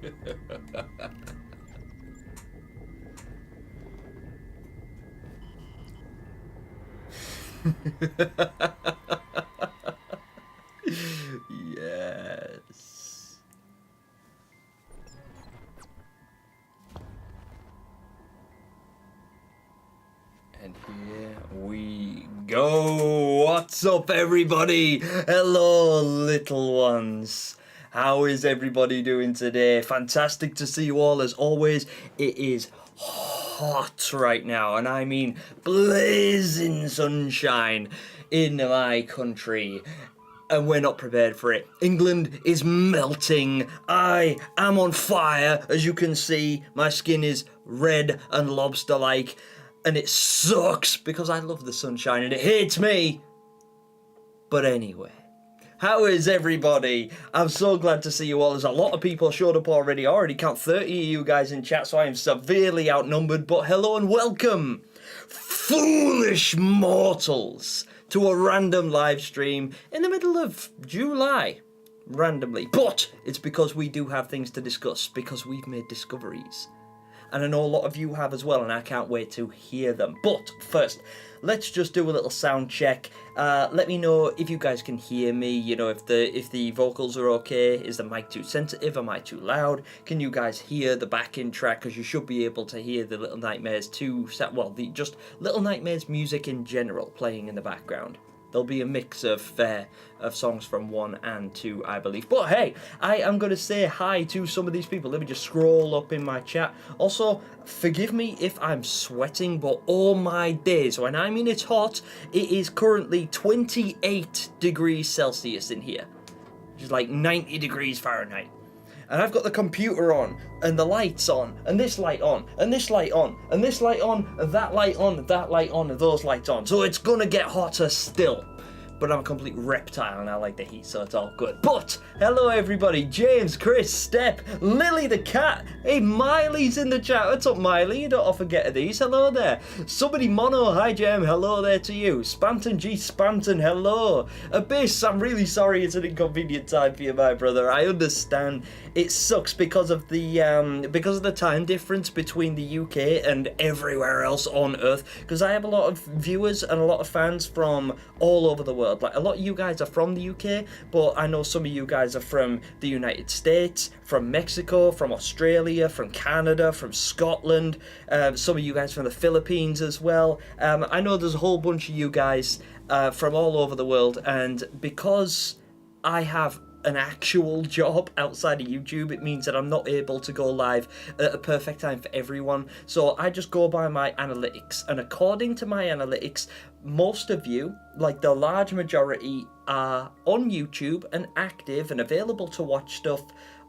Yes. And here we go. What's up, everybody? Hello, little ones. How is everybody doing today? Fantastic to see you all as always. It is hot right now, and I mean blazing sunshine in my country. And we're not prepared for it. England is melting. I am on fire. As you can see, my skin is red and lobster-like. And it sucks because I love the sunshine and it hates me. But anyway, how is everybody? I'm so glad to see you all. There's a lot of people showed up already. I already count 30 of you guys in chat, so I am severely outnumbered. But hello and welcome, foolish mortals, to a random live stream in the middle of July. Randomly. But it's because we do have things to discuss, because we've made discoveries. And I know a lot of you have as well, and I can't wait to hear them. But first, let's just do a little sound check. Let me know if you guys can hear me. You know, if the vocals are okay. Is the mic too sensitive? Am I too loud? Can you guys hear the backing track? Because you should be able to hear the Little Nightmares 2 set. Well, the just Little Nightmares music in general playing in the background. There'll be a mix of songs from 1 and 2, I believe. But hey, I am going to say hi to some of these people. Let me just scroll up in my chat. Also, forgive me if I'm sweating, but oh my days, when I mean it's hot, it is currently 28 degrees Celsius in here, which is like 90 degrees Fahrenheit. And I've got the computer on, and the lights on, and this light on, and this light on, and this light on, and that light on, and that light on, and those lights on. So it's gonna get hotter still. But I'm a complete reptile and I like the heat, so it's all good. But, hello everybody, James, Chris, Step, Lily the cat. Hey, Miley's in the chat. What's up, Miley? You don't often get to these. Hello there. Somebody Mono, hi Jem, hello there to you. Spanton G Spanton, hello. Abyss, I'm really sorry it's an inconvenient time for you, my brother. I understand. It sucks because of the time difference between the UK and everywhere else on Earth. Because I have a lot of viewers and a lot of fans from all over the world. Like, a lot of you guys are from the UK, but I know some of you guys are from the United States, from Mexico, from Australia, from Canada, from Scotland, some of you guys from the Philippines as well. I know there's a whole bunch of you guys from all over the world, and because I have an actual job outside of YouTube, it means that I'm not able to go live at a perfect time for everyone. So I just go by my analytics, and according to my analytics, most of you, like the large majority, are on YouTube and active and available to watch stuff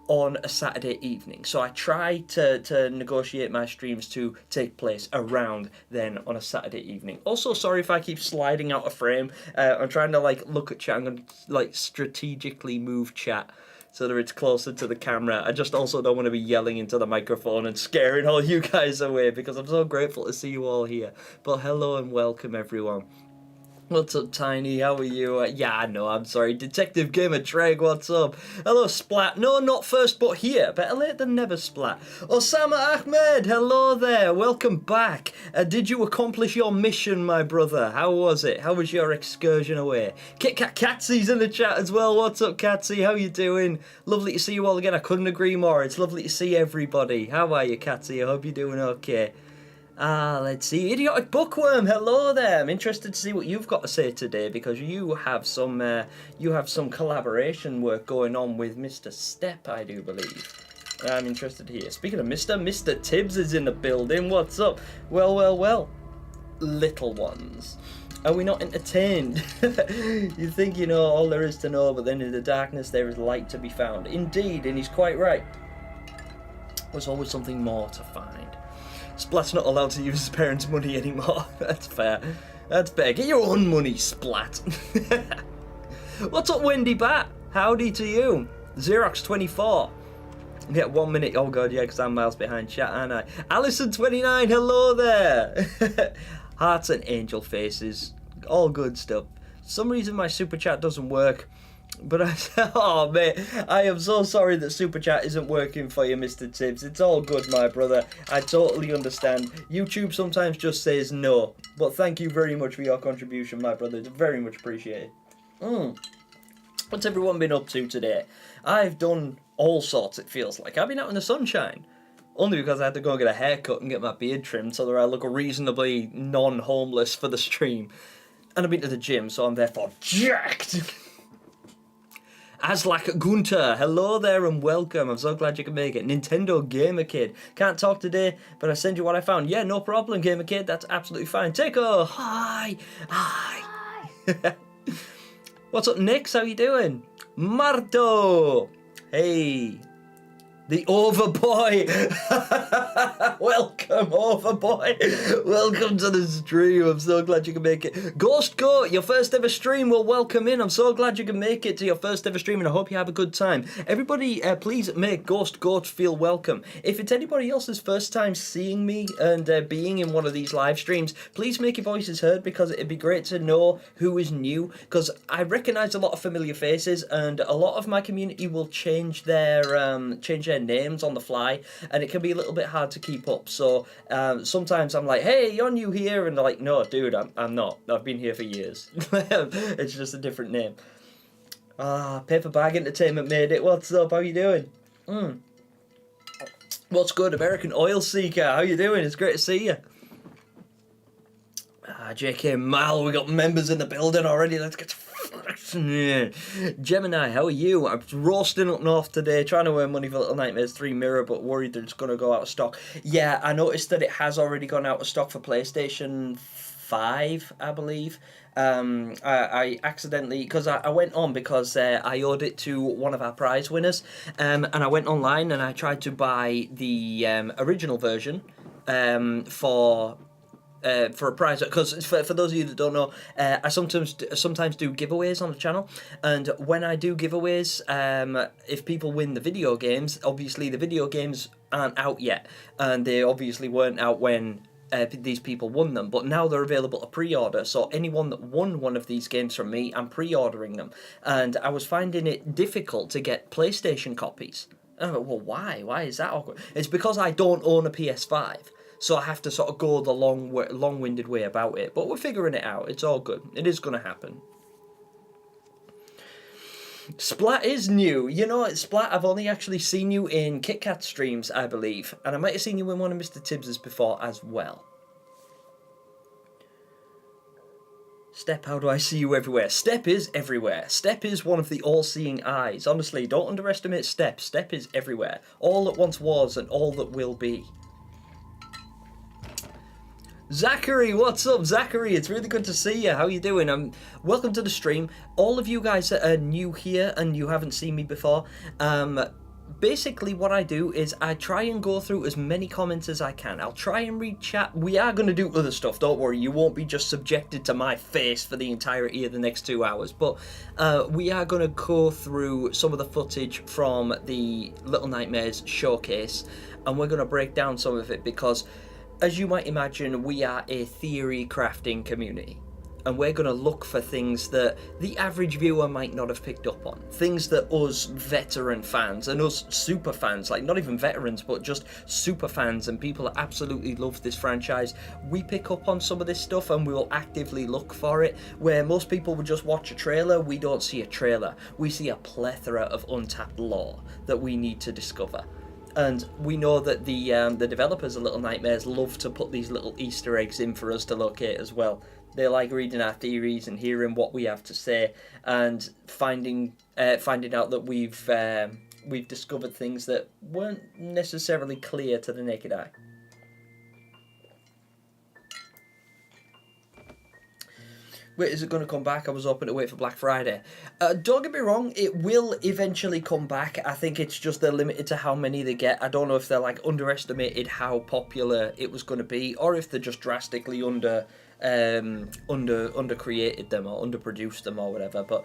on a Saturday evening. So I try to negotiate my streams to take place around then on a Saturday evening. Also, sorry if I keep sliding out of frame. I'm trying to look at chat. I'm going to strategically move chat so that it's closer to the camera. I just also don't want to be yelling into the microphone and scaring all you guys away, because I'm so grateful to see you all here. But hello and welcome everyone. What's up, Tiny? How are you? Yeah, no, I'm sorry. Detective Gamer Treg, what's up? Hello, Splat. No, not first, but here. Better late than never, Splat. Osama Ahmed, hello there. Welcome back. Did you accomplish your mission, my brother? How was it? How was your excursion away? Kit Kat Catsy's in the chat as well. What's up, Catsy? How you doing? Lovely to see you all again. I couldn't agree more. It's lovely to see everybody. How are you, Catsy? I hope you're doing okay. Let's see. Idiotic Bookworm, hello there. I'm interested to see what you've got to say today, because you have some collaboration work going on with Mr. Step, I do believe. I'm interested to hear. Speaking of Mr. Tibbs is in the building. What's up? Well. Little ones. Are we not entertained? You think you know all there is to know, but then in the darkness there is light to be found. Indeed, and he's quite right. There's always something more to find. Splat's not allowed to use his parents' money anymore. That's fair. That's fair. Get your own money, Splat. What's up, Wendy Bat? Howdy to you. Xerox24. Get 1 minute. Oh god, yeah, because I'm miles behind chat, aren't I? Allison29, hello there. Hearts and angel faces. All good stuff. For some reason my super chat doesn't work. But oh mate, I am so sorry that Super Chat isn't working for you, Mr. Tibbs. It's all good, my brother. I totally understand. YouTube sometimes just says no. But thank you very much for your contribution, my brother. It's very much appreciated. What's everyone been up to today? I've done all sorts, it feels like. I've been out in the sunshine. Only because I had to go and get a haircut and get my beard trimmed so that I look reasonably non-homeless for the stream. And I've been to the gym, so I'm therefore jacked. Aslak Gunter, hello there and welcome. I'm so glad you can make it. Nintendo Gamer Kid. Can't talk today, but I send you what I found. Yeah, no problem, Gamer Kid. That's absolutely fine. Takeo, hi. Hi. What's up, Nix? How you doing? Marto. Hey. The Overboy! Welcome, Overboy! Welcome to the stream. I'm so glad you can make it. Ghost Goat, your first ever stream. Well, welcome in. I'm so glad you can make it to your first ever stream, and I hope you have a good time. Everybody, please make Ghost Goat feel welcome. If it's anybody else's first time seeing me and being in one of these live streams, please make your voices heard, because it'd be great to know who is new, because I recognise a lot of familiar faces, and a lot of my community will change their names on the fly, and it can be a little bit hard to keep up. So sometimes I'm like, hey, you're new here, and they're like, no dude, I'm not. I've been here for years. It's just a different name. Paper Bag Entertainment made it. What's up? How you doing? What's good? American Oil Seeker, how you doing? It's great to see you. JK Mal, we got members in the building already. Let's get Gemini, how are you? I'm roasting up north today, trying to earn money for Little Nightmares 3 Mirror, but worried that it's going to go out of stock. Yeah, I noticed that it has already gone out of stock for PlayStation 5, I believe. I accidentally, because I went on because I owed it to one of our prize winners, and I went online and I tried to buy the original version for a prize, because for those of you that don't know, I sometimes do giveaways on the channel, and when I do giveaways, if people win the video games, obviously the video games aren't out yet, and they obviously weren't out when these people won them, but now they're available to pre-order. So anyone that won one of these games from me, I'm pre-ordering them, and I was finding it difficult to get PlayStation copies. And I'm like, well, why? Why is that awkward? It's because I don't own a PS5. So I have to sort of go the long-winded way about it. But we're figuring it out. It's all good. It is going to happen. Splat is new. You know, Splat, I've only actually seen you in Kit Kat streams, I believe. And I might have seen you in one of Mr. Tibbs's before as well. Step, how do I see you everywhere? Step is everywhere. Step is one of the all-seeing eyes. Honestly, don't underestimate Step. Step is everywhere. All that once was and all that will be. Zachary, what's up, Zachary? It's really good to see you. How you doing? Welcome to the stream. All of you guys that are new here and you haven't seen me before, basically what I do is I try and go through as many comments as I can. I'll try and read chat. We are going to do other stuff, don't worry. You won't be just subjected to my face for the entirety of the next 2 hours. But we are going to go through some of the footage from the Little Nightmares showcase, and we're going to break down some of it because, as you might imagine, we are a theory crafting community, and we're going to look for things that the average viewer might not have picked up on. Things that us veteran fans and us super fans, like not even veterans, but just super fans and people that absolutely love this franchise, we pick up on some of this stuff and we will actively look for it. Where most people would just watch a trailer, we don't see a trailer. We see a plethora of untapped lore that we need to discover. And we know that the developers of Little Nightmares love to put these little Easter eggs in for us to locate as well. They like reading our theories and hearing what we have to say, and finding out that we've discovered things that weren't necessarily clear to the naked eye. Wait, is it going to come back? I was hoping to wait for Black Friday. Don't get me wrong, it will eventually come back. I think it's just they're limited to how many they get. I don't know if they're like underestimated how popular it was going to be, or if they're just drastically undercreated them or underproduced them or whatever. But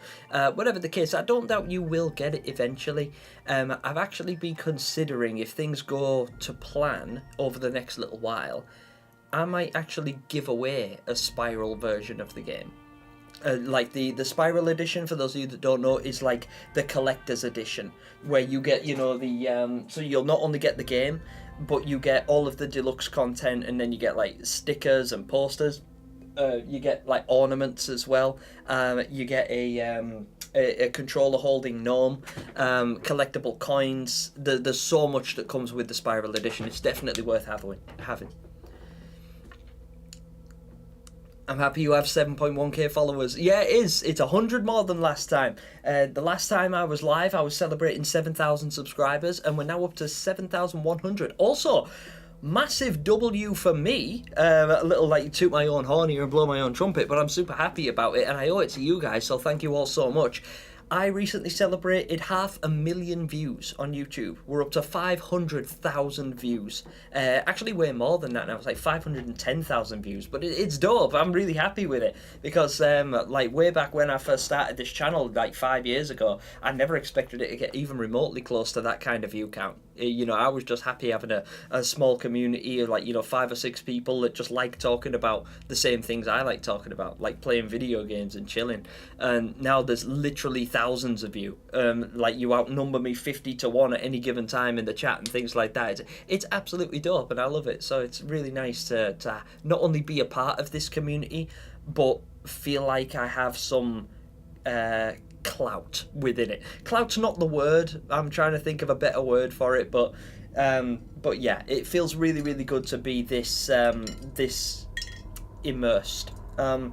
whatever the case, I don't doubt you will get it eventually. I've actually been considering, if things go to plan over the next little while, I might actually give away a spiral version of the game. like the spiral edition, for those of you that don't know, is like the collector's edition, where you get, you know, the so you'll not only get the game, but you get all of the deluxe content, and then you get like stickers and posters. You get like ornaments as well. You get a controller holding gnome, collectible coins. There's so much that comes with the spiral edition. It's definitely worth having. I'm happy you have 7.1k followers. Yeah, it is. It's 100 more than last time. The last time I was live, I was celebrating 7,000 subscribers, and we're now up to 7,100. Also, massive W for me. A little like toot my own horn here and blow my own trumpet, but I'm super happy about it, and I owe it to you guys, so thank you all so much. I recently celebrated 500,000 views on YouTube. We're up to 500,000 views. Actually, way more than that now. It's like 510,000 views. But it's dope. I'm really happy with it. Because, like, way back when I first started this channel, like 5 years ago, I never expected it to get even remotely close to that kind of view count. You know, I was just happy having a small community of, like, you know, 5 or 6 people that just like talking about the same things I like talking about, like playing video games and chilling. And now there's literally thousands of you. Like, you outnumber me 50 to 1 at any given time in the chat and things like that. It's absolutely dope, and I love it. So it's really nice to not only be a part of this community, but feel like I have some clout within it. Clout's not the word. I'm trying to think of a better word for it, but yeah, it feels really, really good to be this this immersed. Like,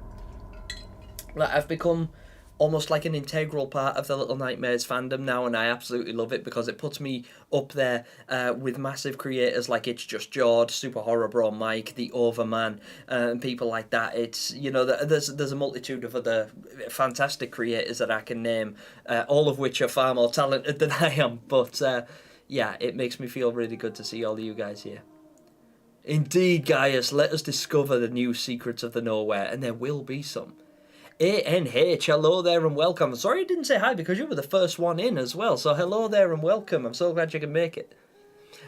I've become almost like an integral part of the Little Nightmares fandom now, and I absolutely love it because it puts me up there with massive creators like It's Just Jord, Super Horror Bro Mike, The Overman, and people like that. It's, you know, there's a multitude of other fantastic creators that I can name, all of which are far more talented than I am, but yeah, it makes me feel really good to see all of you guys here. Indeed, Gaius, let us discover the new secrets of the nowhere, and there will be some. ANH, hello there and welcome. Sorry I didn't say hi because you were the first one in as well, so hello there and welcome. I'm so glad you can make it.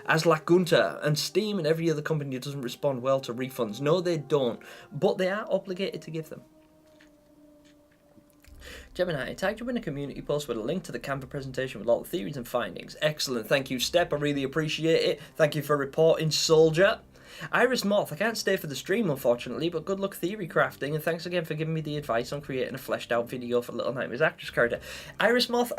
Aslak Gunter, and Steam and every other company doesn't respond well to refunds. No, they don't, but they are obligated to give them. Gemini, I tagged you in a community post with a link to the Canva presentation with all the theories and findings. Excellent, thank you, Step, I really appreciate it. Thank you for reporting, Soldier. Iris Moth, I can't stay for the stream unfortunately, but good luck theory crafting, and thanks again for giving me the advice on creating a fleshed out video for Little Nightmares actress character. Iris Moth,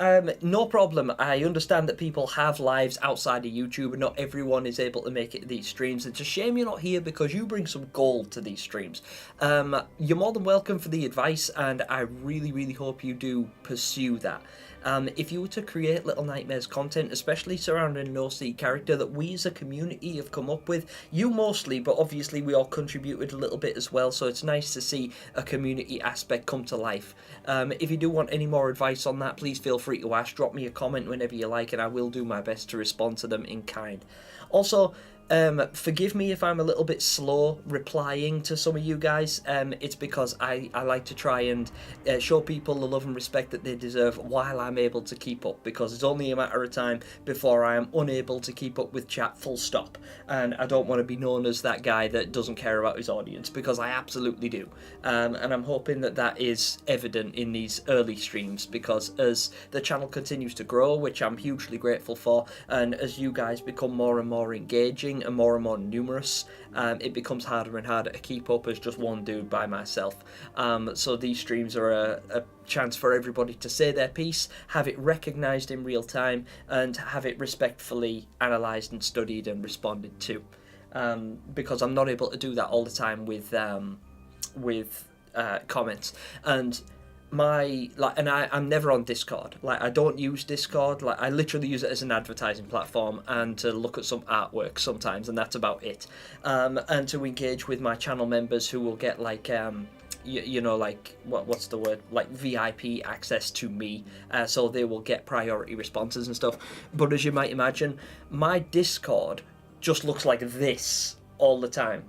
no problem. I understand that people have lives outside of YouTube and not everyone is able to make it to these streams. It's a shame you're not here because you bring some gold to these streams. You're more than welcome for the advice, and I really, really hope you do pursue that. If you were to create Little Nightmares content, especially surrounding an OC character that we as a community have come up with, you mostly, but obviously we all contributed a little bit as well, so it's nice to see a community aspect come to life. If you do want any more advice on that, please feel free to ask. Drop me a comment whenever you like, and I will do my best to respond to them in kind. Also, forgive me if I'm a little bit slow replying to some of you guys. It's because I like to try and show people the love and respect that they deserve while I'm able to keep up, because it's only a matter of time before I am unable to keep up with chat full stop, and I don't want to be known as that guy that doesn't care about his audience, because I absolutely do. And I'm hoping that that is evident in these early streams, because as the channel continues to grow, which I'm hugely grateful for, and as you guys become more and more engaging and more numerous, it becomes harder and harder to keep up as just one dude by myself. So these streams are a chance for everybody to say their piece, have it recognised in real time, and have it respectfully analysed and studied and responded to. Because I'm not able to do that all the time with comments. And I'm never on Discord. Like, I don't use Discord. Like, I literally use it as an advertising platform and to look at some artwork sometimes, and that's about it. And to engage with my channel members who will get like you know, like what's the word, like VIP access to me, so they will get priority responses and stuff. But as you might imagine, my Discord just looks like this all the time.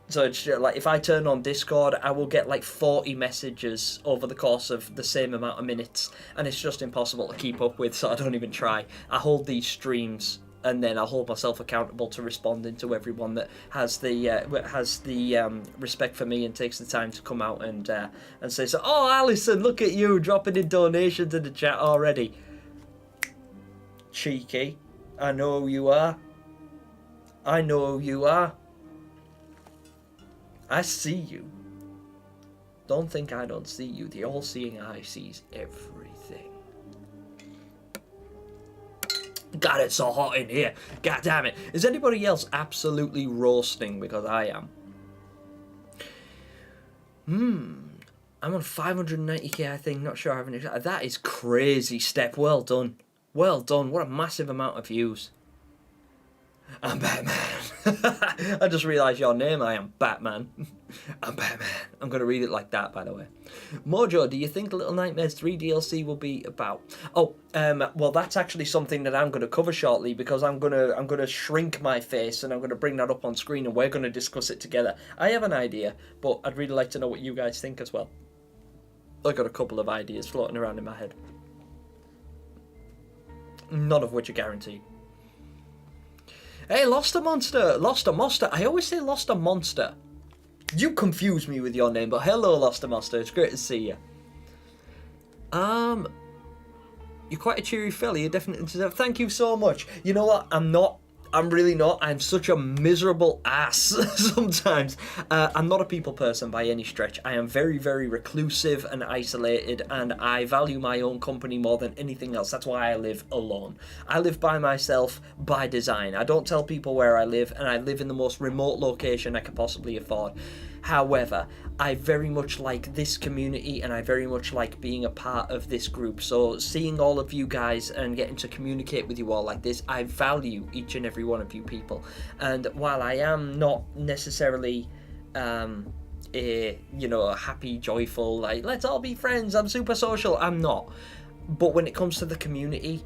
So it's like, if I turn on Discord, I will get like 40 messages over the course of the same amount of minutes, and it's just impossible to keep up with, so I don't even try. I hold these streams and then I'll hold myself accountable to responding to everyone that has the respect for me and takes the time to come out and say, so, oh, Alison, look at you dropping in donations in the chat already. Cheeky. I know who you are. I know who you are. I see you. Don't think I don't see you. The all-seeing eye sees everything. God, it's so hot in here. God damn it. Is anybody else absolutely roasting? Because I am. I'm on 590k, I think. Not sure I have any. That is crazy, Step. Well done. Well done. What a massive amount of views. I'm Batman. I just realised your name. I am Batman. I'm Batman. I'm going to read it like that, by the way. Mojo, do you think Little Nightmares 3 DLC will be about? Oh, well, that's actually something that I'm going to cover shortly, because I'm going to shrink my face and I'm going to bring that up on screen and we're going to discuss it together. I have an idea, but I'd really like to know what you guys think as well. I've got a couple of ideas floating around in my head. None of which are guaranteed. Hey, Lost a Monster! Lost a Monster! I always say Lost a Monster. You confuse me with your name, but hello, Lost a Monster. It's great to see you. You're quite a cheery fella. You definitely deserve. Thank you so much. You know what? I'm not. I'm really not. I'm such a miserable ass sometimes. I'm not a people person by any stretch. I am very, very reclusive and isolated, and I value my own company more than anything else. That's why I live alone. I live by myself by design. I don't tell people where I live, and I live in the most remote location I can possibly afford. However, I very much like this community, and I very much like being a part of this group. So seeing all of you guys and getting to communicate with you all like this, I value each and every one of you people. And while I am not necessarily a happy, joyful, like, let's all be friends, I'm super social, I'm not. But when it comes to the community,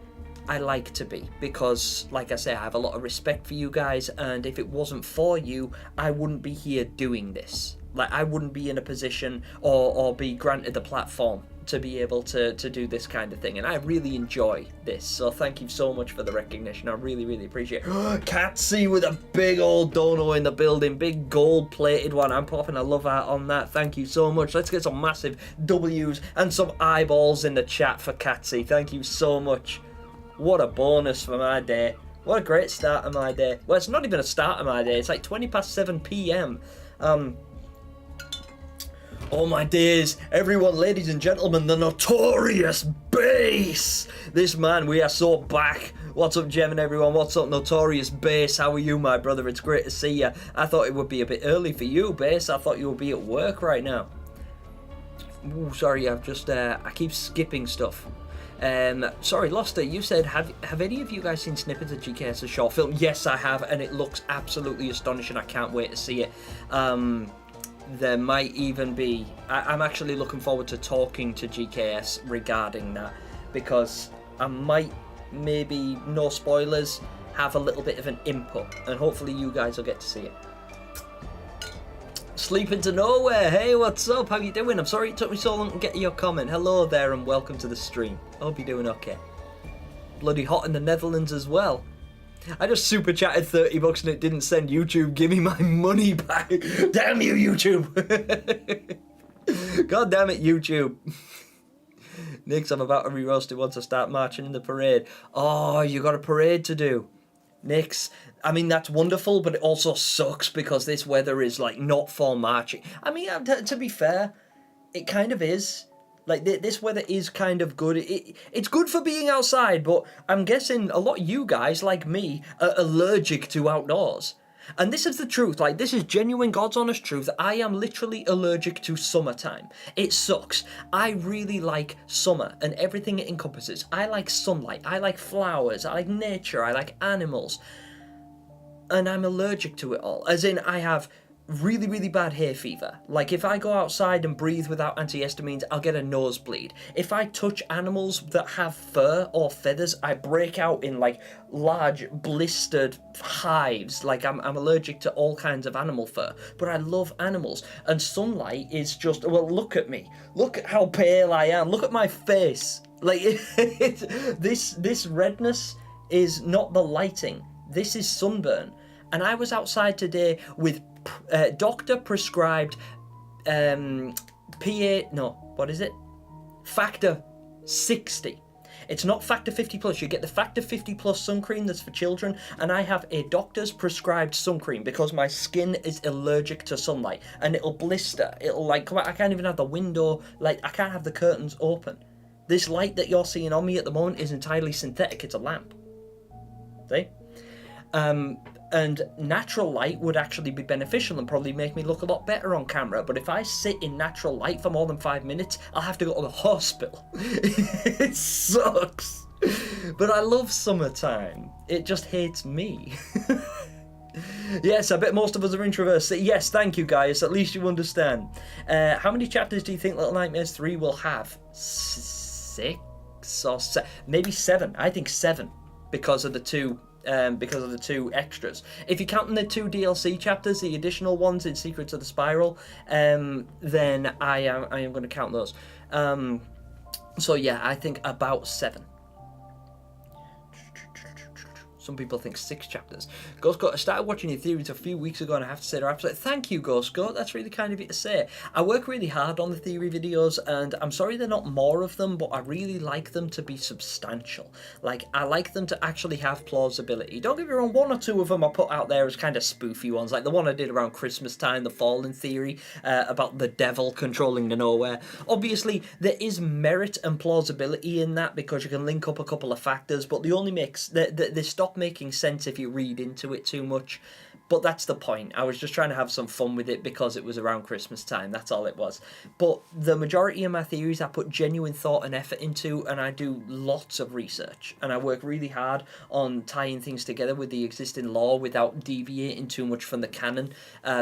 I like to be, because, like I say, I have a lot of respect for you guys, and if it wasn't for you, I wouldn't be here doing this. Like, I wouldn't be in a position or be granted the platform to be able to do this kind of thing, and I really enjoy this, so thank you so much for the recognition. I really, really appreciate it. Catsy with a big old dono in the building, big gold-plated one. I'm popping a love out on that. Thank you so much. Let's get some massive W's and some eyeballs in the chat for Catsy. Thank you so much. What a bonus for my day. What a great start of my day. Well, it's not even a start of my day. It's like 7 p.m. Oh my days. Everyone, ladies and gentlemen, the notorious Bass. This man, we are so back. What's up, Gemini, everyone? What's up, notorious Bass? How are you, my brother? It's great to see you. I thought it would be a bit early for you, Bass. I thought you would be at work right now. Ooh, sorry, I've just, I keep skipping stuff. Sorry, Loster, you said, have any of you guys seen snippets of GKS's short film? Yes, I have, and it looks absolutely astonishing. I can't wait to see it. There might even be... I'm actually looking forward to talking to GKS regarding that, because I might, maybe, no spoilers, have a little bit of an input, and hopefully you guys will get to see it. Sleep into nowhere. Hey, what's up? How you doing? I'm sorry it took me so long to get to your comment. Hello there and welcome to the stream. I hope you're doing okay. Bloody hot in the Netherlands as well. I just super chatted 30 bucks and it didn't send YouTube. Give me my money back. Damn you, YouTube. God damn it, YouTube. Nix, I'm about to re-roast it once I start marching in the parade. Oh, you got a parade to do. Nix, I mean, that's wonderful, but it also sucks because this weather is, like, not for marching. I mean, to be fair, it kind of is. Like, this weather is kind of good. It's good for being outside, but I'm guessing a lot of you guys, like me, are allergic to outdoors. And this is the truth, like, this is genuine God's honest truth. I am literally allergic to summertime. It sucks. I really like summer and everything it encompasses. I like sunlight, I like flowers, I like nature, I like animals. And I'm allergic to it all. As in, I have really, really bad hay fever. Like, if I go outside and breathe without antihistamines, I'll get a nosebleed. If I touch animals that have fur or feathers, I break out in, like, large blistered hives. Like, I'm allergic to all kinds of animal fur. But I love animals. And sunlight is just, well, look at me. Look at how pale I am. Look at my face. Like, this redness is not the lighting. This is sunburn. And I was outside today with doctor prescribed factor 60. It's not factor 50 plus. You get the factor 50 plus sun cream that's for children, and I have a doctor's prescribed sun cream because my skin is allergic to sunlight, and it'll blister. It'll like, I can't even have the window, like I can't have the curtains open. This light that you're seeing on me at the moment is entirely synthetic. It's a lamp. See? And natural light would actually be beneficial and probably make me look a lot better on camera. But if I sit in natural light for more than 5 minutes, I'll have to go to the hospital. It sucks. But I love summertime. It just hates me. Yes, I bet most of us are introverts. Yes, thank you guys. At least you understand. How many chapters do you think Little Nightmares 3 will have? 6 or maybe 7. I think 7 because of the two extras. If you're counting the 2 DLC chapters, the additional ones in Secrets of the Spiral, then I am going to count those. So yeah, I think about 7. Some people think 6 chapters. Ghost Goat, I started watching your theories a few weeks ago, and I have to say they're absolutely... Thank you, Ghost Goat. That's really kind of you to say. I work really hard on the theory videos, and I'm sorry they're not more of them, but I really like them to be substantial. Like, I like them to actually have plausibility. Don't get me wrong, 1 or 2 of them I put out there as kind of spoofy ones, like the one I did around Christmas time, the Fallen theory, about the devil controlling the nowhere. Obviously, there is merit and plausibility in that, because you can link up a couple of factors, but they only makes... they stop making sense if you read into it too much. But that's the point. I was just trying to have some fun with it because it was around Christmas time. That's all it was. But the majority of my theories I put genuine thought and effort into, and I do lots of research. And I work really hard on tying things together with the existing lore without deviating too much from the canon,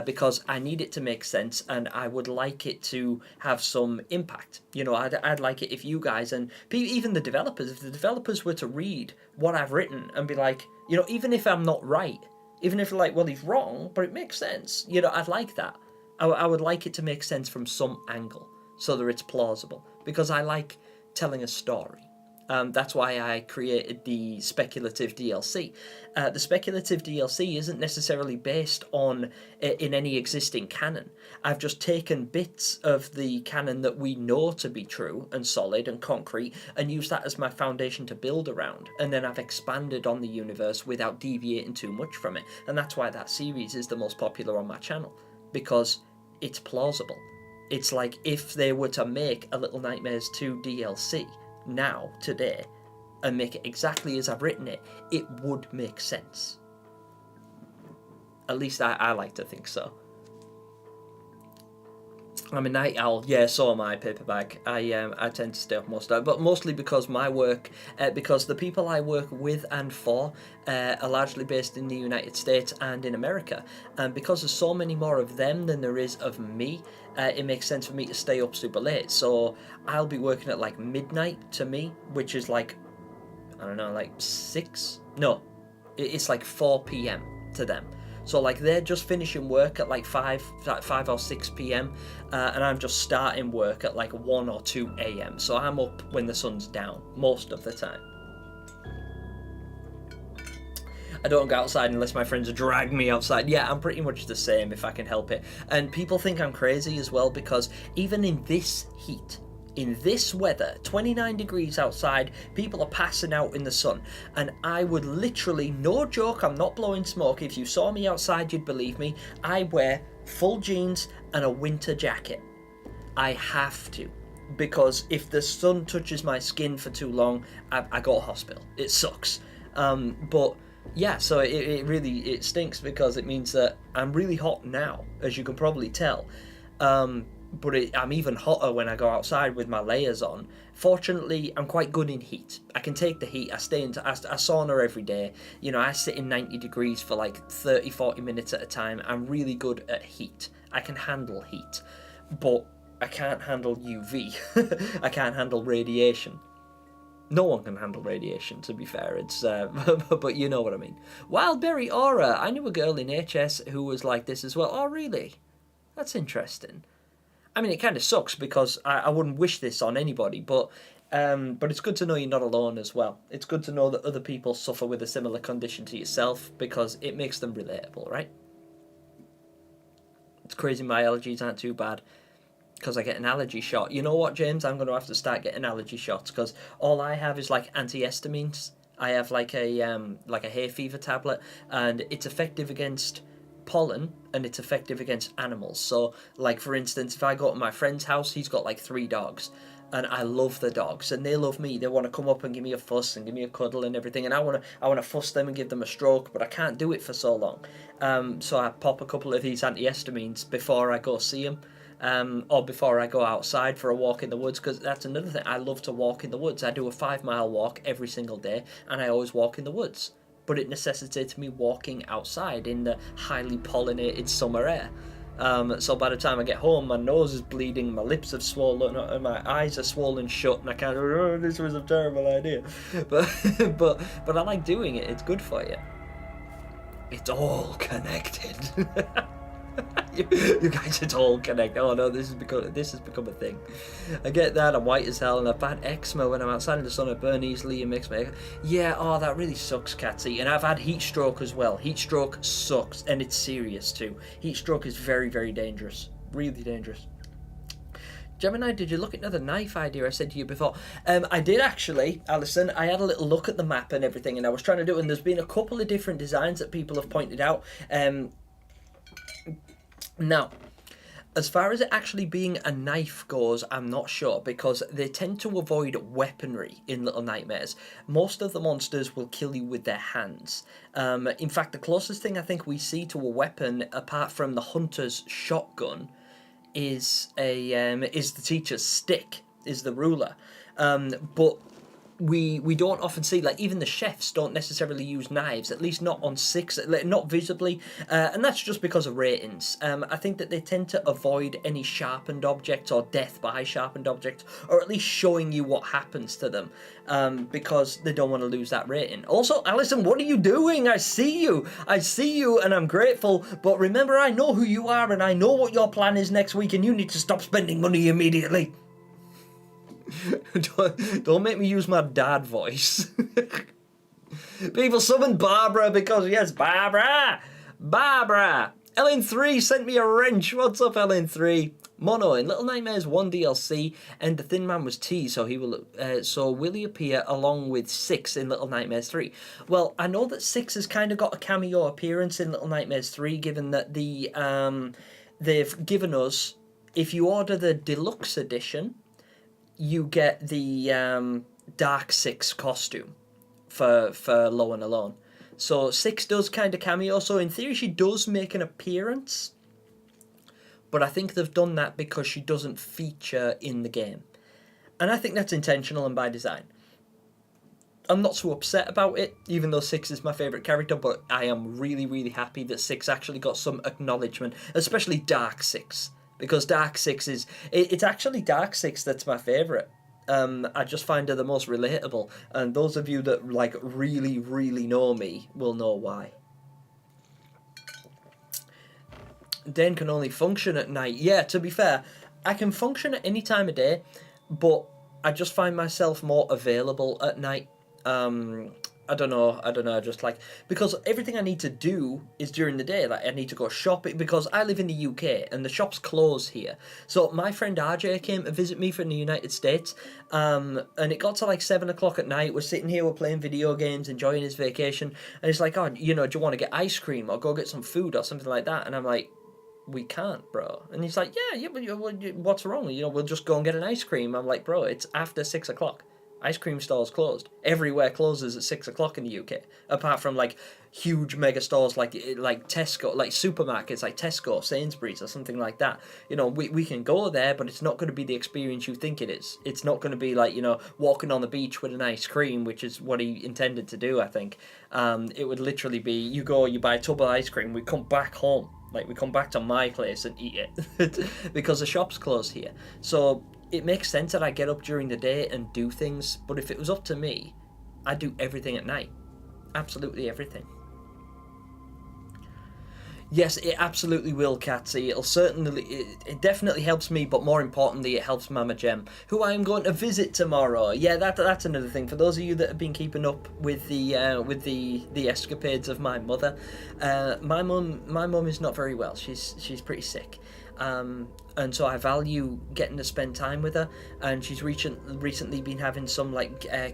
because I need it to make sense, and I would like it to have some impact. You know, I'd like it if you guys, and even the developers, if the developers were to read what I've written and be like, you know, even if I'm not right, even if you're like, well, he's wrong, but it makes sense. You know, I'd like that. I would like it to make sense from some angle so that it's plausible, because I like telling a story. That's why I created the speculative DLC. The speculative DLC isn't necessarily based on in any existing canon. I've just taken bits of the canon that we know to be true and solid and concrete and used that as my foundation to build around. And then I've expanded on the universe without deviating too much from it. And that's why that series is the most popular on my channel, because it's plausible. It's like if they were to make a Little Nightmares 2 DLC now, today, and make it exactly as I've written it, it would make sense. At least I like to think so. I'm a night owl. Yeah, so am I, Paperbag. I tend to stay up most of it, but mostly because my work, because the people I work with and for are largely based in the United States and in America, and because there's so many more of them than there is of me, it makes sense for me to stay up super late. So I'll be working at like midnight to me, which is like, I don't know, like 6? No, it's like 4 p.m. to them. So like they're just finishing work at like 5 or 6 p.m. And I'm just starting work at like 1 or 2 a.m. So I'm up when the sun's down most of the time. I don't go outside unless my friends drag me outside. Yeah, I'm pretty much the same if I can help it. And people think I'm crazy as well, because even in this heat, in this weather, 29 degrees outside, people are passing out in the sun. And I would literally, no joke, I'm not blowing smoke, if you saw me outside you'd believe me, I wear full jeans and a winter jacket. I have to. Because if the sun touches my skin for too long, I go to hospital. It sucks. But yeah, so it really stinks, because it means that I'm really hot now, as you can probably tell. But I'm even hotter when I go outside with my layers on. Fortunately, I'm quite good in heat. I can take the heat. I sauna every day. You know, I sit in 90 degrees for like 30, 40 minutes at a time. I'm really good at heat. I can handle heat. But I can't handle UV. I can't handle radiation. No one can handle radiation, to be fair. It's but you know what I mean. Wildberry Aura. I knew a girl in HS who was like this as well. Oh, really? That's interesting. I mean, it kind of sucks, because I wouldn't wish this on anybody, but But it's good to know you're not alone as well. It's good to know that other people suffer with a similar condition to yourself, because it makes them relatable, right? It's crazy my allergies aren't too bad, because I get an allergy shot. You know what, James? I'm going to have to start getting allergy shots, because all I have is like antihistamines. I have like a hay fever tablet, and it's effective against pollen, and it's effective against animals. So, like, for instance, if I go to my friend's house, he's got like 3 dogs, and I love the dogs, and they love me. They want to come up and give me a fuss and give me a cuddle and everything, and I want to fuss them and give them a stroke, but I can't do it for so long. So I pop a couple of these antihistamines before I go see them. Or before I go outside for a walk in the woods, because that's another thing. I love to walk in the woods. I do a 5-mile walk every single day, and I always walk in the woods. But it necessitates me walking outside in the highly pollinated summer air. So by the time I get home, my nose is bleeding, my lips have swollen, and my eyes are swollen shut, and I can't. Oh, this was a terrible idea. But I like doing it. It's good for you. It's all connected. You guys, it's all connected. Oh no, this has become a thing. I get that. I'm white as hell, and I've had eczema when I'm outside in the sun. I burn easily and makes me. Yeah. Oh, that really sucks, Catsy. And I've had heat stroke as well. Heat stroke sucks, and it's serious too. Heat stroke is very, very dangerous. Really dangerous. Gemini, did you look at another knife idea I said to you before? I did actually, Alison. I had a little look at the map and everything, and I was trying to do it, and there's been a couple of different designs that people have pointed out. Now, as far as it actually being a knife goes, I'm not sure, because they tend to avoid weaponry in Little Nightmares. Most of the monsters will kill you with their hands. In fact, the closest thing I think we see to a weapon, apart from the hunter's shotgun, is the teacher's stick, is the ruler. But we don't often see, like, even the chefs don't necessarily use knives, at least not on 6, not visibly, and that's just because of ratings. I think that they tend to avoid any sharpened objects or death by sharpened objects, or at least showing you what happens to them, because they don't want to lose that rating. Also, Alison, what are you doing? I see you, and I'm grateful, but remember, I know who you are, and I know what your plan is next week, and you need to stop spending money immediately. Don't make me use my dad voice. People summon Barbara because, yes, Barbara! Ellen3 sent me a wrench. What's up, Ellen3? Mono, in Little Nightmares 1 DLC, and the Thin Man was T, so will he appear along with 6 in Little Nightmares 3? Well, I know that 6 has kind of got a cameo appearance in Little Nightmares 3, given that they've given us, if you order the deluxe edition, you get the Dark 6 costume for Low and Alone. So 6 does kind of cameo, so in theory she does make an appearance, but I think they've done that because she doesn't feature in the game. And I think that's intentional and by design. I'm not so upset about it, even though 6 is my favourite character, but I am really, really happy that 6 actually got some acknowledgement, especially Dark 6. Because Dark 6 is... It's actually Dark 6 that's my favourite. I just find her the most relatable. And those of you that, like, really, really know me will know why. Den can only function at night. Yeah, to be fair, I can function at any time of day, but I just find myself more available at night. I don't know, just like, because everything I need to do is during the day. Like, I need to go shopping, because I live in the UK and the shops close here. So my friend RJ came to visit me from the United States, and it got to like 7 o'clock at night. We're sitting here, we're playing video games, enjoying his vacation, and it's like, oh, do you want to get ice cream or go get some food or something like that? And I'm like, we can't, bro. And he's like, yeah, but what's wrong? We'll just go and get an ice cream. I'm like, bro, it's after 6 o'clock. Ice cream stores closed. Everywhere closes at 6 o'clock in the UK, apart from like huge mega stores like Tesco, like supermarkets like Tesco, Sainsbury's, or something like that. We can go there, but it's not going to be the experience you think it is. It's not going to be like walking on the beach with an ice cream, which is what he intended to do. I think it would literally be you go, you buy a tub of ice cream, we come back home. Like, we come back to my place and eat it because the shop's closed here. So it makes sense that I get up during the day and do things, but if it was up to me, I'd do everything at night. Absolutely everything. Yes, it absolutely will, Catsy. It definitely helps me, but more importantly, it helps Mama Gem, who I am going to visit tomorrow. Yeah, that's another thing. For those of you that have been keeping up with the escapades of my mother, my mum is not very well. She's pretty sick. And so I value getting to spend time with her, and she's recently been having some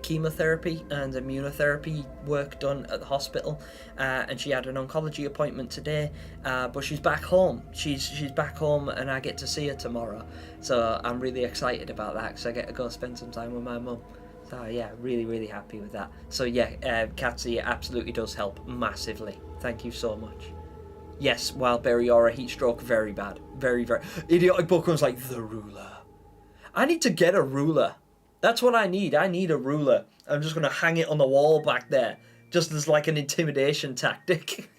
chemotherapy and immunotherapy work done at the hospital, and she had an oncology appointment today, but she's back home. She's back home, and I get to see her tomorrow, so I'm really excited about that because I get to go spend some time with my mum. So yeah, really happy with that. So yeah, Catsy, it absolutely does help massively. Thank you so much. Yes, Wildberry or a heat stroke, very bad. Very. Idiotic Bookworm's like, the ruler. I need to get a ruler. That's what I need. I need a ruler. I'm just going to hang it on the wall back there. Just as like an intimidation tactic.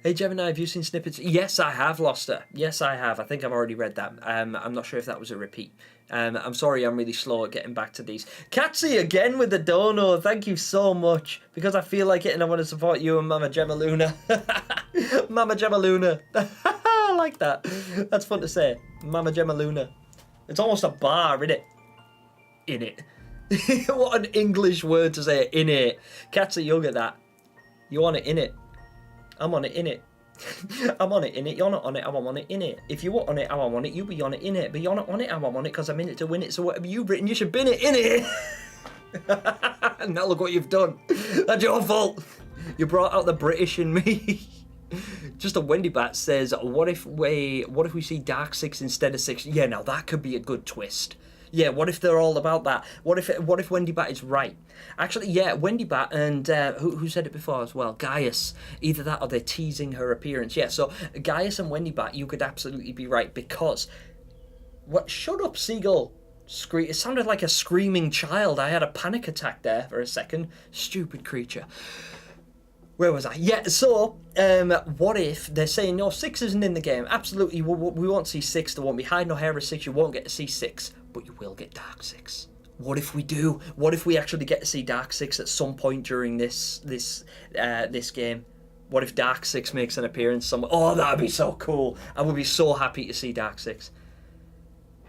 Hey Gemini, have you seen snippets? Yes, I have, Loster. Yes, I have. I think I've already read that. I'm not sure if that was a repeat. I'm sorry, I'm really slow at getting back to these. Catsy again with the dono. Thank you so much. Because I feel like it and I want to support you and Mama Gemma Luna. Mama Gemma Luna. I like that. That's fun to say. Mama Gemma Luna. It's almost a bar, isn't it? In it. What an English word to say, in it. Catsy, you'll get that. You want it in it. I'm on it in it. I'm on it in it. You're not on it. I'm on it in it. If you were on it, I'm on it. You be on it in it. But you're not on it. I'm on it because I'm in it to win it. So whatever you've written, you should bin it in it. Now look what you've done. That's your fault. You brought out the British in me. Just a Wendy Bat says, what if we see Dark 6 instead of 6? Yeah, now that could be a good twist. Yeah, what if they're all about that? What if Wendy Bat is right? Actually, yeah, Wendy Bat and who said it before as well? Gaius. Either that or they're teasing her appearance. Yeah, so Gaius and Wendy Bat, you could absolutely be right because what? Shut up, Seagull. It sounded like a screaming child. I had a panic attack there for a second. Stupid creature. Where was I? Yeah, so, what if they're saying, no, 6 isn't in the game. Absolutely, we won't see 6. There won't be hide nor hair of 6. You won't get to see 6. But you will get Dark 6. What if we do? What if we actually get to see Dark 6 at some point during this game? What if Dark 6 makes an appearance somewhere? Oh, that'd be so cool. I would be so happy to see Dark 6.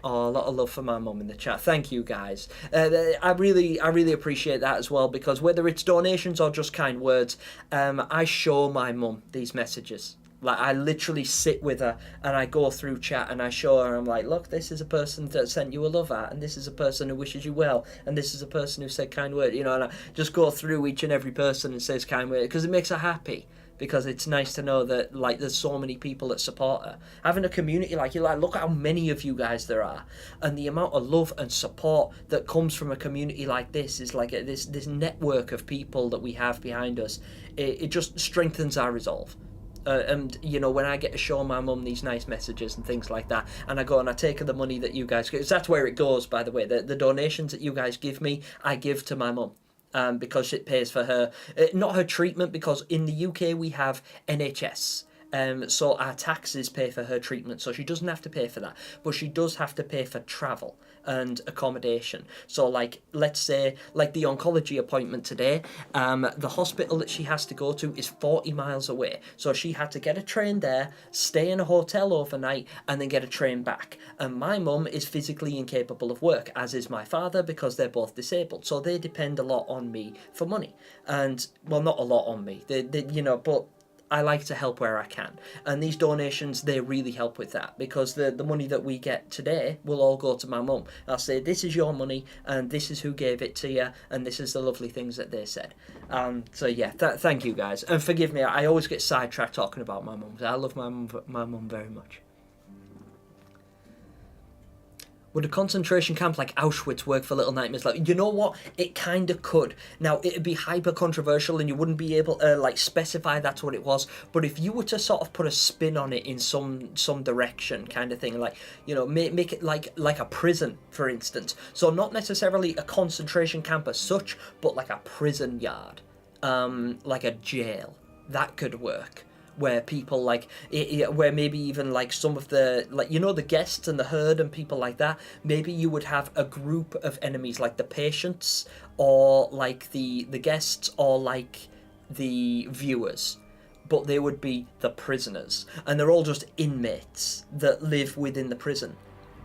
Oh, a lot of love for my mum in the chat. Thank you, guys. I really appreciate that as well, because whether it's donations or just kind words, I show my mum these messages. Like, I literally sit with her and I go through chat and I show her, I'm like, look, this is a person that sent you a love art, and this is a person who wishes you well, and this is a person who said kind word, and I just go through each and every person and says kind word, because it makes her happy. Because it's nice to know that, like, there's so many people that support her. Having a community like you, like, look how many of you guys there are. And the amount of love and support that comes from a community like this is like this network of people that we have behind us. It just strengthens our resolve. And, when I get to show my mum these nice messages and things like that, and I go and I take her the money that you guys give, that's where it goes, by the way. The donations that you guys give me, I give to my mum. Because it pays for her, not her treatment, because in the UK we have NHS. So our taxes pay for her treatment, so she doesn't have to pay for that. But she does have to pay for travel and accommodation. So, like, let's say, like the oncology appointment today, the hospital that she has to go to is 40 miles away. So she had to get a train there, stay in a hotel overnight, and then get a train back. And my mum is physically incapable of work, as is my father, because they're both disabled. So they depend a lot on me for money. And, well, not a lot on me, but I like to help where I can. And these donations, they really help with that, because the money that we get today will all go to my mum. I'll say, this is your money, and this is who gave it to you, and this is the lovely things that they said. So yeah, thank you guys. And forgive me, I always get sidetracked talking about my mum. I love my mum very much. Would a concentration camp like Auschwitz work for Little Nightmares? Like, you know what? It kind of could. Now, it'd be hyper controversial and you wouldn't be able to specify that's what it was. But if you were to sort of put a spin on it in some direction kind of thing, like, make it like a prison, for instance. So not necessarily a concentration camp as such, but like a prison yard, like a jail. That could work. Where people where maybe even like some of the the guests and the herd and people like that, maybe you would have a group of enemies like the patients or like the guests or like the viewers, but they would be the prisoners. And they're all just inmates that live within the prison.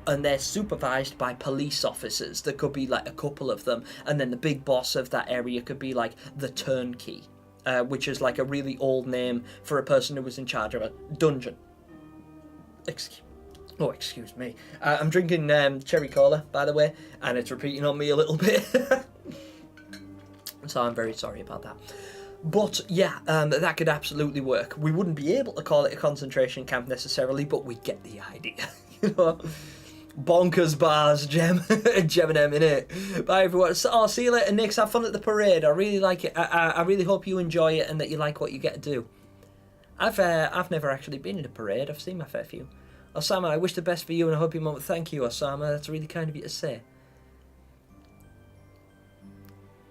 And they're supervised by police officers. There could be like a couple of them. And then the big boss of that area could be like the turnkey, which is like a really old name for a person who was in charge of a dungeon. Excuse me. I'm drinking cherry cola, by the way, and it's repeating on me a little bit. So I'm very sorry about that. But yeah, that could absolutely work. We wouldn't be able to call it a concentration camp necessarily, but we get the idea. You know? Bonkers bars, Gemini, innit? Bye everyone. Oh, see you later, Nix. Have fun at the parade. I really like it. I really hope you enjoy it and that you like what you get to do. I've never actually been in a parade. I've seen my fair few. Osama, I wish the best for you and I hope you moment. Thank you, Osama. That's really kind of you to say.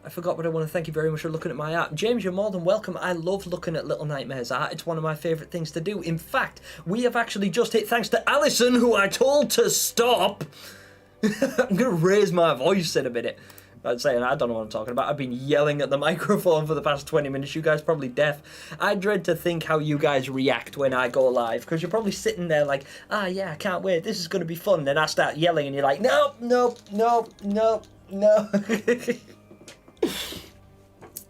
I forgot, but I want to thank you very much for looking at my art. James, you're more than welcome. I love looking at Little Nightmares art. It's one of my favourite things to do. In fact, we have actually just hit, thanks to Alison, who I told to stop. I'm going to raise my voice in a minute. I'm saying I don't know what I'm talking about. I've been yelling at the microphone for the past 20 minutes. You guys are probably deaf. I dread to think how you guys react when I go live, because you're probably sitting there like, yeah, I can't wait. This is going to be fun. Then I start yelling and you're like, no.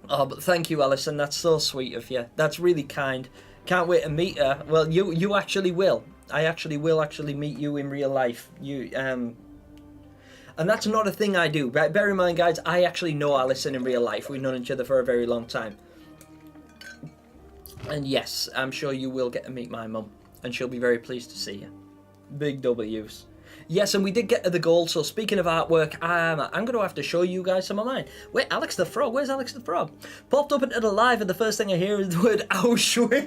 Oh, but thank you, Alison. That's so sweet of you. That's really kind. Can't wait to meet her. Well, you actually will. I actually will meet you in real life. And that's not a thing I do. Bear in mind, guys, I actually know Alison in real life. We've known each other for a very long time. And yes, I'm sure you will get to meet my mum. And she'll be very pleased to see you. Big W's. Yes, and we did get to the goal. So speaking of artwork, I'm going to have to show you guys some of mine. Wait, Alex the Frog. Where's Alex the Frog? Popped up into the live and the first thing I hear is the word Auschwitz.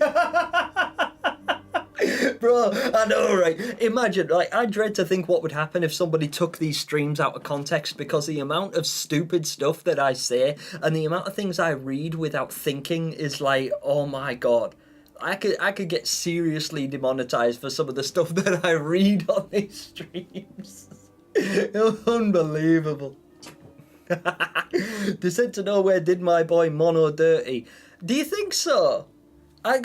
Bro, I know, right? Imagine, like, I dread to think what would happen if somebody took these streams out of context, because the amount of stupid stuff that I say and the amount of things I read without thinking is like, oh my god. I could get seriously demonetized for some of the stuff that I read on these streams. Unbelievable. Descent to Nowhere did my boy Mono dirty. Do you think so? I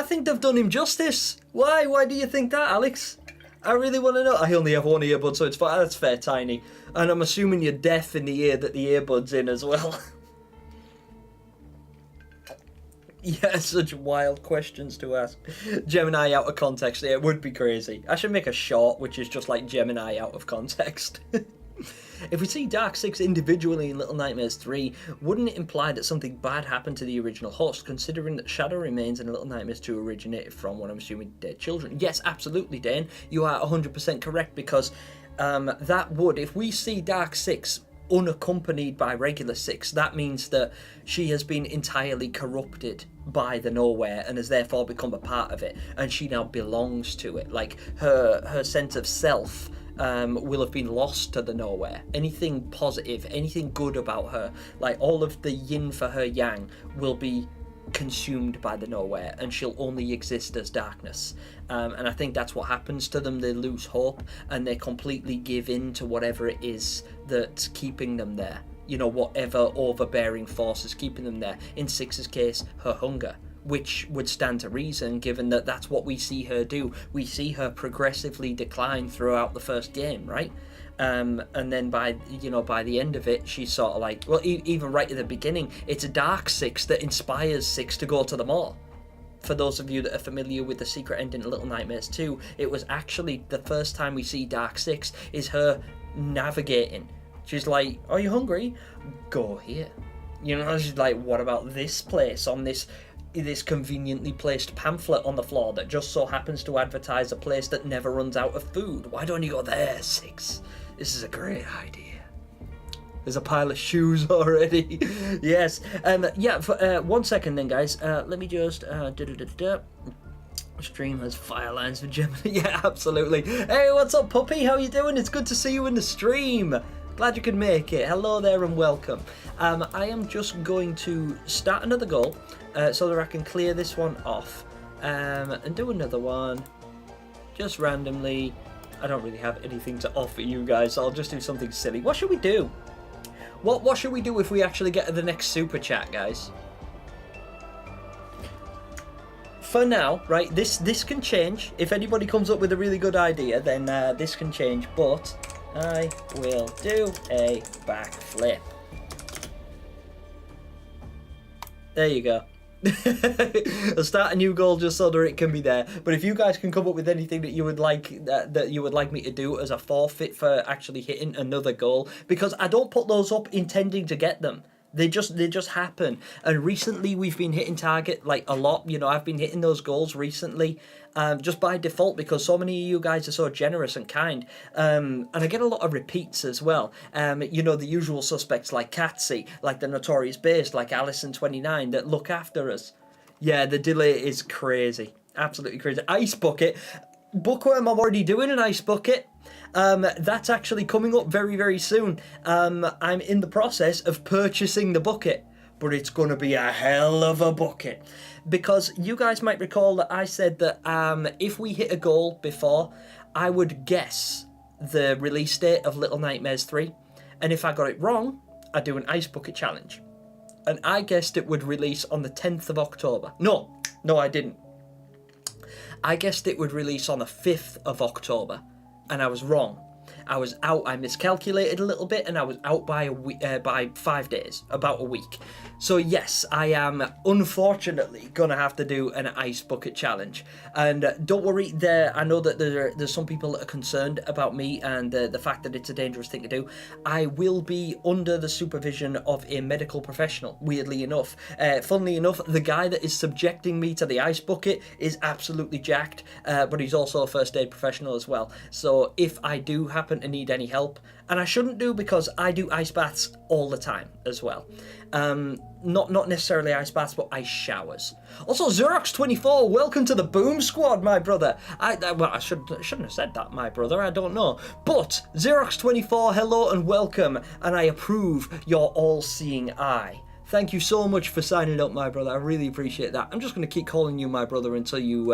think they've done him justice. Why? Why do you think that, Alex? I really want to know. I only have one earbud, so it's fine. That's fair, Tiny. And I'm assuming you're deaf in the ear that the earbud's in as well. Yeah, such wild questions to ask. Gemini out of context. Yeah, it would be crazy. I should make a short which is just like Gemini out of context. If we see Dark 6 individually in Little Nightmares 3, wouldn't it imply that something bad happened to the original host, considering that Shadow remains in Little Nightmares 2 originated from what I'm assuming dead children? Yes, absolutely, Dane. You are 100% correct, because that would, if we see Dark 6 unaccompanied by regular 6, that means that she has been entirely corrupted by the Nowhere and has therefore become a part of it, and she now belongs to it. Like, her sense of self will have been lost to the Nowhere. Anything positive, anything good about her, like all of the yin for her yang, will be consumed by the Nowhere, and she'll only exist as darkness. And I think that's what happens to them. They lose hope and they completely give in to whatever it is that's keeping them there. You know, whatever overbearing force is keeping them there. In 6's case, her hunger, which would stand to reason given that that's what we see her do. We see her progressively decline throughout the first game, right? And then by the end of it, she's sort of like, well, even right at the beginning, it's a Dark 6 that inspires 6 to go to the mall. For those of you that are familiar with the secret ending of Little Nightmares 2, it was actually the first time we see Dark 6 is her navigating. She's like, are you hungry? Go here. You know, she's like, what about this place on this conveniently placed pamphlet on the floor that just so happens to advertise a place that never runs out of food? Why don't you go there, 6? This is a great idea. There's a pile of shoes already. Yes. Yeah, for 1 second then, guys. Let me just... Stream has fire lines for Gemini. Yeah, absolutely. Hey, what's up, puppy? How you doing? It's good to see you in the stream. Glad you could make it. Hello there and welcome. I am just going to start another goal so that I can clear this one off and do another one just randomly. I don't really have anything to offer you guys, so I'll just do something silly. What should we do? What should we do if we actually get to the next super chat, guys? for now, right, this can change. If anybody comes up with a really good idea, then this can change, but I will do a backflip. There you go. I'll start a new goal just so that it can be there. But if you guys can come up with anything that you would like that you would like me to do as a forfeit for actually hitting another goal, because I don't put those up intending to get them. They just happen. And recently we've been hitting target like a lot. You know, I've been hitting those goals recently just by default because so many of you guys are so generous and kind. And I get a lot of repeats as well. You know, the usual suspects like Catsy, like the Notorious Based, like Allison29 that look after us. Yeah, the delay is crazy. Absolutely crazy. Ice Bucket. Bookworm, I'm already doing an ice bucket. That's actually coming up very, very soon. I'm in the process of purchasing the bucket, but it's going to be a hell of a bucket. Because you guys might recall that I said that if we hit a goal before, I would guess the release date of Little Nightmares 3. And if I got it wrong, I'd do an ice bucket challenge. And I guessed it would release on the 10th of October. No, I didn't. I guessed it would release on the 5th of October, and I was wrong. I was out, I miscalculated a little bit, and I was out by by 5 days, about a week. So yes, I am unfortunately gonna have to do an ice bucket challenge. And don't worry, I know that there's some people that are concerned about me and the fact that it's a dangerous thing to do. I will be under the supervision of a medical professional, weirdly enough. Funnily enough, the guy that is subjecting me to the ice bucket is absolutely jacked, but he's also a first aid professional as well. So if I do happen to need any help, and I shouldn't do because I do ice baths all the time as well. Not necessarily ice baths, but ice showers. Also, Xerox24, welcome to the Boom Squad, my brother. Well, I shouldn't have said that, my brother. I don't know. But Xerox24, hello and welcome, and I approve your all-seeing eye. Thank you so much for signing up, my brother. I really appreciate that. I'm just going to keep calling you my brother until you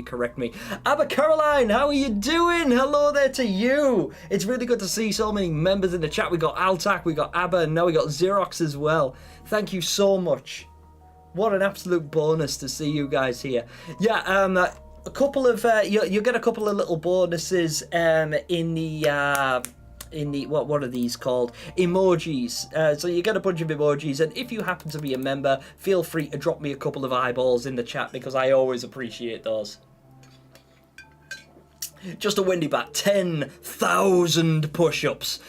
correct me. Abba Caroline, how are you doing? Hello there to you. It's really good to see so many members in the chat. We got Altac, we got Abba, and now we got Xerox as well. Thank you so much. What an absolute bonus to see you guys here. Yeah, a couple of you get a couple of little bonuses in the what are these called, emojis. So you get a bunch of emojis, and if you happen to be a member, feel free to drop me a couple of eyeballs in the chat because I always appreciate those. Just a Wendy bat, 10,000 push-ups.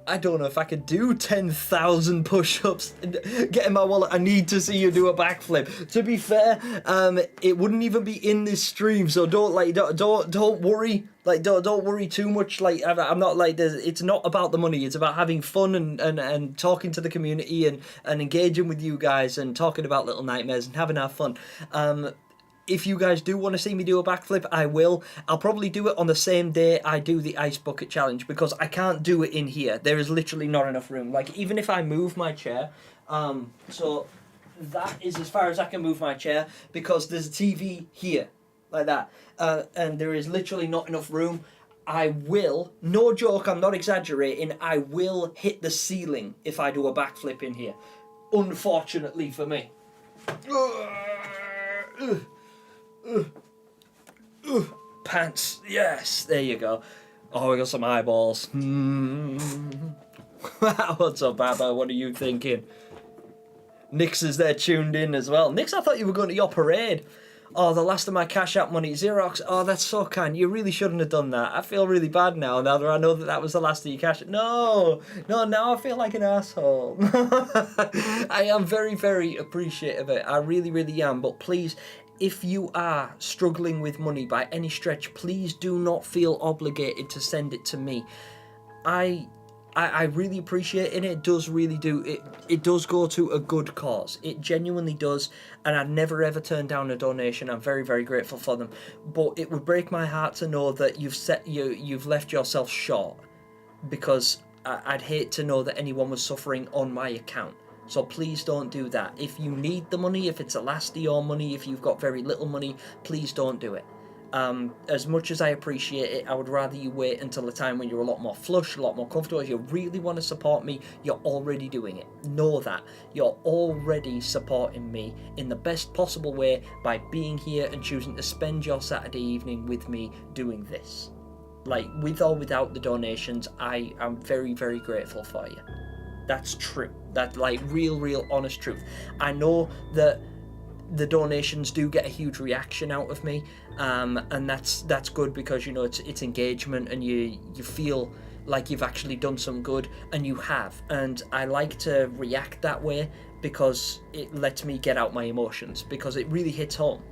I don't know if I could do 10,000 push-ups. Get in my wallet. I need to see you do a backflip. To be fair, it wouldn't even be in this stream, so don't worry. Like, don't worry too much. Like, I'm not like it's not about the money. It's about having fun and talking to the community and engaging with you guys and talking about Little Nightmares and having our fun. If you guys do want to see me do a backflip, I will. I'll probably do it on the same day I do the ice bucket challenge because I can't do it in here. There is literally not enough room. Like, even if I move my chair, so that is as far as I can move my chair because there's a TV here, like that, and there is literally not enough room. I will, no joke, I'm not exaggerating, I will hit the ceiling if I do a backflip in here. Unfortunately for me. Pants, yes, there you go. Oh, we got some eyeballs. What's up, Abba? What are you thinking? Nix is there tuned in as well. Nix, I thought you were going to your parade. Oh, the last of my Cash App money. Xerox, oh, that's so kind. You really shouldn't have done that. I feel really bad now that I know that was the last of your cash. No, now I feel like an asshole. I am very, very appreciative of it. I really, really am. But please, if you are struggling with money by any stretch, please do not feel obligated to send it to me. I really appreciate it. It does really do. It does go to a good cause. It genuinely does. And I'd never ever turn down a donation. I'm very, very grateful for them. But it would break my heart to know that you've left yourself short. Because I'd hate to know that anyone was suffering on my account. So please don't do that. If you need the money, if it's the last of your money, if you've got very little money, please don't do it. As much as I appreciate it, I would rather you wait until a time when you're a lot more flush, a lot more comfortable. If you really want to support me, you're already doing it. Know that. You're already supporting me in the best possible way by being here and choosing to spend your Saturday evening with me doing this. Like, with or without the donations, I am very, very grateful for you. That's true. That's like real honest truth. I know that the donations do get a huge reaction out of me, and that's good, because you know it's engagement, and you feel like you've actually done some good, and you have. And I like to react that way because it lets me get out my emotions, because it really hits home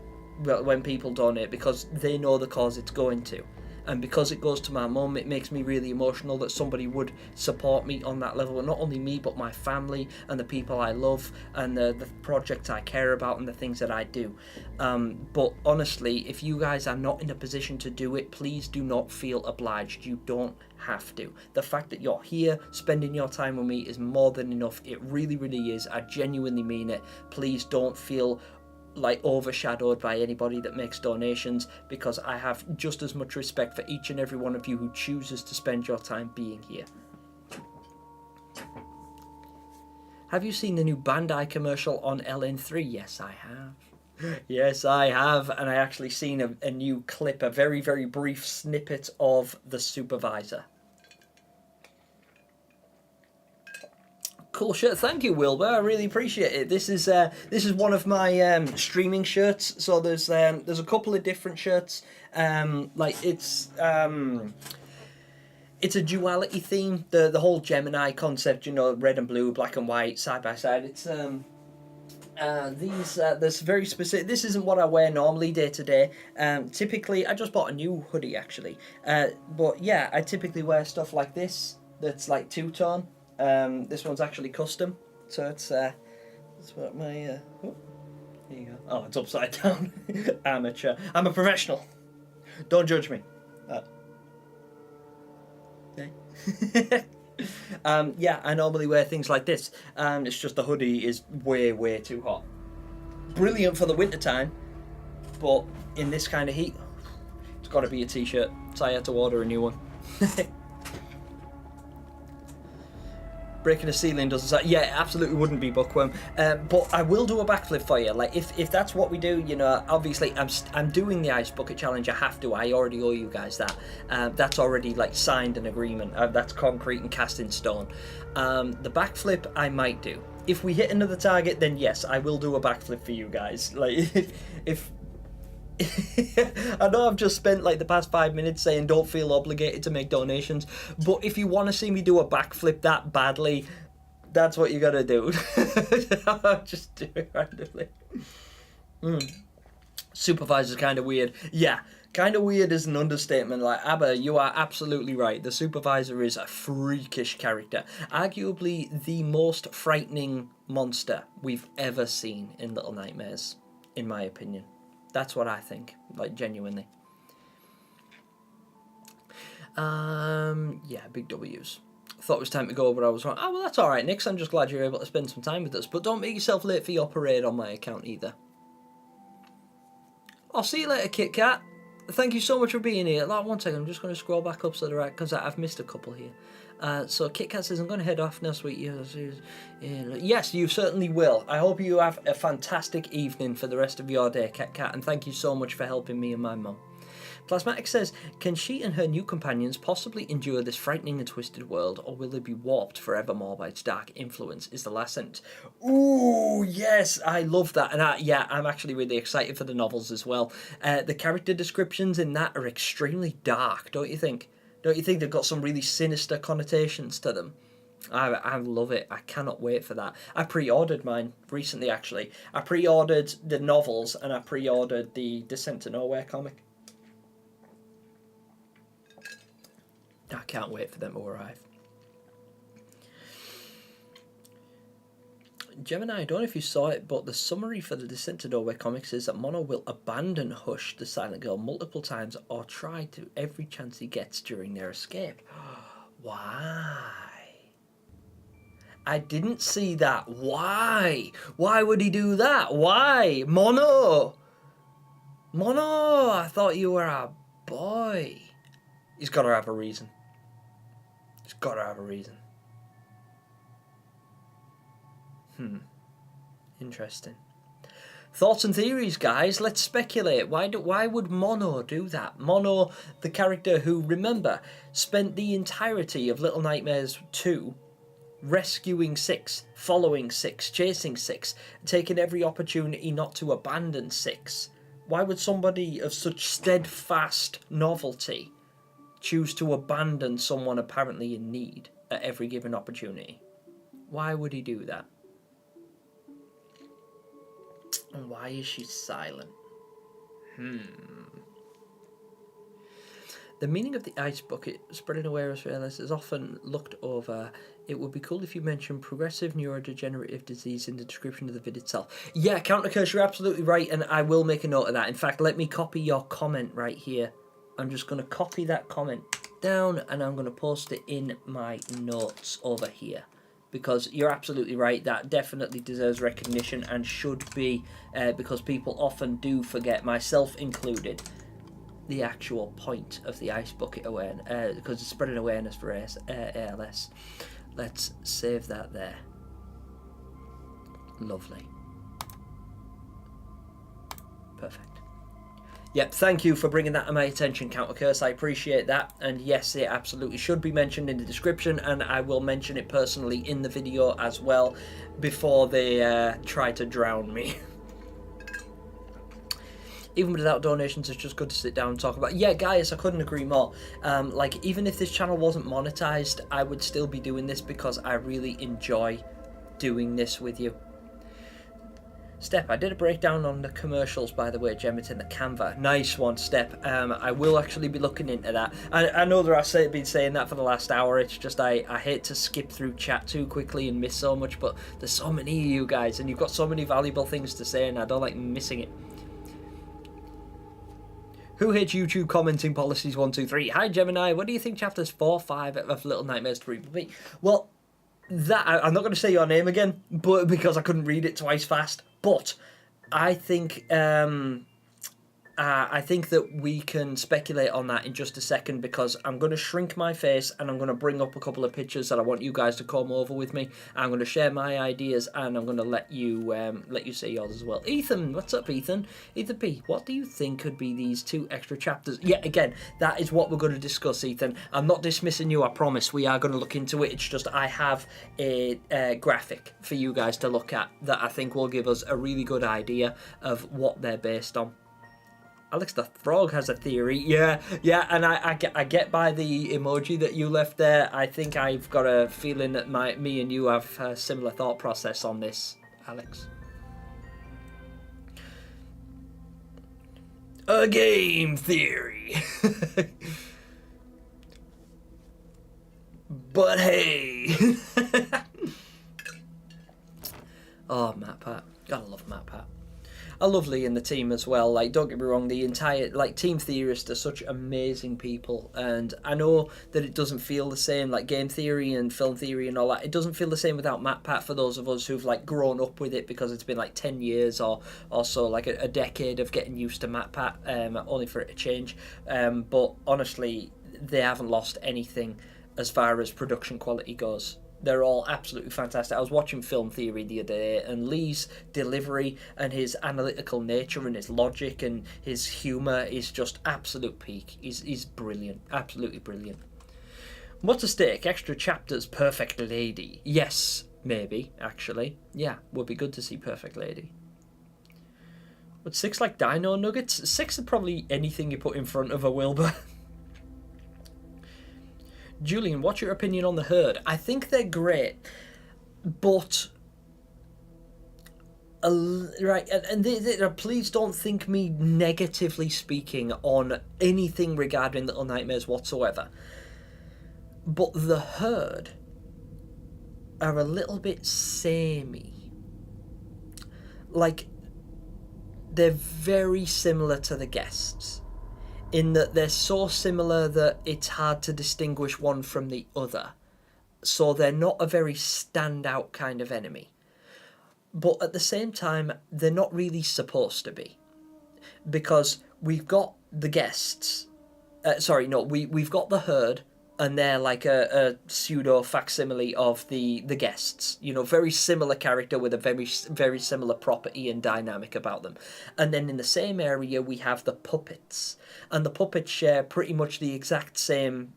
when people donate, because they know the cause it's going to. And because it goes to my mum, it makes me really emotional that somebody would support me on that level. And not only me, but my family and the people I love and the projects I care about and the things that I do. But honestly, if you guys are not in a position to do it, please do not feel obliged. You don't have to. The fact that you're here spending your time with me is more than enough. It really is. I genuinely mean it. Please don't feel like overshadowed by anybody that makes donations, because I have just as much respect for each and every one of you who chooses to spend your time being here. Have you seen the new Bandai commercial on LN3? Yes, I have. Yes, I have. And I actually seen a new clip, a very brief snippet of the supervisor. Cool shirt, thank you, Wilbur. I really appreciate it. This is one of my streaming shirts. So there's a couple of different shirts. Like it's a duality theme. The whole Gemini concept, you know, red and blue, black and white, side by side. It's there's very specific. This isn't what I wear normally day to day. Typically, I just bought a new hoodie actually. But yeah, I typically wear stuff like this. That's like two-tone. This one's actually custom, so it's that's what my oh, there you go. Oh, it's upside down. Amateur. I'm a professional. Don't judge me. Okay. Yeah, I normally wear things like this. It's just the hoodie is way too hot. Brilliant for the winter time, but in this kind of heat, it's got to be a t-shirt. So I had to order a new one. Breaking a ceiling doesn't. Yeah, absolutely wouldn't be Bookworm. But I will do a backflip for you. Like if that's what we do, you know. Obviously, I'm doing the ice bucket challenge. I have to. I already owe you guys that. That's already like signed an agreement. That's concrete and cast in stone. The backflip I might do. If we hit another target, then yes, I will do a backflip for you guys. Like if I know I've just spent like the past 5 minutes saying don't feel obligated to make donations, but if you want to see me do a backflip that badly, that's what you gotta do. I'll just do it randomly. Supervisor's kind of weird. Yeah, kind of weird is an understatement. Like, Abba, you are absolutely right. The supervisor is a freakish character. Arguably the most frightening monster we've ever seen in Little Nightmares, in my opinion. That's what I think, like, genuinely. Yeah, big W's. Thought it was time to go, but I was wrong. Oh, well, that's alright, Nix. I'm just glad you're able to spend some time with us. But don't make yourself late for your parade on my account either. I'll see you later, Kit Kat. Thank you so much for being here. Like, one second, I'm just going to scroll back up to the right, because I've missed a couple here. So Kit Kat says, I'm going to head off now, sweetie. Yes, you certainly will. I hope you have a fantastic evening for the rest of your day, Kit Kat, and thank you so much for helping me and my mum. Plasmatic says, can she and her new companions possibly endure this frightening and twisted world, or will they be warped forevermore by its dark influence, is the last sentence. Ooh, yes, I love that. And yeah, I'm actually really excited for the novels as well. The character descriptions in that are extremely dark, don't you think? Don't you think they've got some really sinister connotations to them? I love it. I cannot wait for that. I pre-ordered mine recently, actually. I pre-ordered the novels and I pre-ordered the Descent to Nowhere comic. I can't wait for them to arrive. Gemini, I don't know if you saw it, but the summary for the Descent to Nowhere comics is that Mono will abandon Hush, the silent girl, multiple times or try to every chance he gets during their escape. Why? I didn't see that. Why? Why would he do that? Why? Mono! Mono, I thought you were a boy. He's got to have a reason. He's got to have a reason. Interesting. Thoughts and theories, guys. Let's speculate. Why would Mono do that? Mono, the character who, remember, spent the entirety of Little Nightmares 2 rescuing Six, following Six, chasing Six, taking every opportunity not to abandon Six. Why would somebody of such steadfast novelty choose to abandon someone apparently in need at every given opportunity? Why would he do that? And why is she silent? The meaning of the ice bucket, spreading awareness is often looked over. It would be cool if you mentioned progressive neurodegenerative disease in the description of the vid itself. Yeah, Countercurse, you're absolutely right, and I will make a note of that. In fact, let me copy your comment right here. I'm just going to copy that comment down, and I'm going to post it in my notes over here. Because you're absolutely right, that definitely deserves recognition and should be, because people often do forget, myself included, the actual point of the ice bucket awareness, because it's spreading awareness for ALS. Let's save that there. Lovely. Perfect. Yep, thank you for bringing that to my attention, Countercurse. I appreciate that. And yes, it absolutely should be mentioned in the description, and I will mention it personally in the video as well before they try to drown me. Even without donations, it's just good to sit down and talk about. Yeah, guys, I couldn't agree more. Like, even if this channel wasn't monetized, I would still be doing this because I really enjoy doing this with you. Step, I did a breakdown on the commercials, by the way, Gemini, in the Canva. Nice one, Step. I will actually be looking into that. I know that I've been saying that for the last hour. It's just I hate to skip through chat too quickly and miss so much, but there's so many of you guys, and you've got so many valuable things to say, and I don't like missing it. Who hates YouTube commenting policies 1, 2, 3? Hi, Gemini. What do you think chapters 4, 5 of Little Nightmares 3 will be? Well, that I'm not going to say your name again, but because I couldn't read it twice fast. But I think that we can speculate on that in just a second, because I'm going to shrink my face and I'm going to bring up a couple of pictures that I want you guys to come over with me. I'm going to share my ideas and I'm going to let you say yours as well. Ethan, what's up, Ethan? Ethan P, what do you think could be these 2 extra chapters? Yeah, again, that is what we're going to discuss, Ethan. I'm not dismissing you, I promise. We are going to look into it. It's just I have a graphic for you guys to look at that I think will give us a really good idea of what they're based on. Alex the Frog has a theory. Yeah, and I get by the emoji that you left there. I think I've got a feeling that me and you have a similar thought process on this, Alex. A game theory. But hey. Oh, MatPat. Gotta love MatPat. Are lovely in the team as well. Like, don't get me wrong, the entire team theorists are such amazing people, and I know that it doesn't feel the same, like game theory and film theory and all that. It doesn't feel the same without MatPat for those of us who've grown up with it, because it's been 10 years or so, like a decade of getting used to MatPat, only for it to change. But honestly, they haven't lost anything as far as production quality goes. They're all absolutely fantastic. I was watching Film Theory the other day, and Lee's delivery and his analytical nature and his logic and his humour is just absolute peak. He's brilliant, absolutely brilliant. What's at stake? Extra chapters, Perfect Lady. Yes, maybe, actually. Yeah, would be good to see Perfect Lady. Would 6 like Dino Nuggets? 6 are probably anything you put in front of a Wilbur. Julian, what's your opinion on the herd? I think they're great, but right, and please don't think me negatively speaking on anything regarding Little Nightmares whatsoever. But the herd are a little bit samey. Like, they're very similar to the guests, in that they're so similar that it's hard to distinguish one from the other. So they're not a very standout kind of enemy. But at the same time, they're not really supposed to be. because we've got the guests. We've got the herd, and they're like a pseudo facsimile of the guests. You know, very similar character with a very similar property and dynamic about them. And then in the same area we have the puppets, and the puppets share pretty much the exact same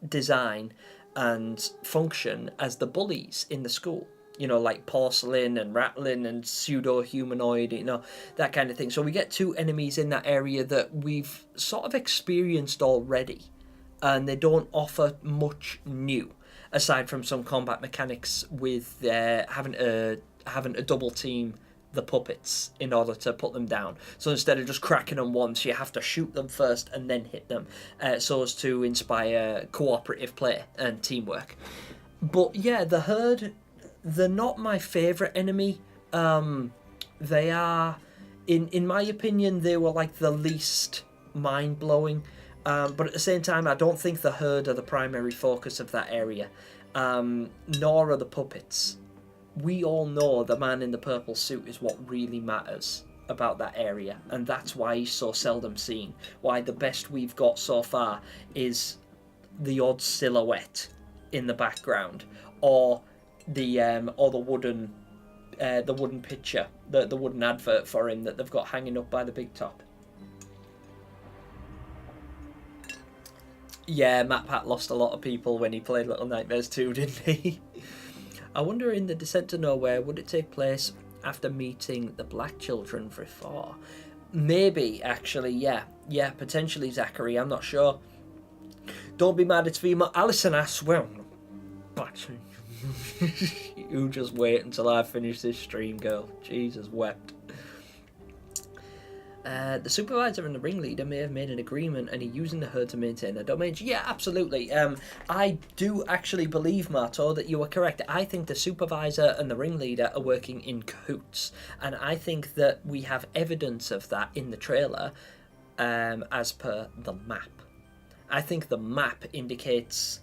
design and function as the bullies in the school. You know, like porcelain and rattling and pseudo-humanoid, you know, that kind of thing. So we get two enemies in that area that we've sort of experienced already, and they don't offer much new, aside from some combat mechanics with having to double team the puppets in order to put them down. So instead of just cracking them once, you have to shoot them first and then hit them, so as to inspire cooperative play and teamwork. But yeah, the herd, they're not my favourite enemy. They are, in my opinion, they were like the least mind-blowing. But at the same time, I don't think the herd are the primary focus of that area. Nor are the puppets. We all know the man in the purple suit is what really matters about that area, and that's why he's so seldom seen. Why the best we've got so far is the odd silhouette in the background, or the wooden picture, the wooden advert for him that they've got hanging up by the big top. Yeah, Matt Pat lost a lot of people when he played Little Nightmares 2, didn't he? I wonder, in The Descent to Nowhere, would it take place after meeting the black children before? Maybe, actually, yeah. Yeah, potentially, Zachary, I'm not sure. Don't be mad, it's female. Alison asks, well, but you just wait until I finish this stream, girl. Jesus wept. The supervisor and the ringleader may have made an agreement and are using the herd to maintain their domains. Yeah, absolutely. I do actually believe, Marto, that you are correct. I think the supervisor and the ringleader are working in cahoots, and I think that we have evidence of that in the trailer, as per the map. I think the map indicates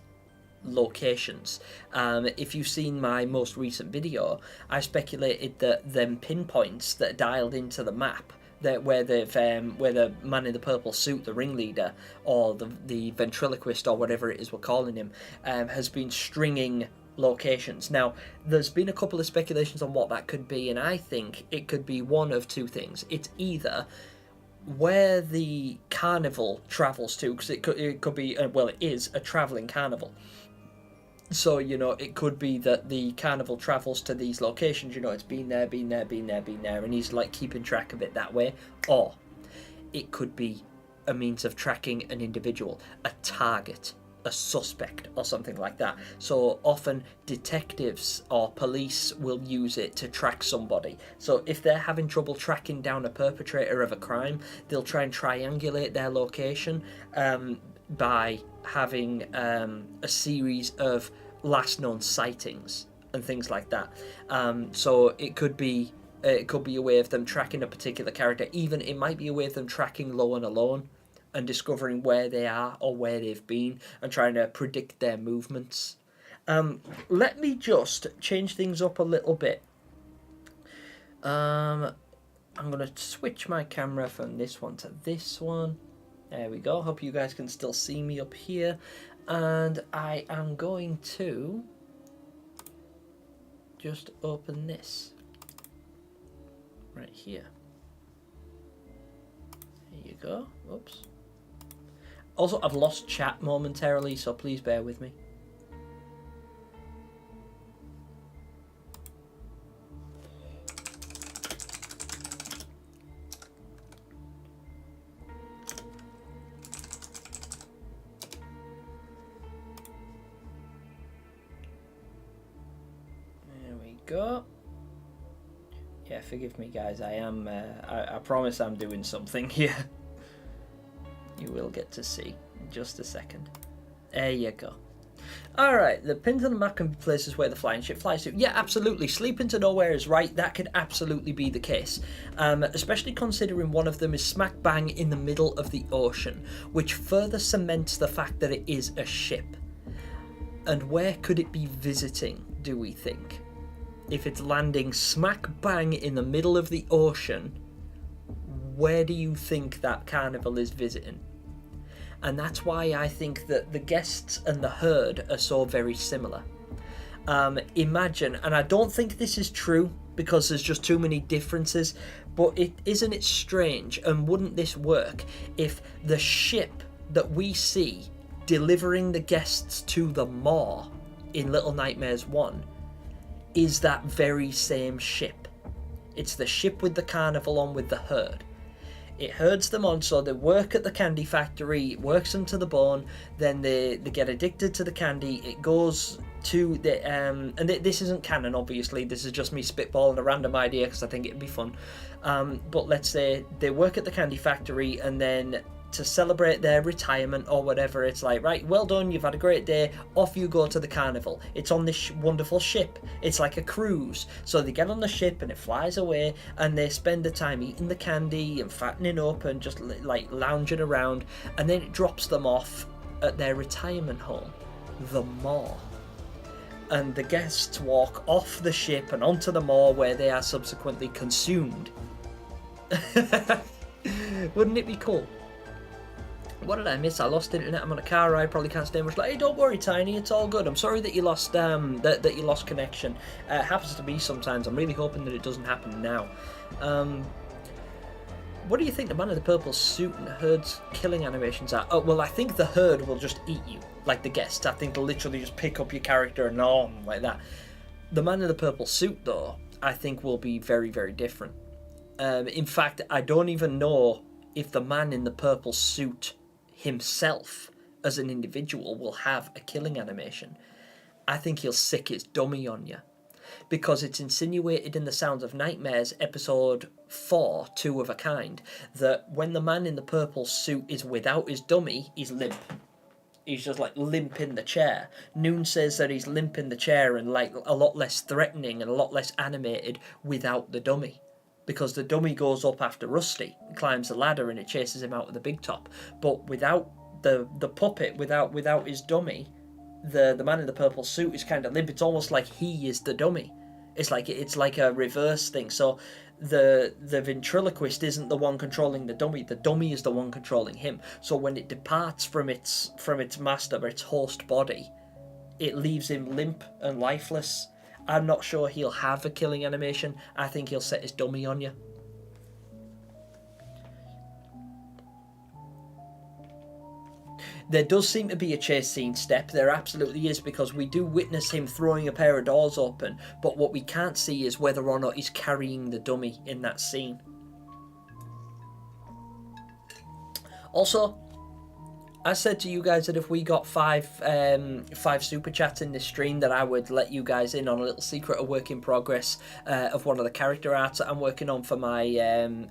locations. If you've seen my most recent video, I speculated that them pinpoints that are dialed into the map, that where the man in the purple suit, the ringleader, or the ventriloquist, or whatever it is we're calling him, has been stringing locations. Now, there's been a couple of speculations on what that could be, and I think it could be one of two things. It's either where the carnival travels to, because it could be, well, it is a travelling carnival. So, you know, it could be that the carnival travels to these locations, you know, it's been there, and he's, like, keeping track of it that way. Or it could be a means of tracking an individual, a target, a suspect, or something like that. So often detectives or police will use it to track somebody. So if they're having trouble tracking down a perpetrator of a crime, they'll try and triangulate their location by having a series of last known sightings and things like that. So it could be a way of them tracking a particular character. Even it might be a way of them tracking Low and Alone and discovering where they are or where they've been and trying to predict their movements. Let me just change things up a little bit. I'm going to switch my camera from this one to this one. There we go. Hope you guys can still see me up here. And I am going to just open this right here. There you go. Oops. Also, I've lost chat momentarily, so please bear with me. Go. Yeah, forgive me, guys. I am. I promise I'm doing something here. You will get to see in just a second. There you go. Alright, the pins on the map can be places where the flying ship flies to. Yeah, absolutely. Sleep into Nowhere is right. That could absolutely be the case. Especially considering one of them is smack bang in the middle of the ocean, which further cements the fact that it is a ship. And where could it be visiting, do we think? If it's landing smack bang in the middle of the ocean, where do you think that carnival is visiting? And that's why I think that the guests and the herd are so very similar. Imagine, and I don't think this is true because there's just too many differences, but isn't it strange, and wouldn't this work if the ship that we see delivering the guests to the maw in Little Nightmares 1 is that very same ship? It's the ship with the carnival on with the herd. It herds them on, so they work at the candy factory, it works them to the bone, then they get addicted to the candy, it goes to the, and this isn't canon obviously, this is just me spitballing a random idea because I think it'd be fun, but let's say they work at the candy factory, and then to celebrate their retirement or whatever, it's like, right, well done, you've had a great day, off you go to the carnival. It's on this wonderful ship. It's like a cruise. So they get on the ship and it flies away, and they spend the time eating the candy and fattening up and just like lounging around, and then it drops them off at their retirement home, the maw. And the guests walk off the ship and onto the maw, where they are subsequently consumed. Wouldn't it be cool? What did I miss? I lost internet. I'm on a car ride. Probably can't stay much. Like, hey, don't worry, Tiny. It's all good. I'm sorry that you lost that you lost connection. It happens to me sometimes. I'm really hoping that it doesn't happen now. What do you think the man in the purple suit and the herd's killing animations are? Oh, well, I think the herd will just eat you, like the guests. I think they'll literally just pick up your character and like that. The man in the purple suit, though, I think will be very, very different. In fact, I don't even know if the man in the purple suit himself as an individual will have a killing animation. I think he'll sick his dummy on you, because it's insinuated in the Sounds of Nightmares episode 4, 2 of a Kind, that when the man in the purple suit is without his dummy, he's limp. He's just like limp in the chair. Noon says that he's limp in the chair and like a lot less threatening and a lot less animated without the dummy. Because the dummy goes up after Rusty, climbs the ladder, and it chases him out with the big top. But without the puppet, without his dummy, the man in the purple suit is kind of limp. It's almost like he is the dummy. It's like a reverse thing. So the ventriloquist isn't the one controlling the dummy is the one controlling him. So when it departs from its master or its host body, it leaves him limp and lifeless. I'm not sure he'll have a killing animation. I think he'll set his dummy on you. There does seem to be a chase scene step. There absolutely is, because we do witness him throwing a pair of doors open, but what we can't see is whether or not he's carrying the dummy in that scene. Also, I said to you guys that if we got five super chats in this stream, that I would let you guys in on a little secret, a work in progress of one of the character arts that I'm working on for my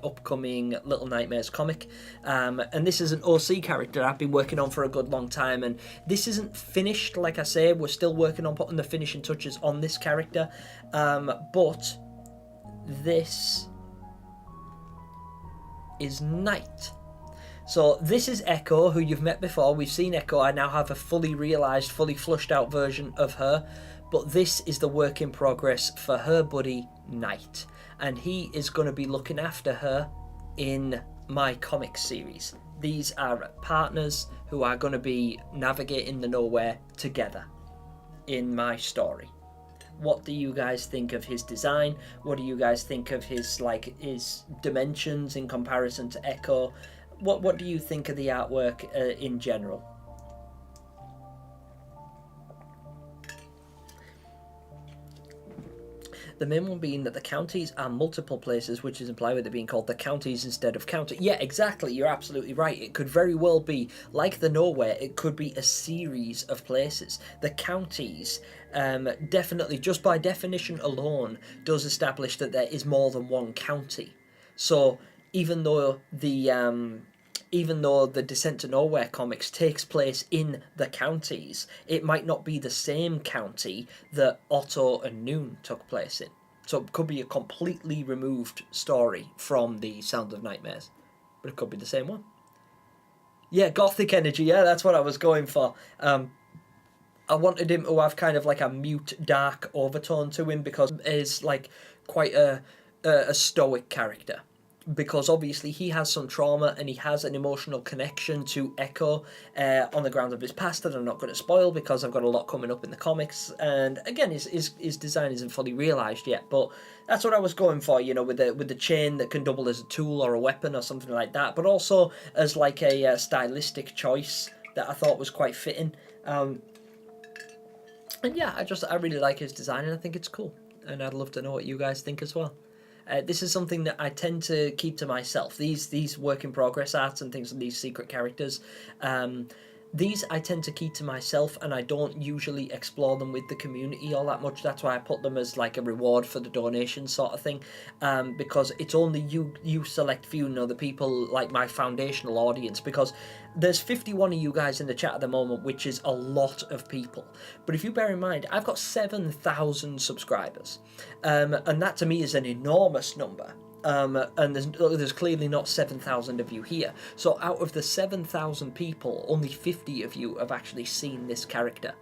upcoming Little Nightmares comic. And this is an OC character I've been working on for a good long time, and this isn't finished. Like I say, we're still working on putting the finishing touches on this character, but this is Night. So this is Echo, who you've met before. We've seen Echo. I now have a fully realised, fully flushed out version of her. But this is the work in progress for her buddy, Night. And he is going to be looking after her in my comic series. These are partners who are going to be navigating the nowhere together in my story. What do you guys think of his design? What do you guys think of his dimensions in comparison to Echo? What do you think of the artwork in general? The main one being that the counties are multiple places, which is implied with it being called the counties instead of county. Yeah, exactly. You're absolutely right. It could very well be, like the nowhere, it could be a series of places. The counties, definitely, just by definition alone, does establish that there is more than one county. So even though the Descent to Nowhere comics takes place in the counties, it might not be the same county that Otto and Noon took place in. So it could be a completely removed story from the Sound of Nightmares, but it could be the same one. Yeah, gothic energy, yeah, that's what I was going for. I wanted him to have kind of like a mute, dark overtone to him, because he's like quite a stoic character. because obviously he has some trauma and he has an emotional connection to Echo on the grounds of his past that I'm not going to spoil because I've got a lot coming up in the comics. And again, his design isn't fully realised yet, but that's what I was going for, you know, with the chain that can double as a tool or a weapon or something like that, but also as like a stylistic choice that I thought was quite fitting. And yeah, I really like his design and I think it's cool. And I'd love to know what you guys think as well. This is something that I tend to keep to myself. These work in progress arts and things, and these secret characters, these I tend to keep to myself, and I don't usually explore them with the community all that much. That's why I put them as like a reward for the donation sort of thing, because it's only you select few, you know, the people like my foundational audience, because there's 51 of you guys in the chat at the moment, which is a lot of people. But if you bear in mind, I've got 7,000 subscribers, and that to me is an enormous number. And there's clearly not 7,000 of you here. So out of the 7,000 people, only 50 of you have actually seen this character.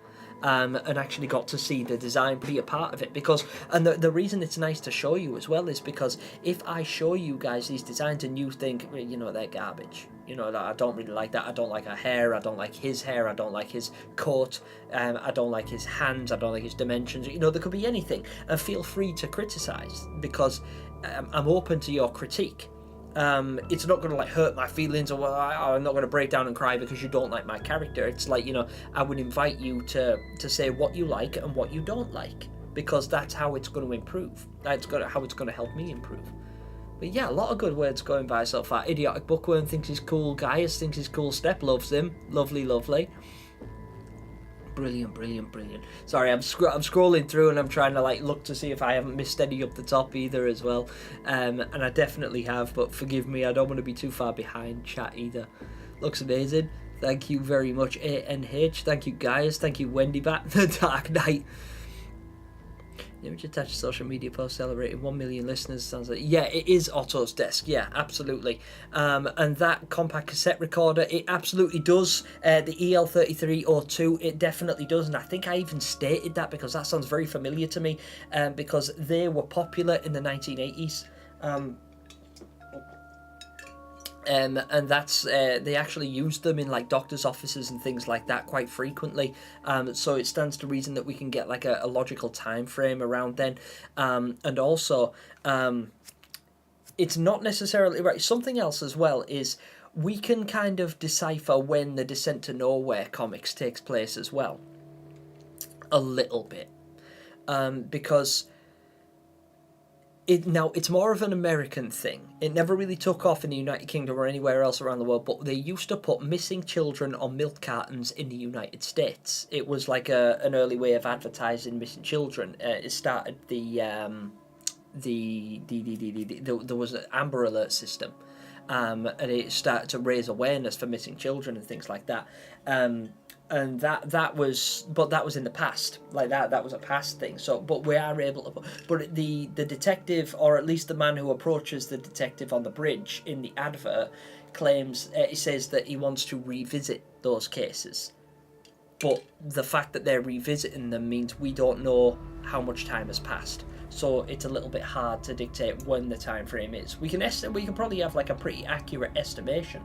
And actually got to see the design, be a part of it, because, and the reason it's nice to show you as well is because if I show you guys these designs and you think, well, you know, they're garbage, you know, I don't really like that, I don't like her hair, I don't like his hair, I don't like his coat, I don't like his hands, I don't like his dimensions, you know, there could be anything, and feel free to criticize, because I'm open to your critique. It's not going to like hurt my feelings, or well, I'm not going to break down and cry because you don't like my character. It's like, you know, I would invite you to say what you like and what you don't like, because that's how it's going to improve. That's how it's going to help me improve. But yeah, a lot of good words going by so far. Idiotic Bookworm thinks he's cool. Gaius thinks he's cool. Step loves him. Lovely, lovely. Brilliant, brilliant, brilliant. Sorry, I'm scrolling through and I'm trying to like look to see if I haven't missed any up the top either as well. And I definitely have, but forgive me, I don't want to be too far behind chat either. Looks amazing. Thank you very much, ANH. Thank you, guys. Thank you, Wendy Bat, The Dark Knight. Image attached social media post celebrating 1 million listeners. Sounds like, yeah, it is Otto's desk. Yeah, absolutely. And that compact cassette recorder, it absolutely does. The EL3302, it definitely does. And I think I even stated that because that sounds very familiar to me, because they were popular in the 1980s. And that's they actually used them in like doctors' offices and things like that quite frequently. So it stands to reason that we can get like a logical time frame around then. And also, it's not necessarily right. Something else as well is we can kind of decipher when the Descent to Nowhere comics takes place as well. A little bit. Because it's more of an American thing. It never really took off in the United Kingdom or anywhere else around the world, but they used to put missing children on milk cartons in the United States. It was like an early way of advertising missing children. It started there was an Amber Alert system, and it started to raise awareness for missing children and things like that. And that was in the past, like that was a past thing. So, but we are able to, but the detective, or at least the man who approaches the detective on the bridge in the advert, claims, he says that he wants to revisit those cases. But the fact that they're revisiting them means we don't know how much time has passed. So it's a little bit hard to dictate when the time frame is. We can probably have like a pretty accurate estimation.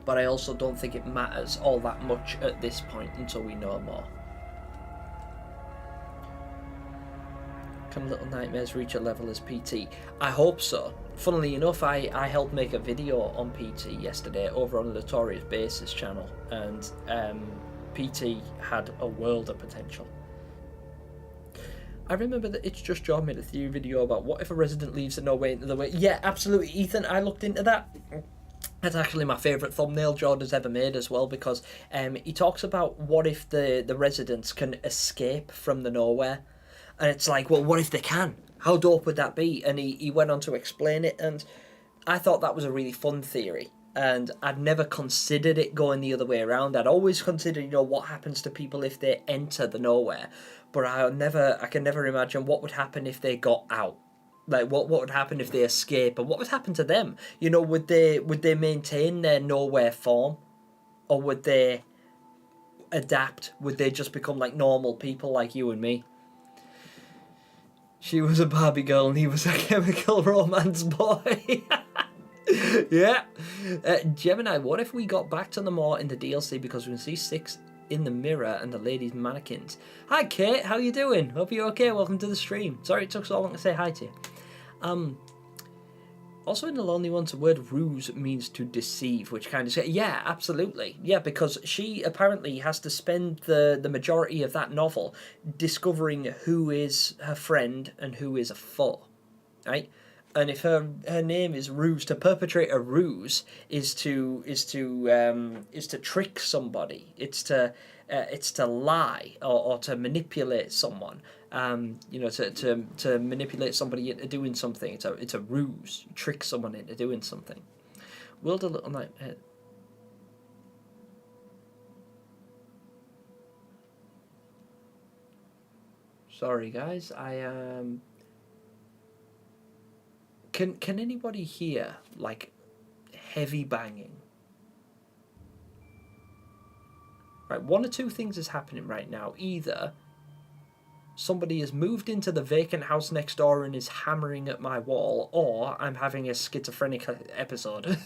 But I also don't think it matters all that much at this point until we know more. Can Little Nightmares reach a level as PT? I hope so. Funnily enough, I helped make a video on PT yesterday over on the Notorious Basis channel, and PT had a world of potential. I remember that It's Just John made a theory video about what if a resident leaves and no way into the way. Yeah, absolutely, Ethan, I looked into that. That's actually my favourite thumbnail Jordan's ever made as well, because he talks about what if the residents can escape from the nowhere. And it's like, well, what if they can? How dope would that be? And he went on to explain it, and I thought that was a really fun theory. And I'd never considered it going the other way around. I'd always considered, what happens to people if they enter the nowhere. But I can never imagine what would happen if they got out. Like, what would happen if they escape, and what would happen to them? Would they maintain their nowhere form, or would they adapt? Would they just become like normal people like you and me? She was a Barbie girl and he was a chemical romance boy. Yeah. Gemini, what if we got back to them all in the DLC because we can see 6 in the mirror and the lady's mannequins? Hi Kate, how you doing? Hope you're okay. Welcome to the stream. Sorry it took so long to say hi to you. Also in The Lonely Ones, the word ruse means to deceive, which kind of... Yeah, absolutely. Yeah, because she apparently has to spend the majority of that novel discovering who is her friend and who is a foe, right? And if her name is Ruse, to perpetrate a ruse is to trick somebody. It's to lie or to manipulate someone. To manipulate somebody into doing something. It's a ruse. You trick someone into doing something. Willed a little nightmare. Sorry guys, I am. Can anybody hear like heavy banging? Right, one or two things is happening right now. Either somebody has moved into the vacant house next door and is hammering at my wall, or I'm having a schizophrenic episode.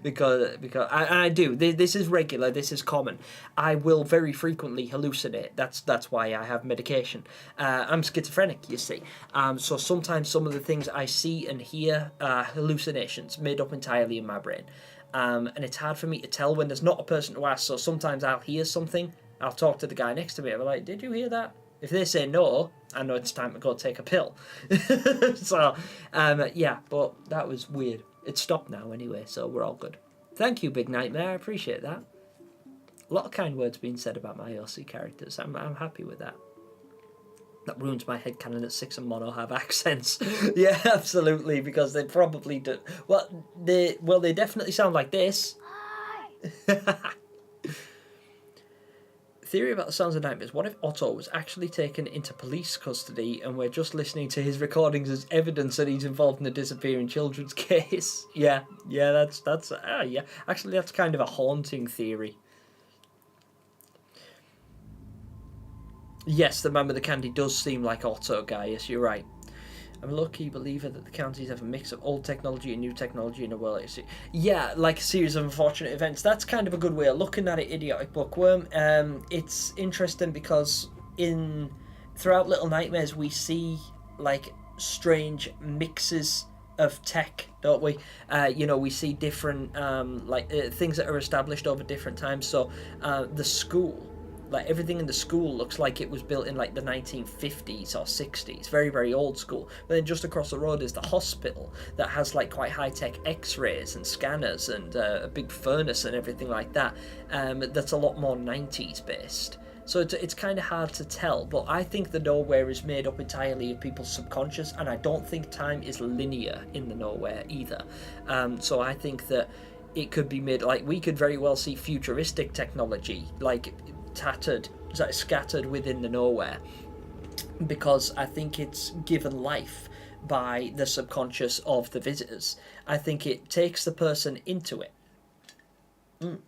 because I do. This is regular. This is common. I will very frequently hallucinate. That's why I have medication. I'm schizophrenic, you see. So sometimes some of the things I see and hear are hallucinations made up entirely in my brain. And it's hard for me to tell when there's not a person to ask. So sometimes I'll hear something. I'll talk to the guy next to me. I'm like, did you hear that? If they say no, I know it's time to go take a pill. So, yeah, but that was weird. It's stopped now anyway, so we're all good. Thank you, Big Nightmare. I appreciate that. A lot of kind words being said about my OC characters. I'm happy with that. That ruins my headcanon that 6 and Mono have accents. Yeah, absolutely, because they probably do. Well, they definitely sound like this. Theory about the Sounds of Nightmares. What if Otto was actually taken into police custody and we're just listening to his recordings as evidence that he's involved in the disappearing children's case? Yeah, that's yeah. Actually, that's kind of a haunting theory. Yes, the man with the candy does seem like Otto, Gaius. You're right. I'm a low-key believer that the counties have a mix of old technology and new technology in a world. Yeah, like a series of unfortunate events. That's kind of a good way of looking at it, Idiotic Bookworm. It's interesting because throughout Little Nightmares we see like strange mixes of tech, don't we? We see different things that are established over different times. So the school. Like everything in the school looks like it was built in like the 1950s or 60s, very, very old school. But then just across the road is the hospital that has like quite high-tech x-rays and scanners and a big furnace and everything like that. That's a lot more 90s based. So it's kind of hard to tell, but I think the Nowhere is made up entirely of people's subconscious, and I don't think time is linear in the Nowhere either. So I think that it could be made, like we could very well see futuristic technology, like scattered within the Nowhere, because I think it's given life by the subconscious of the visitors. I think it takes the person into it, and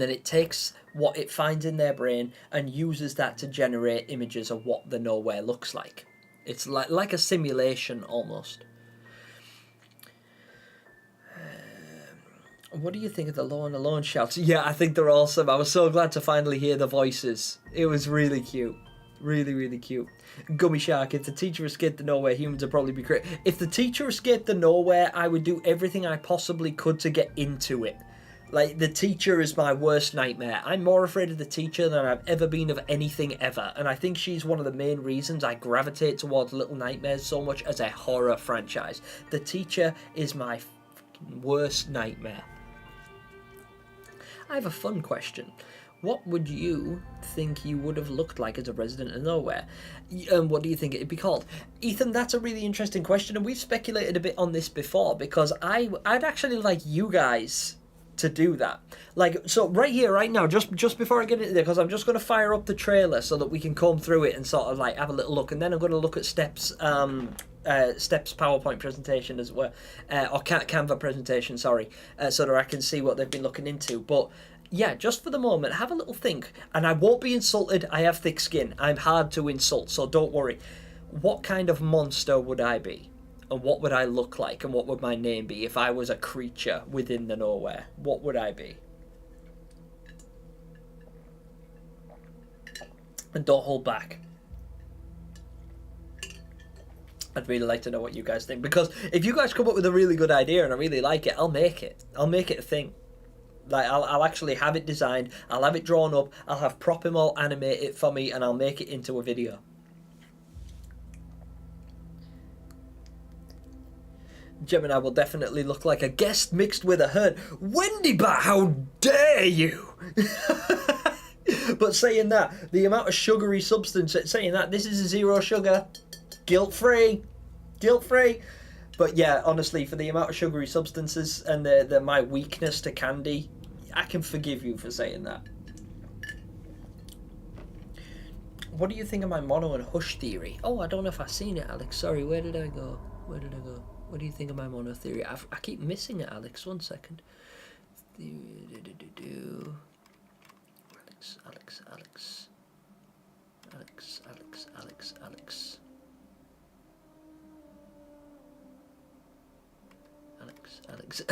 then it takes what it finds in their brain and uses that to generate images of what the Nowhere looks like. It's like a simulation almost. What do you think of the Low and Alone shouts? Yeah, I think they're awesome. I was so glad to finally hear the voices. It was really cute. Really, really cute. Gummy Shark, if the teacher escaped the Nowhere, humans would probably be great. If the teacher escaped the Nowhere, I would do everything I possibly could to get into it. Like, the teacher is my worst nightmare. I'm more afraid of the teacher than I've ever been of anything ever. And I think she's one of the main reasons I gravitate towards Little Nightmares so much as a horror franchise. The teacher is my worst nightmare. I have a fun question. What would you think you would have looked like as a resident of Nowhere? And what do you think it'd be called? Ethan, that's a really interesting question, and we've speculated a bit on this before, because I'd actually like you guys to do that. Like, so right here, right now, just before I get into there, because I'm just going to fire up the trailer so that we can comb through it and sort of like have a little look, and then I'm going to look at Steps' PowerPoint presentation as well, or Canva presentation, sorry, so that I can see what they've been looking into. But yeah, just for the moment, have a little think, and I won't be insulted. I have thick skin. I'm hard to insult, so don't worry. what kind of monster would I be? And what would I look like? And what would my name be if I was a creature within the nowhere? What would I be? And don't hold back. I'd really like to know what you guys think, because if you guys come up with a really good idea and I really like it, I'll make it. I'll make it a thing. Like, I'll actually have it designed, I'll have it drawn up, I'll have Propimol animate it for me, and I'll make it into a video. Gemini will definitely look like a guest mixed with a herd. Wendy Bat, how dare you! But saying that, the amount of sugary substance, saying that, this is a zero sugar, guilt-free, guilt-free. But yeah, honestly, for the amount of sugary substances and my weakness to candy, I can forgive you for saying that. What do you think of my mono and hush theory? Oh, I don't know if I've seen it, Alex. Sorry, where did I go? Where did I go? What do you think of my mono theory? I keep missing it, Alex. 1 second. Alex.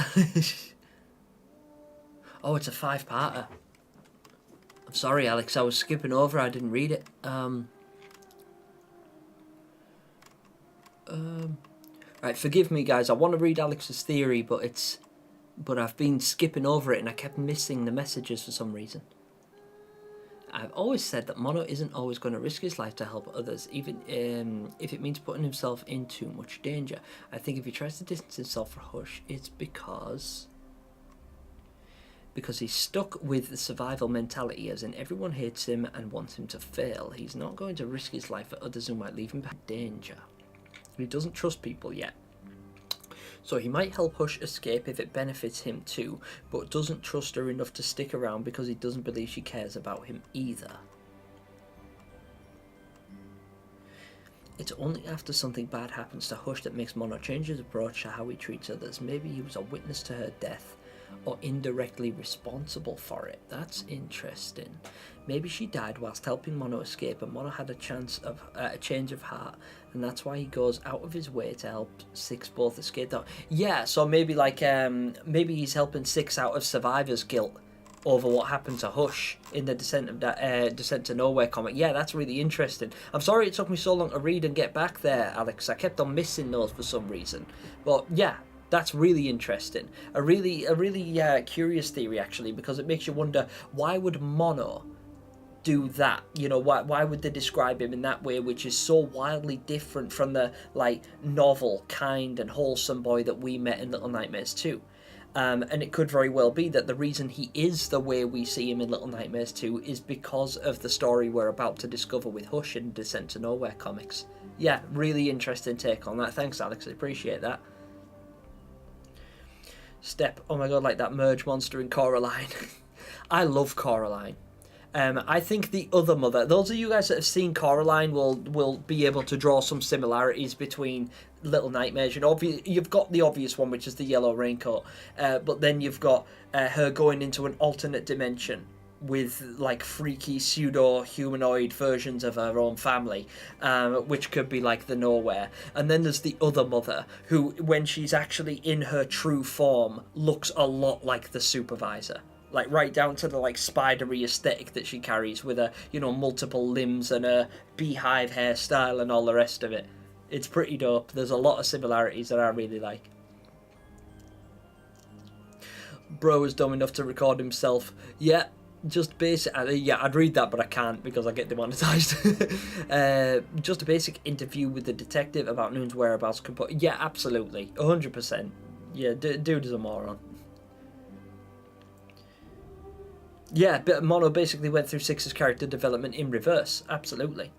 Oh, it's a 5-parter. I'm sorry, Alex. I was skipping over. I didn't read it. Right, forgive me, guys. I want to read Alex's theory, but I've been skipping over it, and I kept missing the messages for some reason. I've always said that Mono isn't always going to risk his life to help others, even if it means putting himself in too much danger. I think if he tries to distance himself from Hush, it's because he's stuck with the survival mentality, as in everyone hates him and wants him to fail. He's not going to risk his life for others who might leave him behind danger. He doesn't trust people yet. So he might help Hush escape if it benefits him too, but doesn't trust her enough to stick around because he doesn't believe she cares about him either. It's only after something bad happens to Hush that makes Mono change his approach to how he treats others. Maybe he was a witness to her death, or indirectly responsible for it. That's interesting. Maybe she died whilst helping Mono escape, and Mono had a change of heart, and that's why he goes out of his way to help Six both escape. Yeah, so maybe maybe he's helping Six out of survivor's guilt over what happened to Hush in the Descent to Nowhere comic. Yeah, that's really interesting. I'm sorry it took me so long to read and get back there, Alex. I kept on missing those for some reason. But yeah, that's really interesting. A really curious theory, actually, because it makes you wonder, why would Mono do that? You know, why would they describe him in that way, which is so wildly different from the novel, kind and wholesome boy that we met in Little Nightmares 2? And it could very well be that the reason he is the way we see him in Little Nightmares 2 is because of the story we're about to discover with Hush in Descent to Nowhere comics. Yeah, really interesting take on that. Thanks, Alex. I appreciate that. Step, oh my god, like that merge monster in Coraline. I love Coraline. I think the other mother, those of you guys that have seen Coraline will be able to draw some similarities between Little Nightmares. You know, you've got the obvious one, which is the yellow raincoat, but then you've got her going into an alternate dimension with freaky pseudo-humanoid versions of her own family, which could be like the Nowhere. And then there's the other mother, who, when she's actually in her true form, looks a lot like the Supervisor. Right down to the spidery aesthetic that she carries, with her, multiple limbs and a beehive hairstyle and all the rest of it. It's pretty dope. There's a lot of similarities that I really like. Bro is dumb enough to record himself. Yeah, just basic. Yeah, I'd read that, but I can't because I get demonetized. Just a basic interview with the detective about Noon's whereabouts. Yeah, absolutely, 100%. Yeah, dude is a moron. Yeah, but Mono basically went through Six's character development in reverse. Absolutely.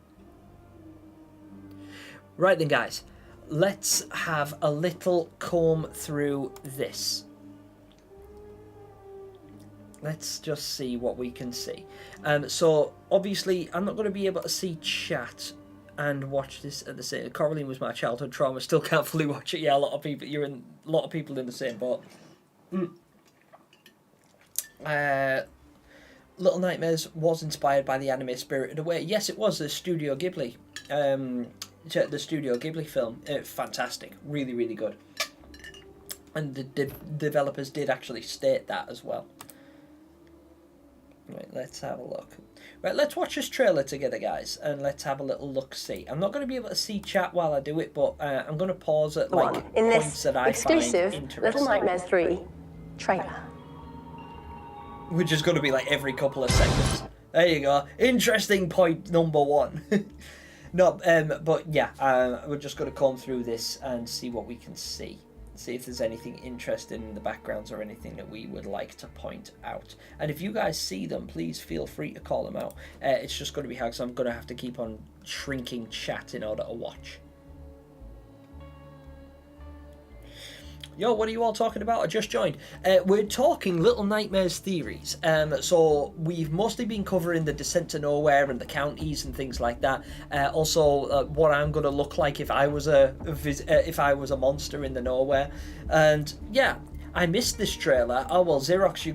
Right then, guys, let's have a little comb through this. Let's just see what we can see. So obviously, I'm not going to be able to see chat and watch this at the same. Coraline was my childhood trauma. Still can't fully watch it. Yeah, a lot of people in the same boat. Little Nightmares was inspired by the anime Spirited Away. Yes, it was. The Studio Ghibli. the Studio Ghibli film. Fantastic, really, really good. And the developers did actually state that as well. Right, let's have a look. Right, let's watch this trailer together, guys, and let's have a little look-see. I'm not going to be able to see chat while I do it, but I'm going to pause at like in points this that I find exclusive interesting. Little Nightmares 3 trailer. Which is going to be like every couple of seconds. There you go. Interesting point number 1. No, but yeah, we're just going to comb through this and see what we can see. See if there's anything interesting in the backgrounds or anything that we would like to point out. And if you guys see them, please feel free to call them out. It's just going to be hard because I'm going to have to keep on shrinking chat in order to watch. Yo, what are you all talking about? I just joined. We're talking Little Nightmares theories. So we've mostly been covering the Descent to Nowhere and the counties and things like that. Also, what I'm gonna look like if I was a monster in the Nowhere. And yeah, I missed this trailer. Oh well, Xerox, you're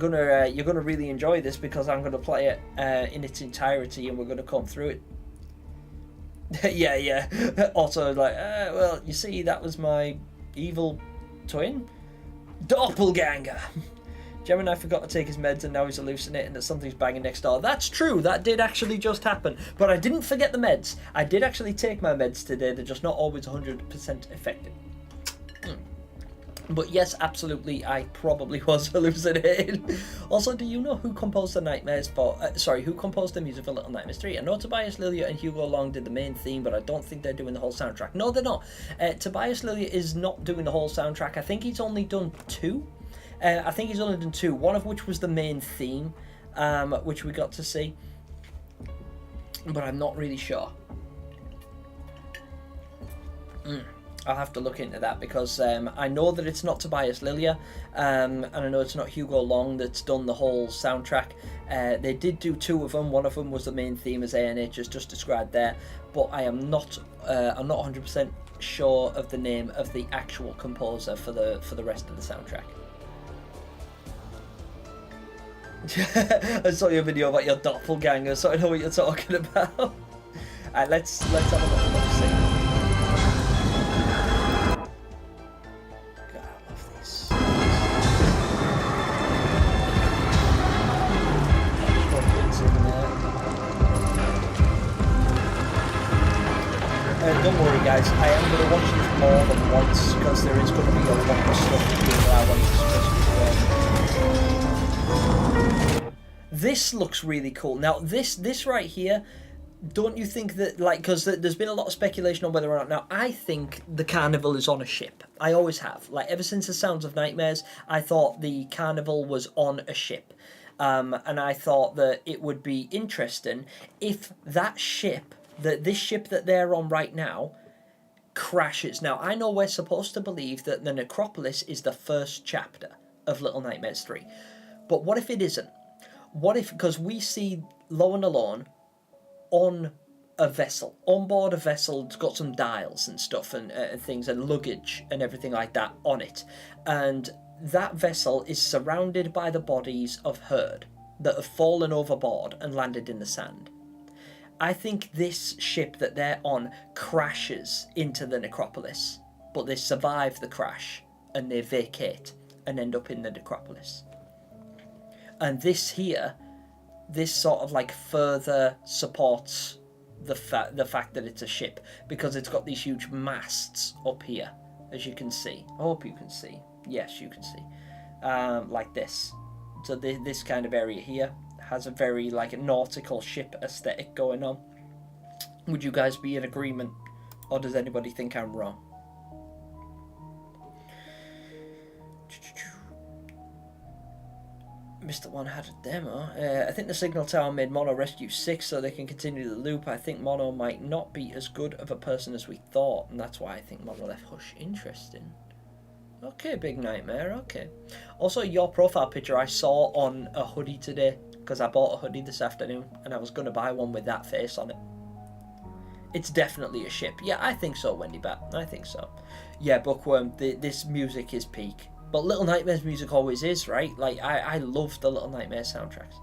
gonna really enjoy this because I'm gonna play it in its entirety and we're gonna come through it. yeah. Also, like, well, you see, that was my evil twin? Doppelganger! Gemini forgot to take his meds and now he's hallucinating that something's banging next door. That's true, that did actually just happen. But I didn't forget the meds. I did actually take my meds today, they're just not always 100% effective. But yes, absolutely, I probably was hallucinating. Also, do you know who composed the nightmares for... who composed the music for Little Nightmares 3? I know Tobias Lilja and Hugo Long did the main theme, but I don't think they're doing the whole soundtrack. No, they're not. Tobias Lilja is not doing the whole soundtrack. I think he's only done 2. One of which was the main theme, which we got to see. But I'm not really sure. I'll have to look into that because I know that it's not Tobias Lilja, and I know it's not Hugo Long that's done the whole soundtrack. They did do 2 of them. One of them was the main theme, as ANH has just described there, but I'm not 100% sure of the name of the actual composer for the rest of the soundtrack. I saw your video about your doppelganger, so I know what you're talking about. Let's have a look. Don't worry guys, I am going to watch this more than once because there is going to be a lot of stuff that I want to discuss. This looks really cool. Now this right here, don't you think that, like, because there's been a lot of speculation on whether or not, now I think the carnival is on a ship. I always have. Like, ever since the Sounds of Nightmares, I thought the carnival was on a ship. And I thought that it would be interesting if that ship, this ship that they're on right now, crashes. Now, I know we're supposed to believe that the necropolis is the first chapter of Little Nightmares 3. But what if it isn't? What if, because we see Lowen Alone on a vessel, on board a vessel, it's got some dials and stuff and things and luggage and everything like that on it. And that vessel is surrounded by the bodies of Herd that have fallen overboard and landed in the sand. I think this ship that they're on crashes into the necropolis, but they survive the crash and they vacate and end up in the necropolis. And this here, this sort of like further supports the fact that it's a ship, because it's got these huge masts up here, as you can see. I hope you can see. Yes, you can see. Like this. So this kind of area here has a very like a nautical ship aesthetic going on. Would you guys be in agreement, or does anybody think I'm wrong? Mr. One had a demo. I think the Signal Tower made Mono Rescue 6 so they can continue the loop. I think Mono might not be as good of a person as we thought, and that's why I think Mono left Hush. Interesting. Okay, Big Nightmare, okay. Also, your profile picture I saw on a hoodie today, because I bought a hoodie this afternoon, and I was going to buy one with that face on it. It's definitely a ship. Yeah, I think so, Wendy Bat. I think so. Yeah, Bookworm, this music is peak. But Little Nightmares music always is, right? Like, I love the Little Nightmares soundtracks.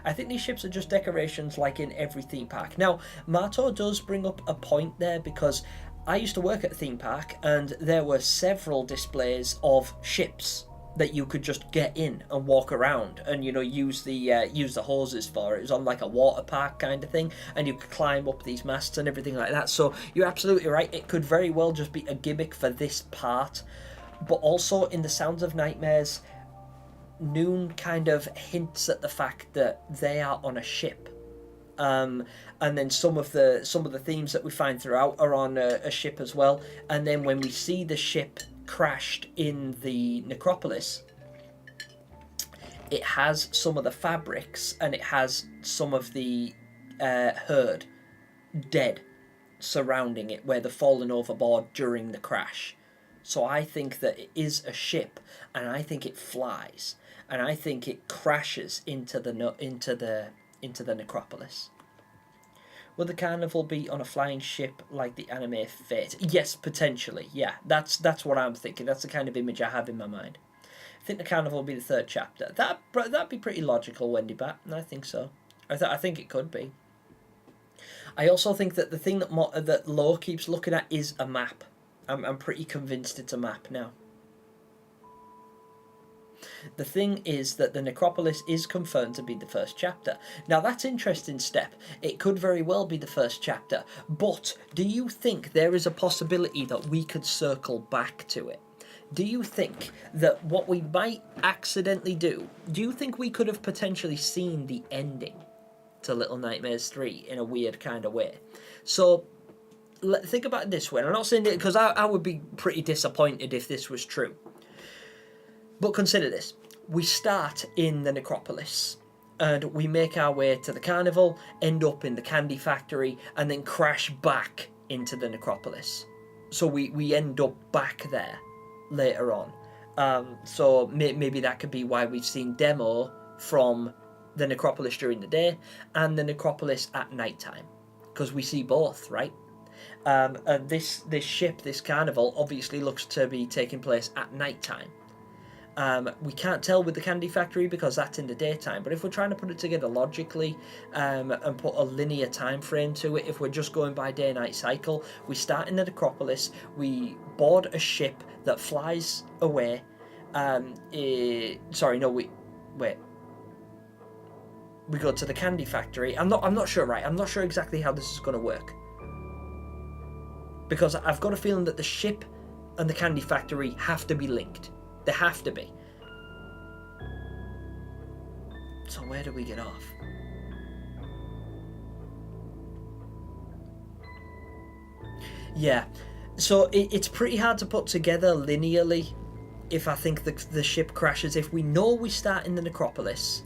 I think these ships are just decorations like in every theme park. Now, Marto does bring up a point there, because I used to work at a theme park and there were several displays of ships that you could just get in and walk around and, you know, use the hoses for. It was on like a water park kind of thing, and you could climb up these masts and everything like that. So you're absolutely right, it could very well just be a gimmick for this part. But also in the Sounds of Nightmares, Noon kind of hints at the fact that they are on a ship. And then some of the themes that we find throughout are on a ship as well. And then when we see the ship crashed in the necropolis, it has some of the fabrics and it has some of the herd dead surrounding it, where they've fallen overboard during the crash. So I think that it is a ship, and I think it flies, and I think it crashes into the necropolis. Will the carnival be on a flying ship like the anime Fate? Yes, potentially. Yeah, that's what I'm thinking. That's the kind of image I have in my mind. I think the carnival will be the third chapter. That'd be pretty logical, Wendy Bat. I think so. I think it could be. I also think that the thing that Lo keeps looking at is a map. I'm pretty convinced it's a map now. The thing is that the necropolis is confirmed to be the first chapter. Now that's interesting, Step. It could very well be the first chapter, but do you think there is a possibility that we could circle back to it? Do you think that what we might accidentally do you think we could have potentially seen the ending to Little Nightmares 3 in a weird kind of way? So think about it this way. I'm not saying it because I would be pretty disappointed if this was true. But consider this. We start in the necropolis and we make our way to the carnival, end up in the candy factory, and then crash back into the necropolis. So we end up back there later on. So maybe that could be why we've seen demo from the necropolis during the day and the necropolis at nighttime, because we see both, right? And this ship, this carnival, obviously looks to be taking place at nighttime. We can't tell with the candy factory because that's in the daytime, but if we're trying to put it together logically and put a linear time frame to it, if we're just going by day-night cycle, we start in the necropolis, we board a ship that flies away. We go to the candy factory. I'm not sure, right? I'm not sure exactly how this is going to work, because I've got a feeling that the ship and the candy factory have to be linked. They have to be. So where do we get off? Yeah, so it's pretty hard to put together linearly if I think the ship crashes. If we know we start in the necropolis,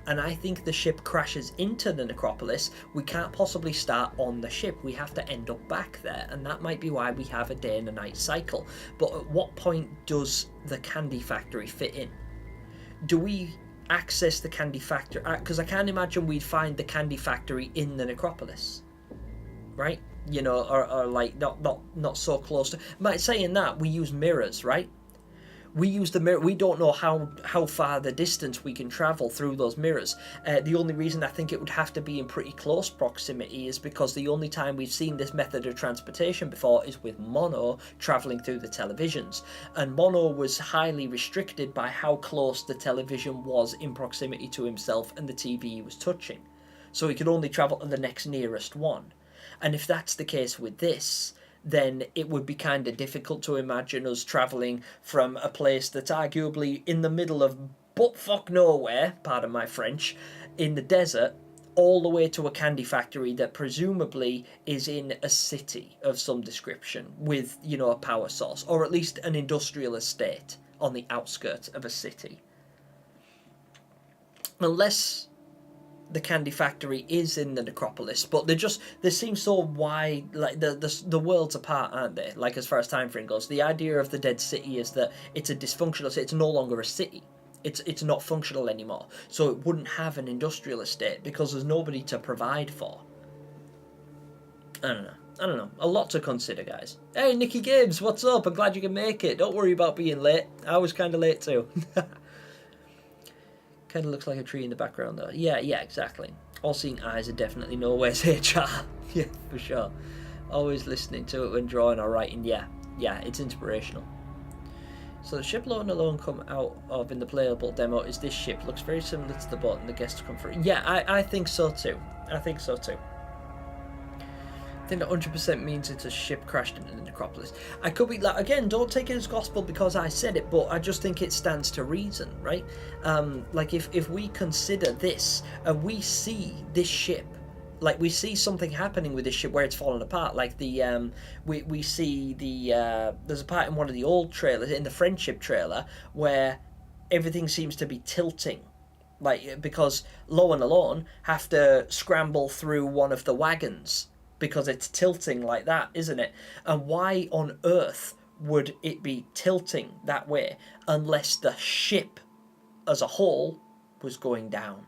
and I think the ship crashes into the necropolis, we can't possibly start on the ship. We have to end up back there, and that might be why we have a day and a night cycle. But at what point does the candy factory fit in? Do we access the candy factory? Because I can't imagine we'd find the candy factory in the necropolis, right? You know, or like not so close to. Saying that, we use mirrors, right? We use the mirror. We don't know how far the distance we can travel through those mirrors. The only reason I think it would have to be in pretty close proximity is because the only time we've seen this method of transportation before is with Mono travelling through the televisions. And Mono was highly restricted by how close the television was in proximity to himself and the TV he was touching. So he could only travel to the next nearest one. And if that's the case with this, then it would be kind of difficult to imagine us travelling from a place that's arguably in the middle of buttfuck nowhere, pardon my French, in the desert, all the way to a candy factory that presumably is in a city of some description with, you know, a power source, or at least an industrial estate on the outskirts of a city. Unless the candy factory is in the necropolis, but they seem so wide, like the worlds apart, aren't they? Like, as far as time frame goes, the idea of the dead city is that it's a dysfunctional city. It's no longer a city. It's not functional anymore, so it wouldn't have an industrial estate because there's nobody to provide for. I don't know. A lot to consider, guys. Hey, Nikki Gibbs, what's up? I'm glad you can make it. Don't worry about being late. I was kind of late too. Kind of looks like a tree in the background, though. Yeah, exactly. All-seeing eyes are definitely know where's HR. Yeah, for sure. Always listening to it when drawing or writing. Yeah, it's inspirational. So the ship Low and Alone come out of in the playable demo is this ship. Looks very similar to the boat and the guests come through. Yeah, I think so too. I think that 100% means it's a ship crashed into the necropolis. I could be like, again, don't take it as gospel because I said it, but I just think it stands to reason, right? Like if we consider this and we see this ship, like we see something happening with this ship where it's falling apart, like the we see the there's a part in one of the old trailers, in the Friendship trailer, where everything seems to be tilting, like because Low and Alone have to scramble through one of the wagons because it's tilting like that, isn't it? And why on earth would it be tilting that way unless the ship as a whole was going down?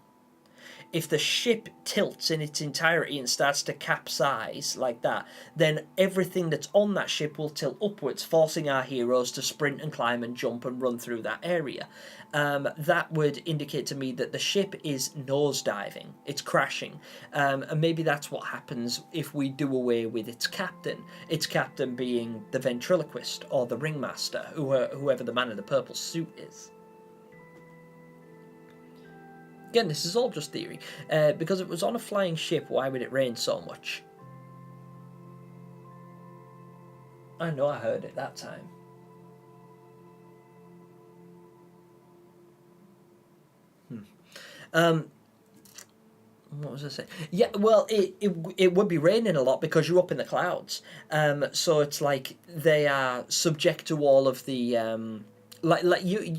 If the ship tilts in its entirety and starts to capsize like that, then everything that's on that ship will tilt upwards, forcing our heroes to sprint and climb and jump and run through that area. That would indicate to me that the ship is nosediving, it's crashing, and maybe that's what happens if we do away with its captain being the ventriloquist or the ringmaster, whoever the man in the purple suit is. Again, this is all just theory. Because it was on a flying ship, why would it rain so much? I know I heard it that time. What was I saying? Yeah, well, it would be raining a lot because you're up in the clouds. So it's like they are subject to all of the like you.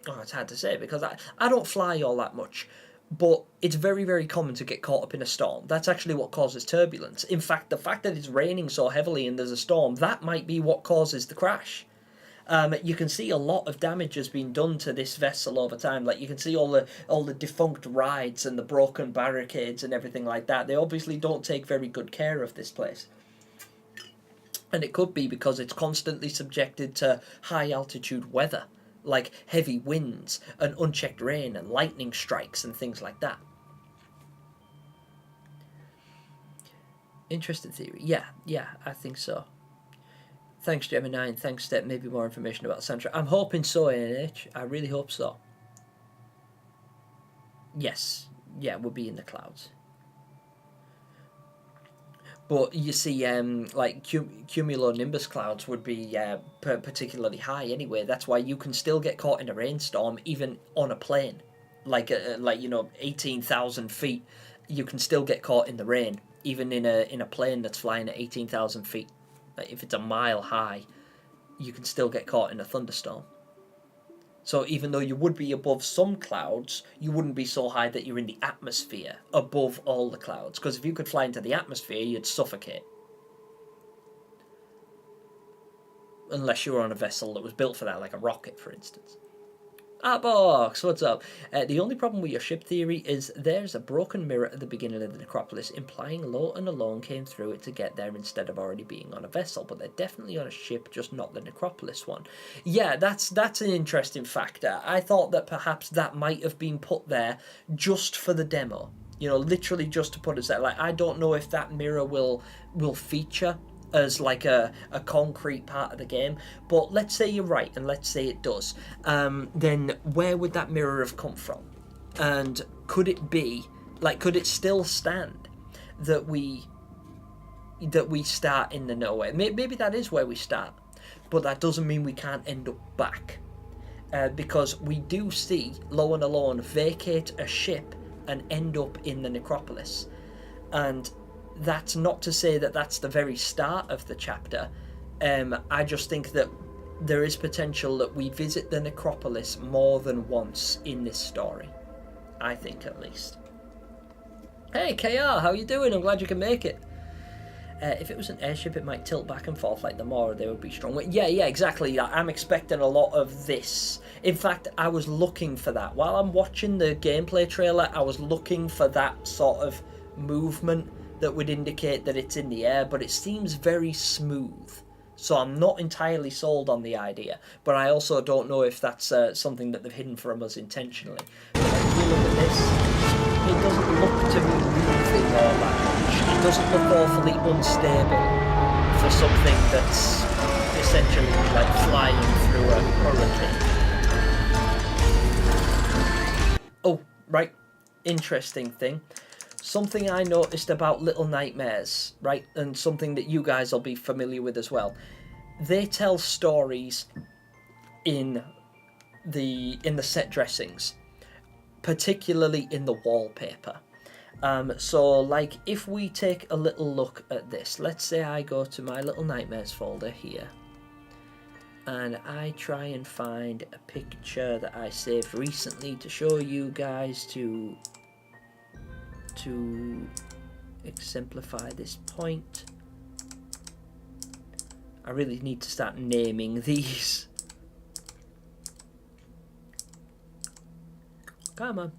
Oh, it's hard to say because I don't fly all that much, but it's very, very common to get caught up in a storm. That's actually what causes turbulence. In fact, the fact that it's raining so heavily and there's a storm, that might be what causes the crash. You can see a lot of damage has been done to this vessel over time. Like you can see all the defunct rides and the broken barricades and everything like that. They obviously don't take very good care of this place. And it could be because it's constantly subjected to high altitude weather, like heavy winds and unchecked rain and lightning strikes and things like that. Interesting theory. Yeah, I think so. Thanks, Gemini, and thanks, Step. Maybe more information about Santra. I'm hoping so, ANH. I really hope so. Yes, we'll be in the clouds. But you see, like cumulonimbus clouds would be particularly high anyway. That's why you can still get caught in a rainstorm even on a plane, like 18,000 feet. You can still get caught in the rain even in a plane that's flying at 18,000 feet. Like if it's a mile high, you can still get caught in a thunderstorm. So even though you would be above some clouds, you wouldn't be so high that you're in the atmosphere above all the clouds. Because if you could fly into the atmosphere, you'd suffocate. Unless you were on a vessel that was built for that, like a rocket, for instance. Box, what's up? The only problem with your ship theory is there's a broken mirror at the beginning of the necropolis, implying Low and Alone came through it to get there instead of already being on a vessel, but they're definitely on a ship, just not the necropolis one. Yeah, that's an interesting factor. I thought that perhaps that might have been put there just for the demo. You know, literally just to put us there. Like, I don't know if that mirror will feature as like a concrete part of the game, but let's say you're right and let's say it does, then where would that mirror have come from? And could it be, like, could it still stand that we start in the nowhere? Maybe that is where we start, but that doesn't mean we can't end up back, because we do see Low and Alone vacate a ship and end up in the necropolis. And that's not to say that that's the very start of the chapter. I just think that there is potential that we visit the necropolis more than once in this story. I think, at least. Hey, KR, how you doing? I'm glad you can make it. If it was an airship, it might tilt back and forth like the Mora. They would be strong. Yeah, exactly. I'm expecting a lot of this. In fact, I was looking for that. While I'm watching the gameplay trailer, I was looking for that sort of movement that would indicate that it's in the air, but it seems very smooth. So I'm not entirely sold on the idea, but I also don't know if that's something that they've hidden from us intentionally. But if you look at this, it doesn't look to be moving all that much. It doesn't look awfully unstable for something that's essentially like flying through a hurricane. Oh, right. Interesting thing. Something I noticed about Little Nightmares, right, and something that you guys will be familiar with as well. They tell stories in the set dressings, particularly in the wallpaper. So, like, if we take a little look at this, let's say I go to my Little Nightmares folder here, and I try and find a picture that I saved recently to show you guys to exemplify this point. I really need to start naming these. Come on.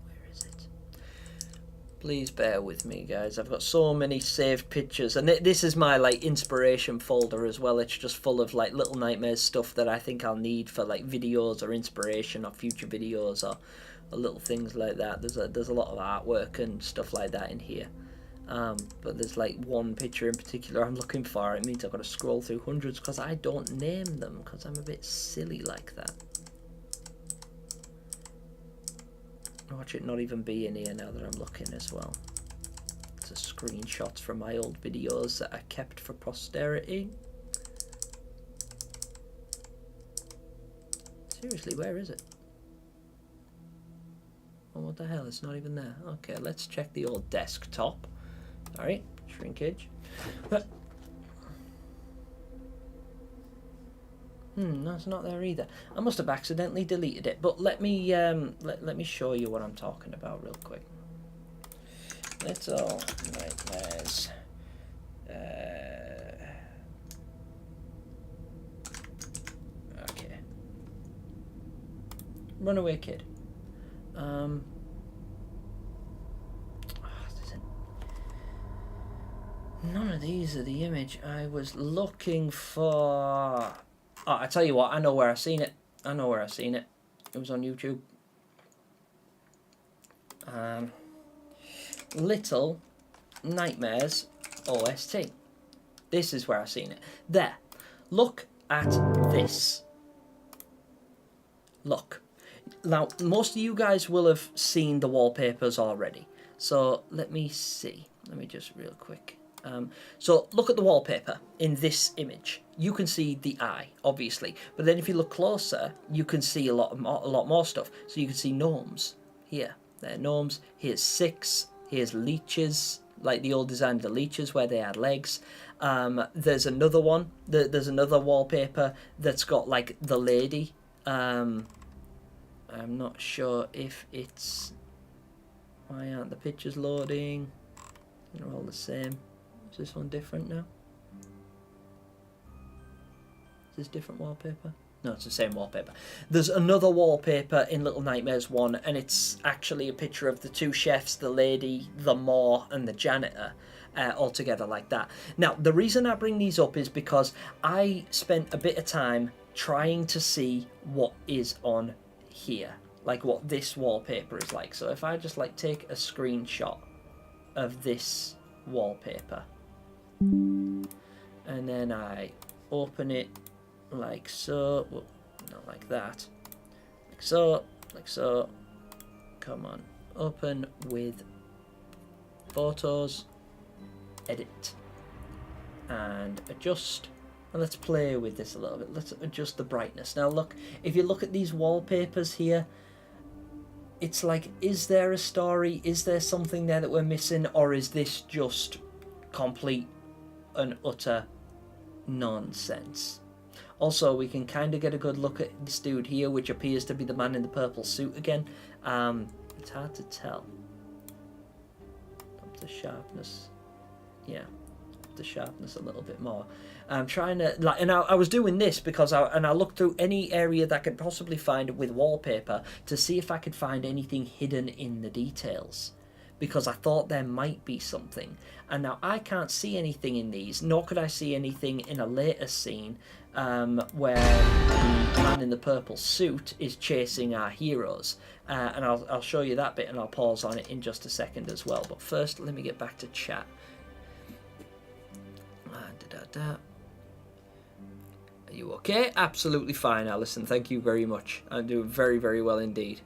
Where is it? Please bear with me, guys. I've got so many saved pictures, and this is my like inspiration folder as well. It's just full of like Little Nightmares stuff that I think I'll need for like videos or inspiration or future videos or little things like that. There's a lot of artwork and stuff like that in here. But there's like one picture in particular I'm looking for. It means I've got to scroll through hundreds because I don't name them because I'm a bit silly like that. Watch it not even be in here now that I'm looking as well. It's a screenshot from my old videos that I kept for posterity. Seriously, where is it? Oh, what the hell? It's not even there. Okay, let's check the old desktop. Alright, shrinkage. No, it's not there either. I must have accidentally deleted it, but let me let me show you what I'm talking about real quick. Little Nightmares. Okay. Runaway Kid. None of these are the image I was looking for. Oh, I tell you what, I know where I've seen it. I know where I've seen it. It was on YouTube. Little Nightmares OST. This is where I've seen it. There. Look at this. Look. Now, most of you guys will have seen the wallpapers already. So, let me see. Let me just real quick. So look at the wallpaper in this image. You can see the eye, obviously, but then if you look closer, you can see a lot more stuff. So you can see gnomes here. There are gnomes. Here's six. Here's leeches, like the old design of the leeches where they had legs. There's another one. There's another wallpaper that's got like the lady. I'm not sure if it's. Why aren't the pictures loading? They're all the same. Is this one different now? Is this different wallpaper? No, it's the same wallpaper. There's another wallpaper in Little Nightmares 1, and it's actually a picture of the two chefs, the lady, the Moor, and the janitor, all together like that. Now, the reason I bring these up is because I spent a bit of time trying to see what is on here, like what this wallpaper is like. So if I just like take a screenshot of this wallpaper, and then I open it like so, well, not like that, like so, like so. Come on, open with photos, edit, and adjust. And let's play with this a little bit. Let's adjust the brightness. Now look, if you look at these wallpapers here, it's like, is there a story? Is there something there that we're missing? Or is this just complete and utter nonsense? Also, we can kind of get a good look at this dude here, which appears to be the man in the purple suit again. It's hard to tell. Up the sharpness. Yeah, up the sharpness a little bit more. I'm trying to, like, and I was doing this because I looked through any area that I could possibly find with wallpaper to see if I could find anything hidden in the details. because I thought there might be something. And now I can't see anything in these, nor could I see anything in a later scene where the man in the purple suit is chasing our heroes. And I'll show you that bit, and I'll pause on it in just a second as well. But first, let me get back to chat. Are you okay? Absolutely fine, Alison. Thank you very much. I'm doing very, very well indeed.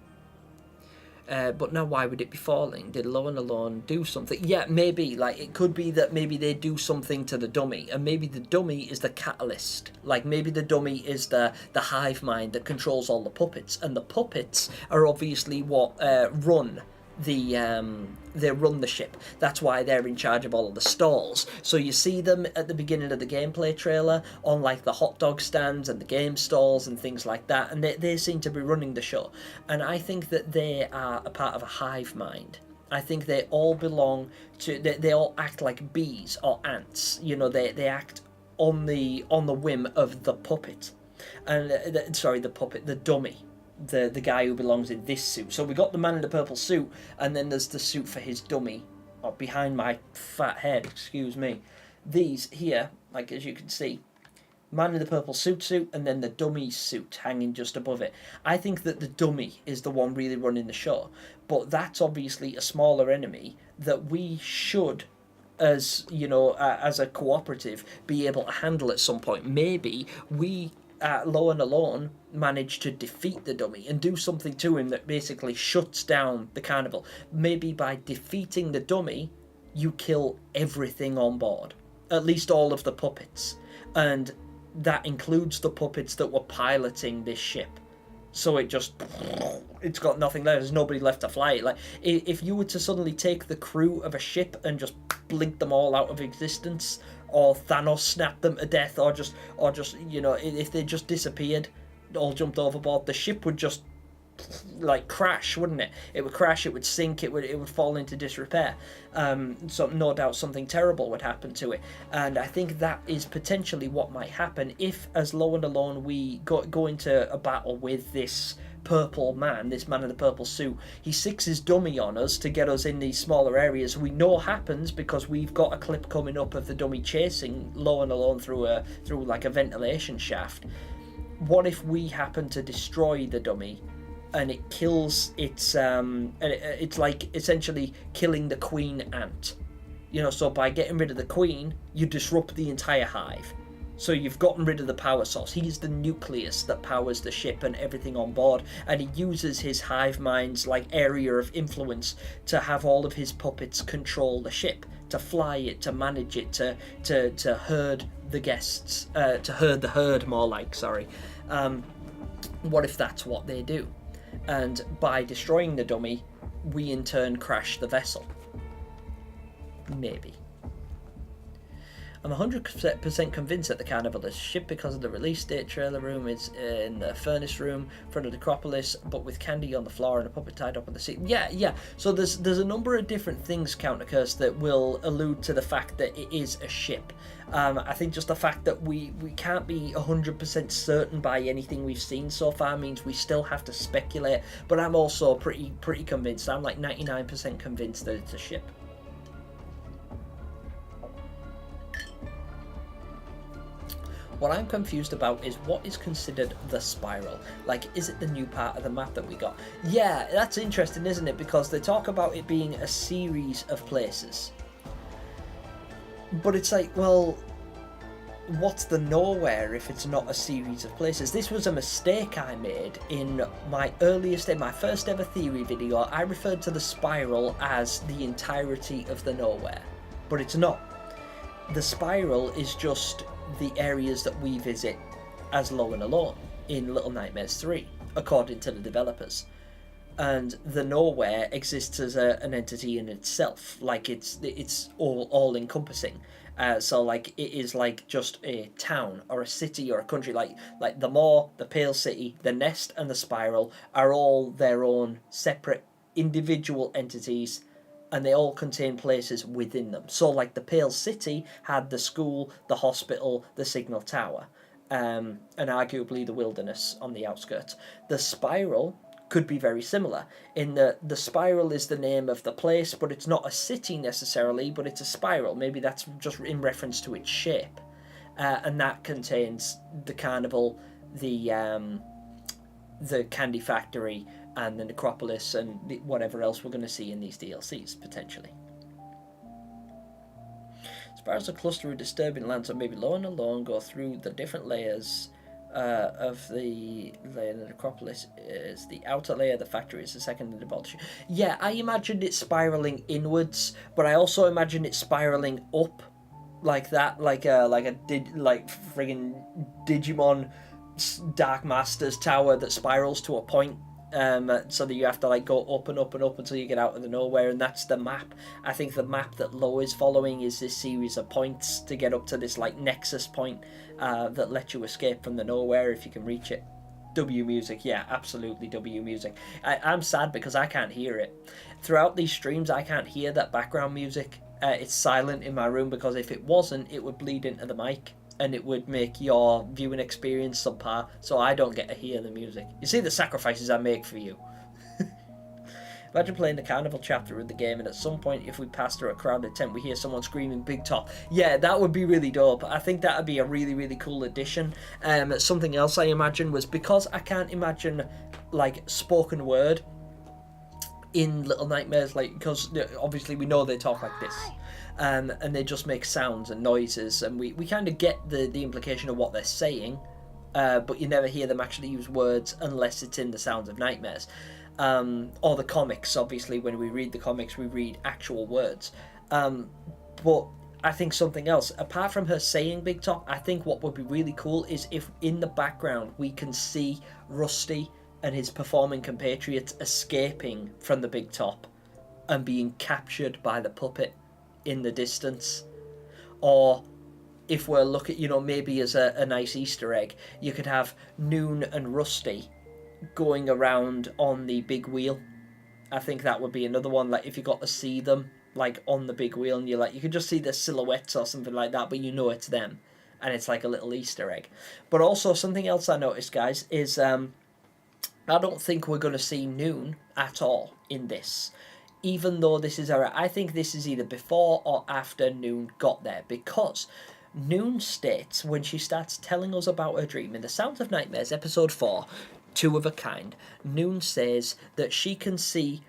But now, why would it be falling? Did Low and Alone do something? Yeah, maybe. Like, it could be that maybe they do something to the dummy, and maybe the dummy is the catalyst. Like, maybe the dummy is the hive mind that controls all the puppets, and the puppets are obviously what run they run the ship. That's why they're in charge of all of the stalls. So you see them at the beginning of the gameplay trailer on like the hot dog stands and the game stalls and things like that, and they seem to be running the show. And I think that they are a part of a hive mind. I think they all belong to, they all act like bees or ants. You know, they act on the whim of the puppet. And the dummy. The guy who belongs in this suit. So we got the man in the purple suit, and then there's the suit for his dummy. Oh, behind my fat head, excuse me. These here, like as you can see, man in the purple suit, and then the dummy suit hanging just above it. I think that the dummy is the one really running the show, but that's obviously a smaller enemy that we should, as you know, as a cooperative, be able to handle at some point. Maybe we, Low and Alone, manage to defeat the dummy and do something to him that basically shuts down the carnival. Maybe by defeating the dummy, you kill everything on board, at least all of the puppets, and that includes the puppets that were piloting this ship. So it's got nothing left. There's nobody left to fly it. Like, if you were to suddenly take the crew of a ship and just blink them all out of existence, or Thanos snapped them to death, or just you know, if they just disappeared, all jumped overboard, the ship would just like crash, wouldn't it? It would crash, it would sink, it would fall into disrepair. So no doubt something terrible would happen to it, and I think that is potentially what might happen if, as Low and Alone, we go into a battle with this purple man, this man in the purple suit. He sicks his dummy on us to get us in these smaller areas. We know happens because we've got a clip coming up of the dummy chasing Low and Alone through like a ventilation shaft. What if we happen to destroy the dummy and it kills its it's like essentially killing the queen ant, you know? So by getting rid of the queen, you disrupt the entire hive. So you've gotten rid of the power source. He's the nucleus that powers the ship and everything on board, and he uses his hive mind's like area of influence to have all of his puppets control the ship, to fly it, to manage it, to herd the guests, to herd the herd, more like, sorry. What if that's what they do? And by destroying the dummy, we in turn crash the vessel. Maybe. I'm 100% convinced that the carnival is ship because of the release date. Trailer room is in the furnace room, front of the Acropolis, but with candy on the floor and a puppet tied up on the seat. Yeah. So there's a number of different things, Countercurse, that will allude to the fact that it is a ship. I think just the fact that we can't be 100% certain by anything we've seen so far means we still have to speculate. But I'm also pretty convinced. I'm like 99% convinced that it's a ship. What I'm confused about is what is considered the spiral. Like, is it the new part of the map that we got? Yeah, that's interesting, isn't it? Because they talk about it being a series of places. But it's like, well, what's the nowhere if it's not a series of places? This was a mistake I made in my first ever theory video. I referred to the spiral as the entirety of the nowhere, but it's not. The spiral is just the areas that we visit as Low and Alone in Little Nightmares 3, according to the developers. And the nowhere exists as an entity in itself, like it's all encompassing. So like it is like just a town or a city or a country. Like the Maw, the Pale City, the Nest, and the Spiral are all their own separate individual entities, and they all contain places within them. So like the Pale City had the school, the hospital, the signal tower, and arguably the wilderness on the outskirts. The Spiral could be very similar in that the spiral is the name of the place, but it's not a city necessarily, but it's a spiral. Maybe that's just in reference to its shape. And that contains the carnival, the candy factory, and the necropolis, and whatever else we're going to see in these DLCs, potentially. Spirals are a cluster of disturbing lands that maybe low and alone go through the different layers of the layer. The necropolis is the outer layer, the factory is the second, and the vault. Yeah, I imagined it spiraling inwards, but I also imagined it spiraling up like that, like friggin' Digimon Dark Master's tower that spirals to a point. So that you have to like go up and up and up until you get out of the nowhere, and that's the map. I think the map that Lo is following is this series of points to get up to this like nexus point that lets you escape from the nowhere if you can reach it. W music, yeah, absolutely W music. I'm sad because I can't hear it. Throughout these streams I can't hear that background music. It's silent in my room because if it wasn't, it would bleed into the mic and it would make your viewing experience subpar, so I don't get to hear the music. You see the sacrifices I make for you. Imagine playing the carnival chapter of the game and at some point if we pass through a crowded tent we hear someone screaming Big Top. Yeah, that would be really dope. I think that would be a really, really cool addition. Something else I imagine was, because I can't imagine like spoken word in Little Nightmares, like, because obviously we know they talk like this. And they just make sounds and noises, and we kind of get the implication of what they're saying, but you never hear them actually use words unless it's in the Sounds of Nightmares. Or the comics, obviously, when we read the comics, we read actual words. But I think something else, apart from her saying Big Top, I think what would be really cool is if in the background we can see Rusty and his performing compatriots escaping from the Big Top and being captured by the puppet in the distance. Or if we're looking, maybe as a nice Easter egg, you could have Noon and Rusty going around on the big wheel. I think that would be another one, like if you got to see them like on the big wheel and you could just see their silhouettes or something like that, but it's them and it's like a little Easter egg. But also something else I noticed, guys, is I don't think we're going to see Noon at all in this. Even though this is I think this is either before or after Noon got there, because Noon states when she starts telling us about her dream in The Sounds of Nightmares, episode 4, Two of a Kind, Noon says that she can see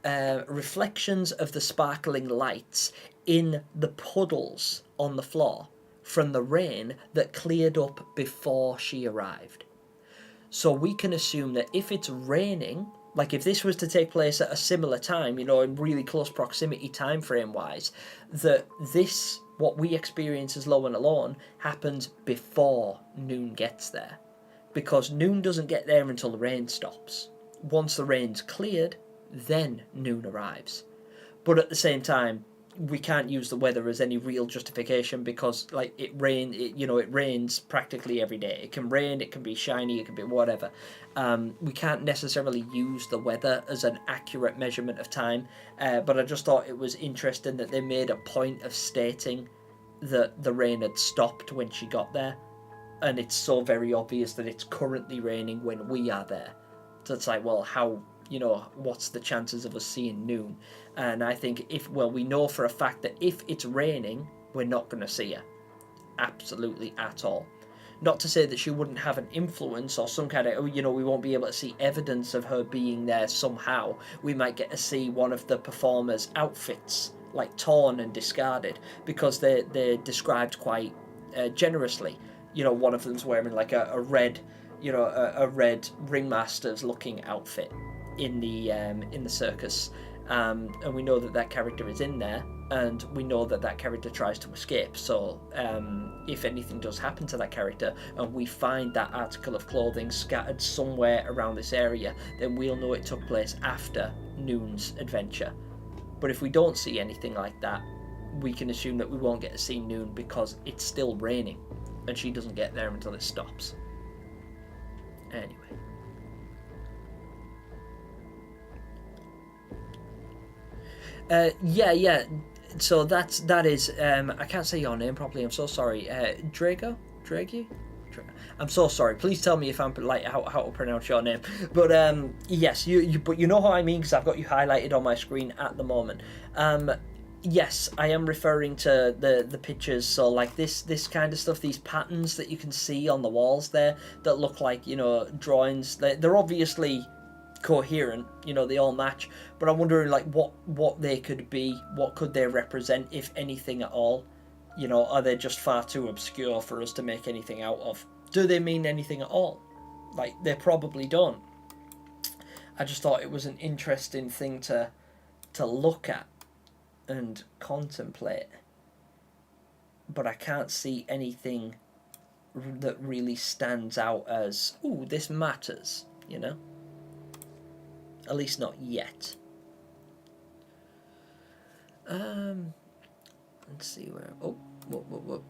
reflections of the sparkling lights in the puddles on the floor from the rain that cleared up before she arrived. So we can assume that if it's raining, like if this was to take place at a similar time, in really close proximity time frame wise, that this, what we experience as Low and Alone, happens before Noon gets there. Because Noon doesn't get there until the rain stops. Once the rain's cleared, then Noon arrives. But at the same time, we can't use the weather as any real justification because it rains practically every day. It can rain, it can be shiny, it can be whatever. We can't necessarily use the weather as an accurate measurement of time, but I just thought it was interesting that they made a point of stating that the rain had stopped when she got there, and it's so very obvious that it's currently raining when we are there. So it's like, well, how, what's the chances of us seeing Noon? And I think we know for a fact that if it's raining, we're not going to see her. Absolutely at all. Not to say that she wouldn't have an influence or some kind of, we won't be able to see evidence of her being there somehow. We might get to see one of the performers' outfits, like torn and discarded, because they're described quite generously. One of them's wearing like a red, a red ringmaster's looking outfit in the circus. And we know that character is in there, and we know that character tries to escape. So if anything does happen to that character and we find that article of clothing scattered somewhere around this area, then we'll know it took place after Noon's adventure. But if we don't see anything like that, we can assume that we won't get to see Noon because it's still raining and she doesn't get there until it stops. Anyway. Yeah. So that is I can't say your name properly. I'm so sorry. Drago. I'm so sorry. Please tell me if I'm like how to pronounce your name. But yes, but you know how I mean, because I've got you highlighted on my screen at the moment. Yes, I am referring to the pictures. So like this kind of stuff, these patterns that you can see on the walls there that look like, you know, drawings. They're obviously coherent, you know, they all match, but I'm wondering like what they could be, what could they represent, if anything at all. You know, are they just far too obscure for us to make anything out of? Do they mean anything at all? Like, they probably don't. I just thought it was an interesting thing to look at and contemplate, but I can't see anything that really stands out as, ooh, this matters, you know? At least not yet. Let's see where... Oh, what?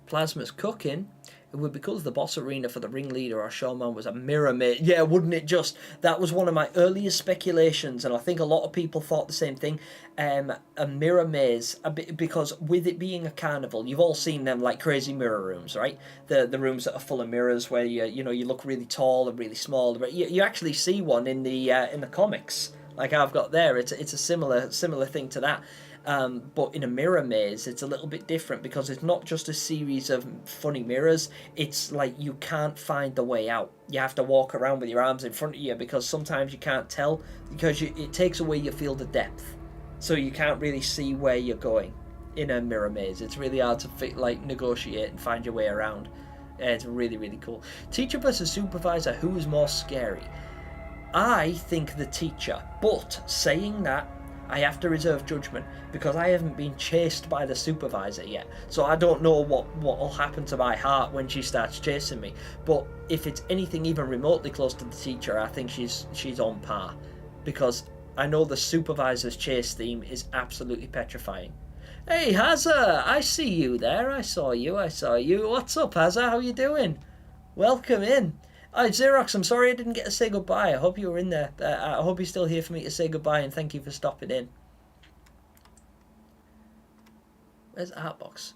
Plasma's cooking. It would be cool if the boss arena for the ringleader or showman was a mirror maze. Yeah, wouldn't it just? That was one of my earliest speculations, and I think a lot of people thought the same thing. A mirror maze, because with it being a carnival, you've all seen them like crazy mirror rooms, right? The rooms that are full of mirrors where you look really tall and really small. But you actually see one in the comics, like I've got there. It's a similar thing to that. But in a mirror maze, it's a little bit different because it's not just a series of funny mirrors. It's like you can't find the way out. You have to walk around with your arms in front of you because sometimes you can't tell because it takes away your field of depth. So you can't really see where you're going in a mirror maze. It's really hard to negotiate and find your way around. It's really, really cool. Teacher versus supervisor, who is more scary? I think the teacher, but saying that, I have to reserve judgment because I haven't been chased by the supervisor yet. So I don't know what will happen to my heart when she starts chasing me. But if it's anything even remotely close to the teacher, I think she's on par. Because I know the supervisor's chase theme is absolutely petrifying. Hey, Hazza, I see you there. I saw you. What's up, Hazza? How you doing? Welcome in. Hi, Xerox, I'm sorry I didn't get to say goodbye. I hope you were in there. I hope you're still here for me to say goodbye, and thank you for stopping in. Where's the Artbox?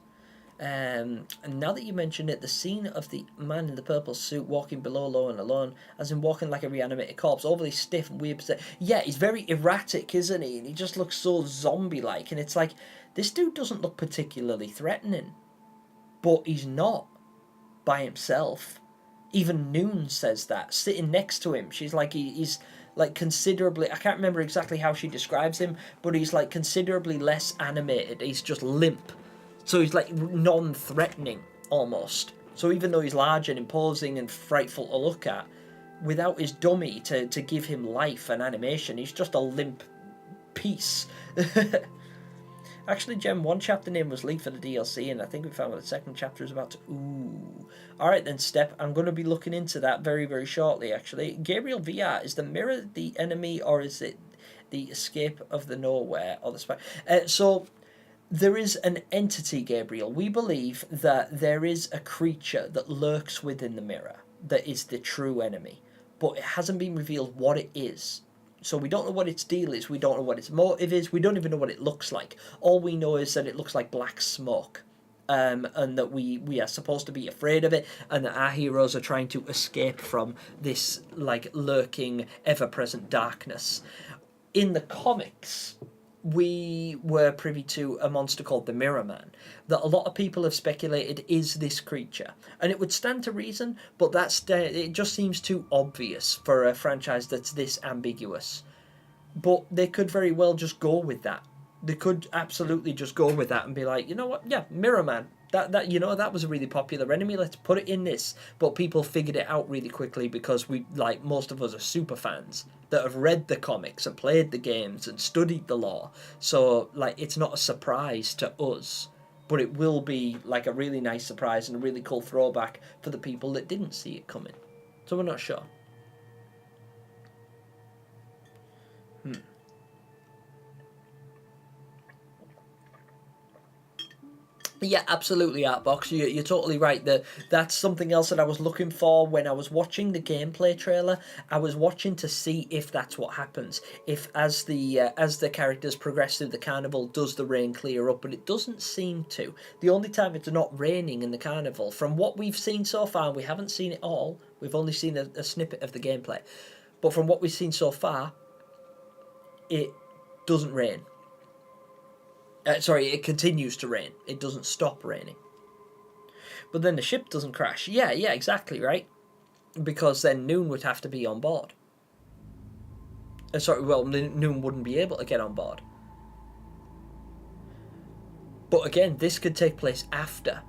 And now that you mention it, the scene of the man in the purple suit walking below low and alone, as in walking like a reanimated corpse, overly stiff and weird. Yeah, he's very erratic, isn't he? And he just looks so zombie-like. And it's like, this dude doesn't look particularly threatening. But he's not by himself. Even Noon says that, sitting next to him. She's like, he's like considerably, I can't remember exactly how she describes him, but he's like considerably less animated. He's just limp. So he's like non-threatening almost. So even though he's large and imposing and frightful to look at, without his dummy to give him life and animation, he's just a limp piece. Actually, Gem, one chapter name was leaked for the DLC, and I think we found out the second chapter is about to... Ooh. Alright then, Step. I'm going to be looking into that very, very shortly, actually. Gabriel VR, is the mirror the enemy, or is it the escape of the nowhere, or the spy? So, there is an entity, Gabriel. We believe that there is a creature that lurks within the mirror that is the true enemy, but it hasn't been revealed what it is. So we don't know what its deal is, we don't know what its motive is, we don't even know what it looks like. All we know is that it looks like black smoke, and that we are supposed to be afraid of it, and that our heroes are trying to escape from this like lurking, ever-present darkness. In the comics, we were privy to a monster called the Mirror Man that a lot of people have speculated is this creature, and it would stand to reason, but it just seems too obvious for a franchise that's this ambiguous. But they could very well just go with that. They could absolutely just go with that and be like, you know what, yeah, Mirror Man, that was a really popular enemy, let's put it in this. But people figured it out really quickly because most of us are super fans that have read the comics and played the games and studied the lore. So it's not a surprise to us, but it will be like a really nice surprise and a really cool throwback for the people that didn't see it coming. So we're not sure. Yeah, absolutely, Artbox. You're totally right. That's something else that I was looking for when I was watching the gameplay trailer. I was watching to see if that's what happens. If as the characters progress through the carnival, does the rain clear up? But it doesn't seem to. The only time it's not raining in the carnival, from what we've seen so far, we haven't seen it all. We've only seen a snippet of the gameplay. But from what we've seen so far, it doesn't rain. It continues to rain. It doesn't stop raining. But then the ship doesn't crash. Yeah, exactly, right? Because then Noon would have to be on board. Noon wouldn't be able to get on board. But again, this could take place after.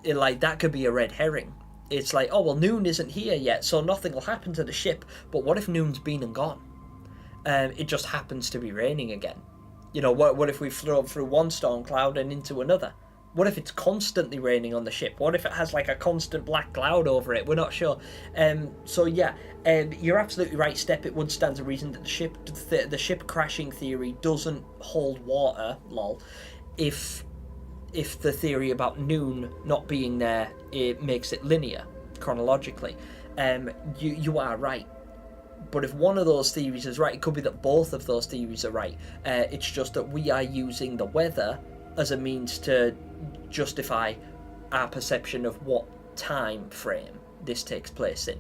That could be a red herring. It's like, oh, well, Noon isn't here yet, so nothing will happen to the ship. But what if Noon's been and gone? It just happens to be raining again. What if we throw through one storm cloud and into another? What if it's constantly raining on the ship? What if it has like a constant black cloud over it? We're not sure. You're absolutely right, Step. It would stand to reason that the ship crashing theory doesn't hold water, lol, if the theory about Noon not being there, it makes it linear, chronologically. You are right. But if one of those theories is right, it could be that both of those theories are right. It's just that we are using the weather as a means to justify our perception of what time frame this takes place in.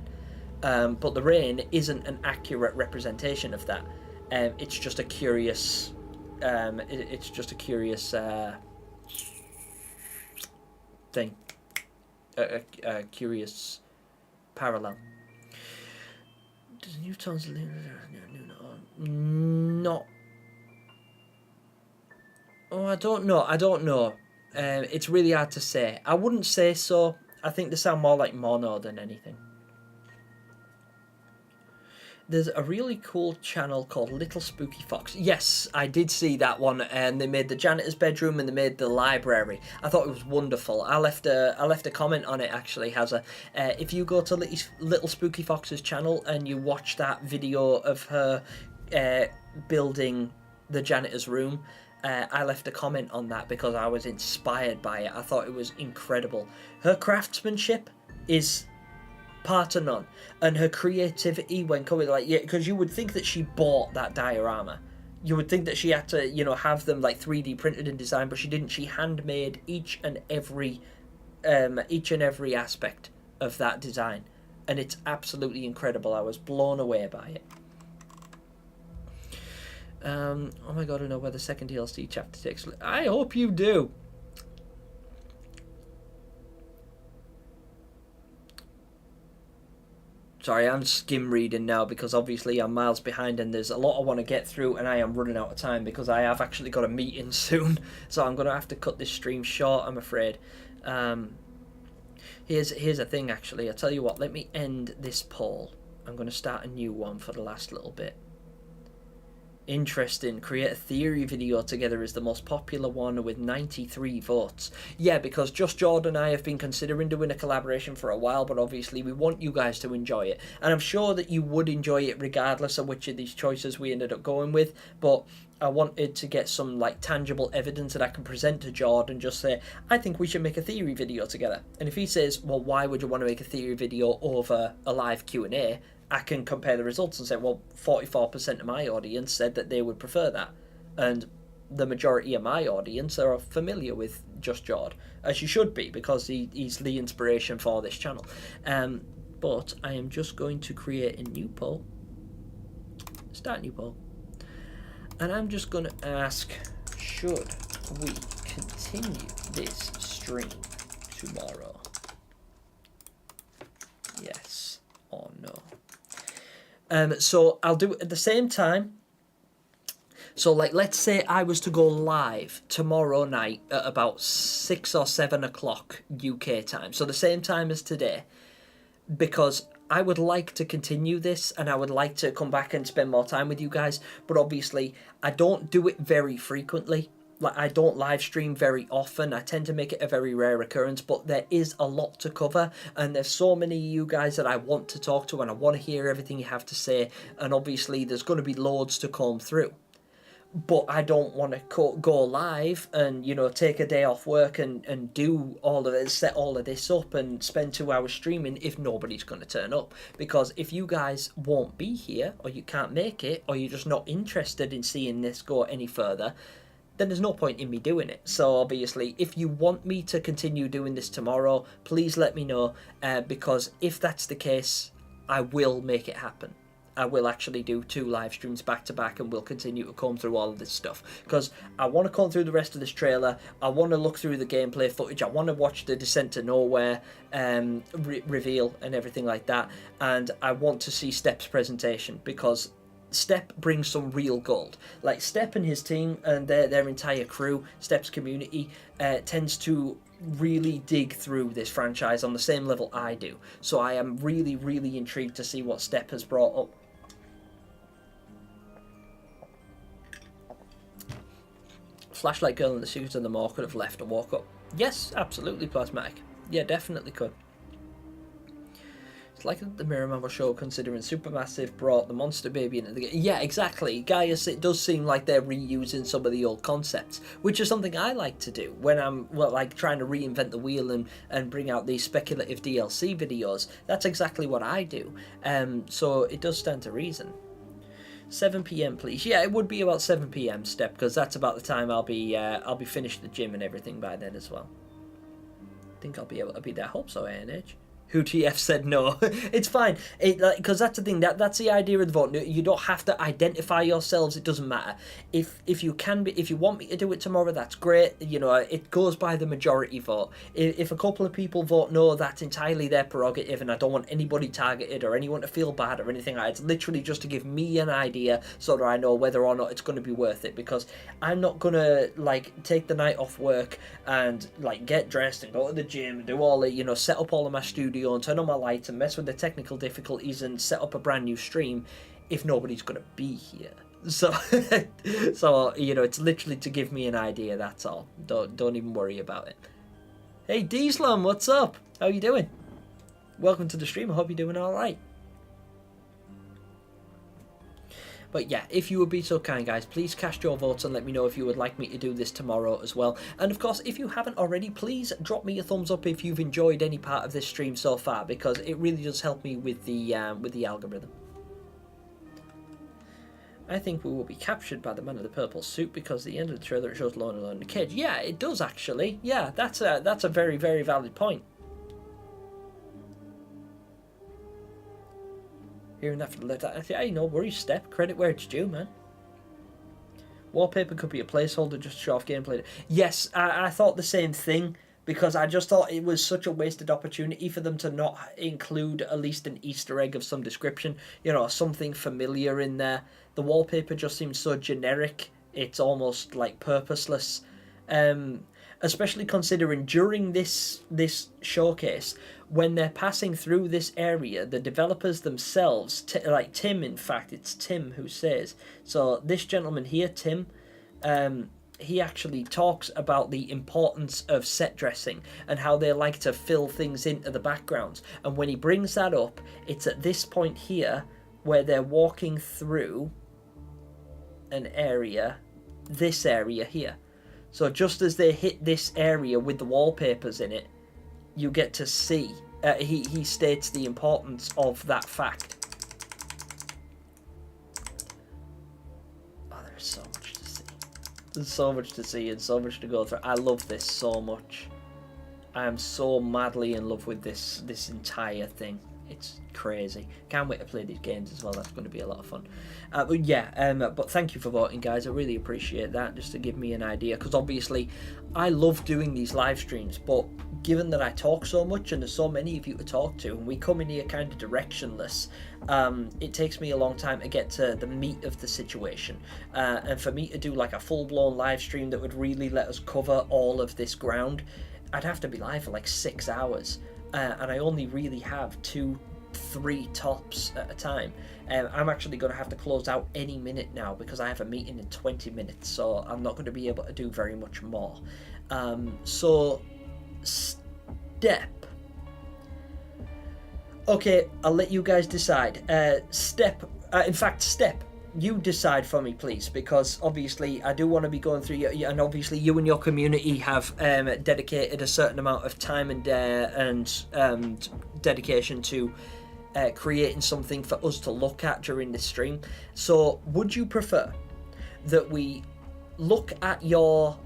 But the rain isn't an accurate representation of that. It's just a curious. Thing. A curious parallel. Does Newton's not? Oh, I don't know. It's really hard to say. I wouldn't say so. I think they sound more like mono than anything. There's a really cool channel called Little Spooky Fox. Yes, I did see that one, and they made the janitor's bedroom and they made the library. I thought it was wonderful. I left a comment on it, actually, Hazza. If you go to Little Spooky Fox's channel and you watch that video of her building the janitor's room, I left a comment on that because I was inspired by it. I thought it was incredible. Her craftsmanship is par to none, and her creativity when coming, because you would think that she bought that diorama. You would think that she had to, have them 3D printed and designed, but she didn't. She handmade each and every aspect of that design, and it's absolutely incredible. I was blown away by it. Oh my god, I know where the second DLC chapter takes place. I hope you do. Sorry, I'm skim reading now because obviously I'm miles behind and there's a lot I want to get through and I am running out of time because I have actually got a meeting soon. So I'm going to have to cut this stream short, I'm afraid. Here's a thing, actually. I'll tell you what, let me end this poll. I'm going to start a new one for the last little bit. Interesting. Create a theory video together is the most popular one with 93 votes. Yeah, because Just Jordan and I have been considering doing a collaboration for a while, but obviously we want you guys to enjoy it. And I'm sure that you would enjoy it regardless of which of these choices we ended up going with. But I wanted to get some tangible evidence that I can present to Jordan and just say, I think we should make a theory video together. And if he says, well, why would you want to make a theory video over a live Q&A? I can compare the results and say, well, 44% of my audience said that they would prefer that. And the majority of my audience are familiar with Just Jord, as you should be, because he's the inspiration for this channel. But I am just going to create a new poll. Start a new poll. And I'm just going to ask, should we continue this stream tomorrow? Yes or no? So I'll do it at the same time. So let's say I was to go live tomorrow night at about 6 or 7 o'clock UK time. So the same time as today. Because I would like to continue this and I would like to come back and spend more time with you guys. But obviously I don't do it very frequently. I don't live stream very often. I tend to make it a very rare occurrence, but there is a lot to cover, and there's so many of you guys that I want to talk to, and I want to hear everything you have to say, and obviously there's going to be loads to comb through. but I don't want to go live and, you know, take a day off work and do all of it, set all of this up and spend 2 hours streaming if nobody's going to turn up. Because if you guys won't be here, or you can't make it, or you're just not interested in seeing this go any further, then there's no point in me doing it. So obviously, if you want me to continue doing this tomorrow, please let me know, because if that's the case, I will make it happen. I will actually do 2 live streams back to back, and we'll continue to comb through all of this stuff, because I want to comb through the rest of this trailer. I want to look through the gameplay footage. I want to watch the Descent to Nowhere reveal and everything like that, and I want to see Step's presentation, because Step brings some real gold. Like, Step and his team and their entire crew, Step's community, tends to really dig through this franchise on the same level I do. So I am really, really intrigued to see what Step has brought up. Flashlight Girl and the Secret of the Maw could have left and walk up. Yes, absolutely, Plasmatic. Yeah, definitely could. It's like the Mirror Mambo show, considering Supermassive brought the monster baby into the game. Yeah, exactly. Gaius, it does seem like they're reusing some of the old concepts, which is something I like to do when I'm, well, like, trying to reinvent the wheel and bring out these speculative DLC videos. That's exactly what I do. So it does stand to reason. 7 p.m. please. Yeah, it would be about 7 p.m. Step, because that's about the time I'll be finished the gym and everything by then as well. I think I'll be able to be there. I hope so, ANH. Who TF said no. It's fine. Because that's the thing. That's the idea of the vote. You don't have to identify yourselves. It doesn't matter. If you want me to do it tomorrow, that's great. You know, it goes by the majority vote. If a couple of people vote no, that's entirely their prerogative, and I don't want anybody targeted or anyone to feel bad or anything like that. It's literally just to give me an idea so that I know whether or not it's going to be worth it, because I'm not going to, like, take the night off work and, like, get dressed and go to the gym and do all the, you know, set up all of my studio and turn on my lights and mess with the technical difficulties and set up a brand new stream if nobody's going to be here. So, so, you know, it's literally to give me an idea, that's all. Don't even worry about it. Hey, D-Slum, what's up? How you doing? Welcome to the stream. I hope you're doing all right. But yeah, if you would be so kind, guys, please cast your votes and let me know if you would like me to do this tomorrow as well. And of course, if you haven't already, please drop me a thumbs up if you've enjoyed any part of this stream so far, because it really does help me with the algorithm. I think we will be captured by the man in the purple suit, because at the end of the trailer it shows Lorna alone in the cage. Yeah, it does actually. Yeah, that's a very, very valid point. Hearing that from the left, hey, no worries, Step. Credit where it's due, man. Wallpaper could be a placeholder just to show off gameplay. Yes, I thought the same thing, because I just thought it was such a wasted opportunity for them to not include at least an Easter egg of some description, you know, something familiar in there. The wallpaper just seems so generic, it's almost like purposeless. Especially considering during this showcase, when they're passing through this area, the developers themselves, like Tim, in fact, it's Tim who says, so this gentleman here, Tim, he actually talks about the importance of set dressing and how they like to fill things into the backgrounds. And when he brings that up, it's at this point here where they're walking through an area, this area here. So just as they hit this area with the wallpapers in it, you get to see, he states the importance of that fact. Oh, there's so much to see. There's so much to see and so much to go through. I love this so much. I am so madly in love with this entire thing. It's crazy. Can't wait to play these games as well. That's going to be a lot of fun. But yeah, but thank you for voting, guys. I really appreciate that, just to give me an idea. Because obviously, I love doing these live streams. But given that I talk so much and there's so many of you to talk to, and we come in here kind of directionless, it takes me a long time to get to the meat of the situation. And for me to do like a full-blown live stream that would really let us cover all of this ground, I'd have to be live for like 6 hours. And I only really have 2-3 tops at a time. I'm actually going to have to close out any minute now, because I have a meeting in 20 minutes, so I'm not going to be able to do very much more. So, Step. Okay, I'll let you guys decide. Step, you decide for me, please, because obviously I do want to be going through your, and obviously you and your community have dedicated a certain amount of time and dedication to creating something for us to look at during this stream. So would you prefer that we look at your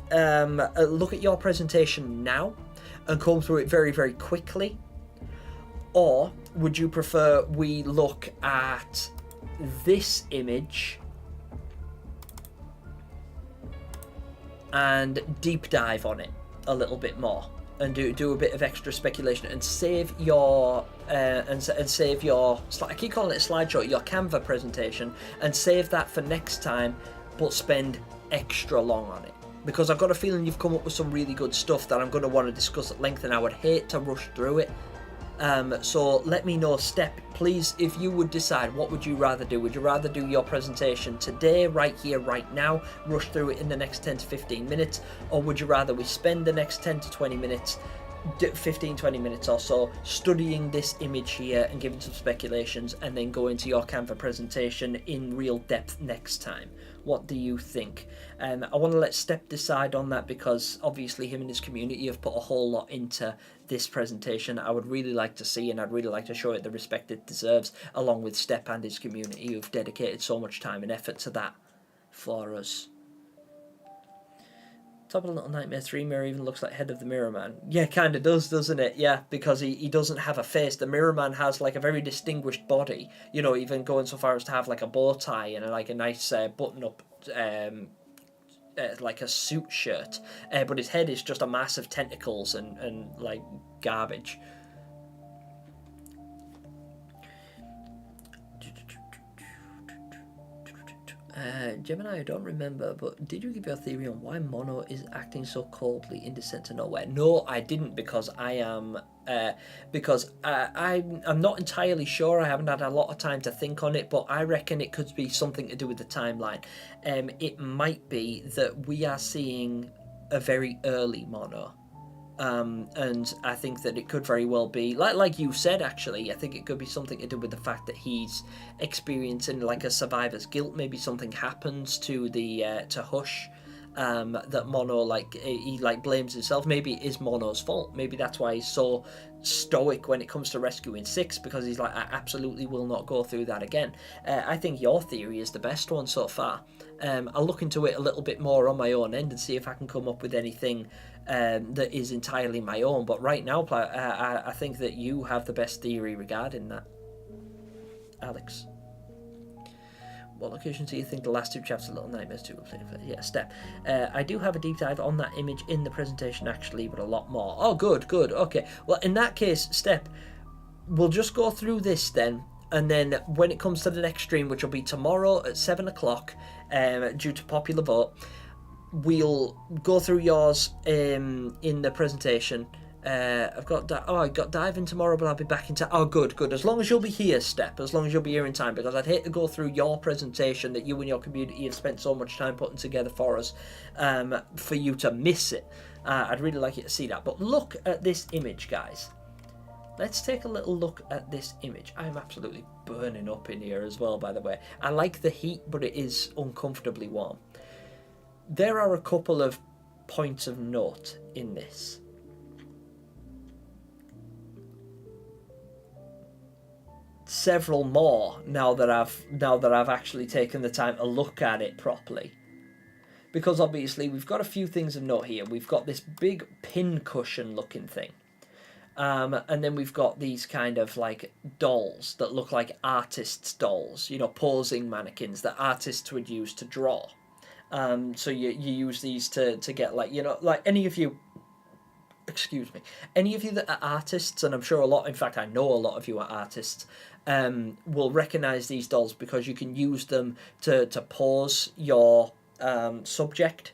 presentation now and come through it very, very quickly, or would you prefer we look at this image and deep dive on it a little bit more and do a bit of extra speculation and save your save your, I keep calling it a slideshow, your Canva presentation, and save that for next time, but spend extra long on it, because I've got a feeling you've come up with some really good stuff that I'm going to want to discuss at length, and I would hate to rush through it. So let me know, Step, please, if you would decide, what would you rather do? Would you rather do your presentation today, right here, right now, rush through it in the next 10 to 15 minutes, or would you rather we spend the next 10 to 20 minutes, 15-20 minutes or so, studying this image here and giving some speculations, and then go into your Canva presentation in real depth next time? What do you think? I want to let Step decide on that, because obviously him and his community have put a whole lot into this presentation. I would really like to see, and I'd really like to show it the respect it deserves, along with Step and his community who've dedicated so much time and effort to that for us. Top of the Little Nightmare 3 mirror even looks like head of the Mirror Man. Yeah, kind of does, doesn't it? Yeah, because he doesn't have a face. The Mirror Man has like a very distinguished body, you know, even going so far as to have like a bow tie and like a nice button-up like a suit shirt, but his head is just a mass of tentacles and like garbage. Gemini, I don't remember, but did you give your theory on why Mono is acting so coldly in Descent to Nowhere? No, I didn't, because I'm not entirely sure. I haven't had a lot of time to think on it, but I reckon it could be something to do with the timeline. It might be that we are seeing a very early Mono. And I think that it could very well be, like you said, actually, I think it could be something to do with the fact that he's experiencing like a survivor's guilt. Maybe something happens to to Hush, that Mono, like, he like blames himself. Maybe it is Mono's fault. Maybe that's why he's so stoic when it comes to rescuing Six, because he's like, I absolutely will not go through that again. I think your theory is the best one so far. I'll look into it a little bit more on my own end and see if I can come up with anything that is entirely my own, but right now I think that you have the best theory regarding that. Alex, what locations do you think the last two chapters of Little Nightmares 2 will play? Yeah, Step. I do have a deep dive on that image in the presentation, actually, but a lot more. Oh, good, okay. Well, in that case, Step, we'll just go through this then, and then when it comes to the next stream, which will be tomorrow at 7 o'clock, due to popular vote, we'll go through yours in the presentation. I got diving tomorrow, but I'll be back in time. Oh, good. As long as you'll be here, Step. As long as you'll be here in time, because I'd hate to go through your presentation that you and your community have spent so much time putting together for us, for you to miss it. I'd really like you to see that. But look at this image, guys. Let's take a little look at this image. I'm absolutely burning up in here as well, by the way. I like the heat, but it is uncomfortably warm. There are a couple of points of note in this. Several more now that I've actually taken the time to look at it properly. Because obviously we've got a few things of note here. We've got this big pincushion looking thing. And then we've got these kind of like dolls that look like artists' dolls, you know, posing mannequins that artists would use to draw. So you use these to get, like, you know, like any of you that are artists, and I'm sure in fact I know a lot of you are artists, will recognize these dolls because you can use them to pose your subject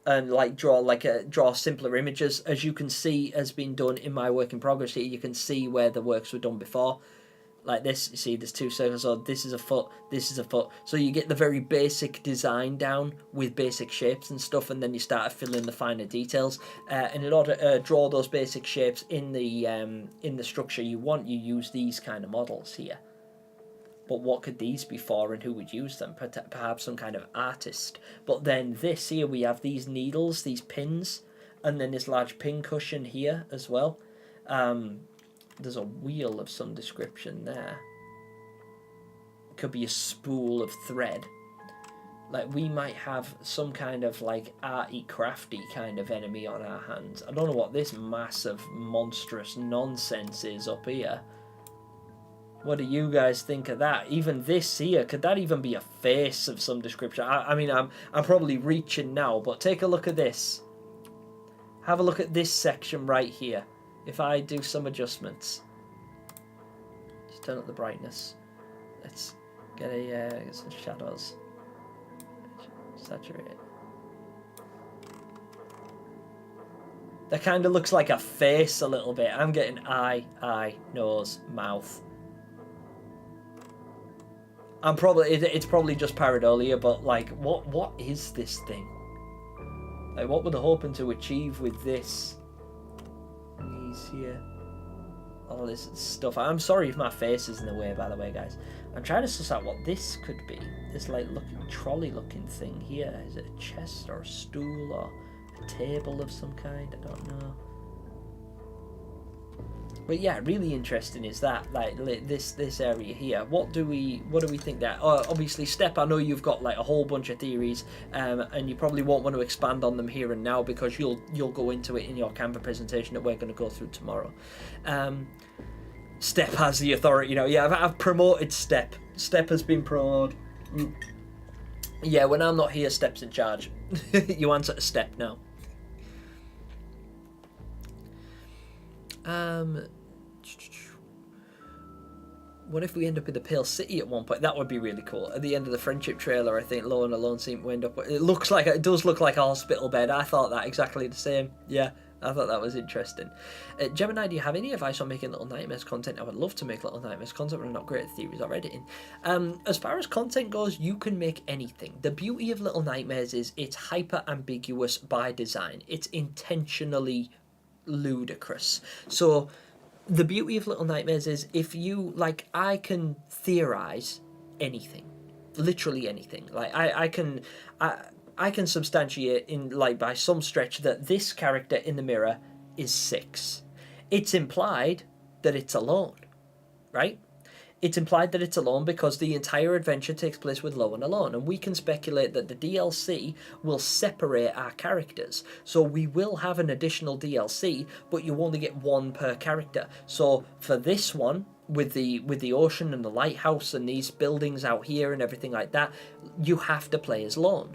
and like draw simpler images. As you can see has been done in my work in progress here, you can see where the works were done before. Like this, you see there's two circles, so this is a foot, this is a foot. So you get the very basic design down with basic shapes and stuff, and then you start to fill in the finer details. And in order to draw those basic shapes in the structure you want, you use these kind of models here. But what could these be for, and who would use them? Perhaps some kind of artist. But then this here, we have these needles, these pins, and then this large pin cushion here as well. There's a wheel of some description there. Could be a spool of thread. Like, we might have some kind of, like, arty, crafty kind of enemy on our hands. I don't know what this massive, monstrous nonsense is up here. What do you guys think of that? Even this here, could that even be a face of some description? I mean, I'm probably reaching now, but take a look at this. Have a look at this section right here. If I do some adjustments. Just turn up the brightness. Let's get some shadows. Saturate it. That kind of looks like a face a little bit. I'm getting eye, nose, mouth. It's probably just pareidolia, but like, what is this thing? Like, what were they hoping to achieve with this? These here, all this stuff. I'm sorry if my face is in the way, by the way, guys. I'm trying to suss out what this could be. This like trolley-looking thing here. Is it a chest or a stool or a table of some kind? I don't know. But yeah, really interesting is that, like, this area here. What do we think that? Obviously, Step, I know you've got like a whole bunch of theories, and you probably won't want to expand on them here and now because you'll go into it in your Canva presentation that we're going to go through tomorrow. Step has the authority now. Yeah, I've promoted Step. Step has been promoted. Yeah, when I'm not here, Step's in charge. You answer to Step now. What if we end up in the Pale City at one point? That would be really cool. At the end of the Friendship trailer, I think Lo and Alone seem to end up. It does look like a hospital bed. I thought that exactly the same. Yeah, I thought that was interesting. Gemini, do you have any advice on making Little Nightmares content? I would love to make Little Nightmares content, but I'm not great at theories or editing. As far as content goes, you can make anything. The beauty of Little Nightmares is it's hyper ambiguous by design. It's intentionally ludicrous. So the beauty of Little Nightmares is if you like, I can theorize anything, literally anything. Like I can substantiate in like by some stretch that this character in the mirror is 6. It's implied that it's alone, right? It's implied that it's alone because the entire adventure takes place with Lo and Alone, and we can speculate that the DLC will separate our characters. So we will have an additional DLC, but you only get one per character. So for this one, with the ocean and the lighthouse and these buildings out here and everything like that, you have to play as Lo.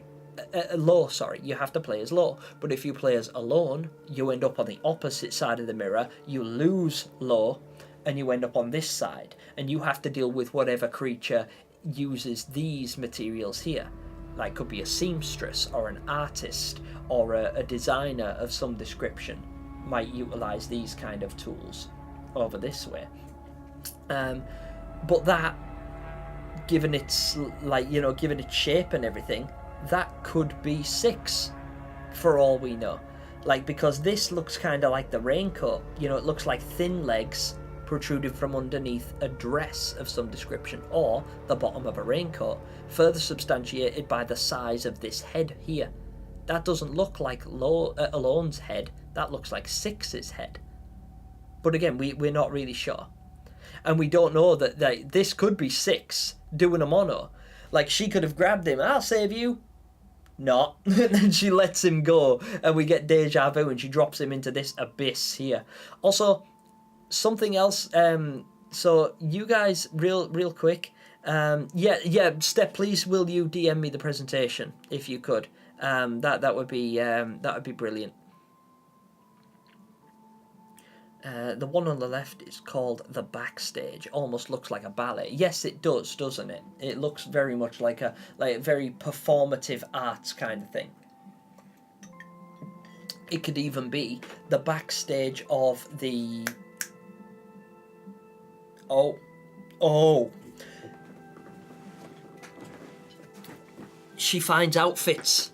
You have to play as Lo. But if you play as Alone, you end up on the opposite side of the mirror. You lose Lo, and you end up on this side, and you have to deal with whatever creature uses these materials here. Like, could be a seamstress or an artist or a designer of some description might utilize these kind of tools over this way. But that, given its given its shape and everything, that could be 6 for all we know. Like, because this looks kind of like the raincoat. It looks like thin legs protruded from underneath a dress of some description, or the bottom of a raincoat, further substantiated by the size of this head here. That doesn't look like Alone's head, that looks like 6's head. But again, we're not really sure. And we don't know that this could be 6 doing a mono. Like, she could have grabbed him, I'll save you. Not. And then she lets him go, and we get deja vu, and she drops him into this abyss here. Also, something else, so you guys, real quick, Step, please will you DM me the presentation if you could. That would be brilliant. The one on the left is called The Backstage. Almost looks like a ballet. Yes, it does, doesn't it? It looks very much like a very performative arts kind of thing. It could even be the backstage of the... Oh. She finds outfits.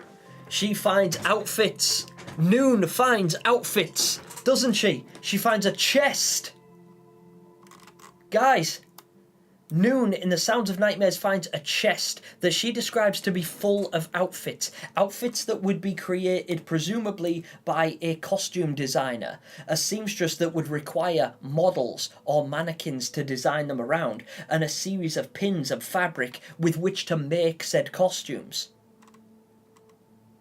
Noon finds outfits, doesn't she? She finds a chest. Guys, Noon in The Sounds of Nightmares finds a chest that she describes to be full of outfits. Outfits that would be created presumably by a costume designer, a seamstress that would require models or mannequins to design them around, and a series of pins of fabric with which to make said costumes.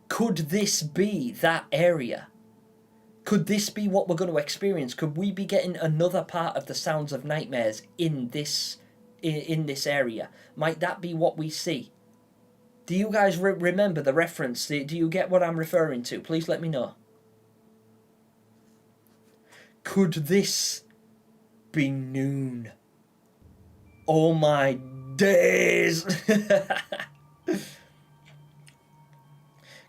Could this be that area? Could this be what we're going to experience? Could we be getting another part of The Sounds of Nightmares in this area? Might that be what we see? Do you guys remember the reference? Do you get what I'm referring to? Please let me know. Could this be Noon? Oh my days!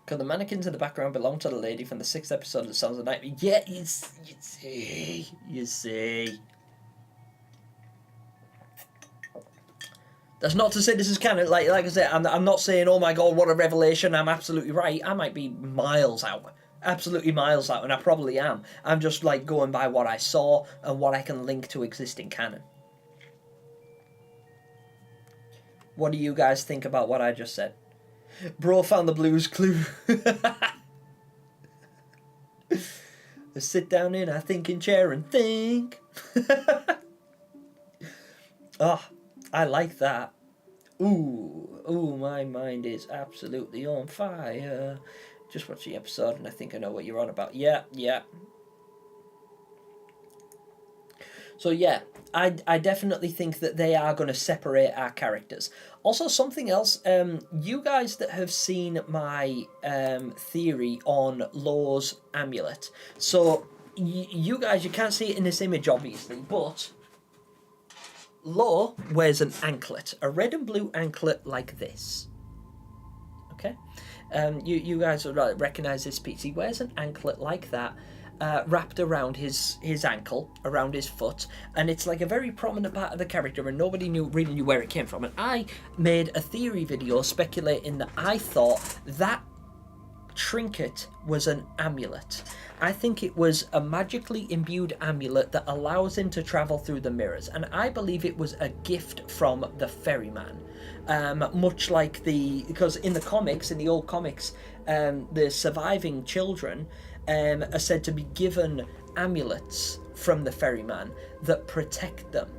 Could the mannequins in the background belong to the lady from the 6th episode of The Sounds of Nightmare? Yeah, you see. That's not to say this is canon. Like I said, I'm not saying, oh my god, what a revelation, I'm absolutely right. I might be miles out. Absolutely miles out, and I probably am. I'm just like going by what I saw and what I can link to existing canon. What do you guys think about what I just said? Bro found the Blues Clue. Sit down in a thinking chair and think. Oh, I like that. Ooh, my mind is absolutely on fire. Just watch the episode and I think I know what you're on about. Yeah. So yeah, I definitely think that they are going to separate our characters. Also, something else, you guys that have seen my theory on Law's amulet. So you guys, you can't see it in this image obviously, but Law wears an anklet, a red and blue anklet like this. Okay, you guys will recognise this piece. He wears an anklet like that. Wrapped around his ankle, around his foot, and it's like a very prominent part of the character, and nobody really knew where it came from. And I made a theory video speculating that I thought that trinket was an amulet. I think it was a magically imbued amulet that allows him to travel through the mirrors, and I believe it was a gift from the ferryman. Much like because in the old comics, the surviving children are said to be given amulets from the ferryman that protect them,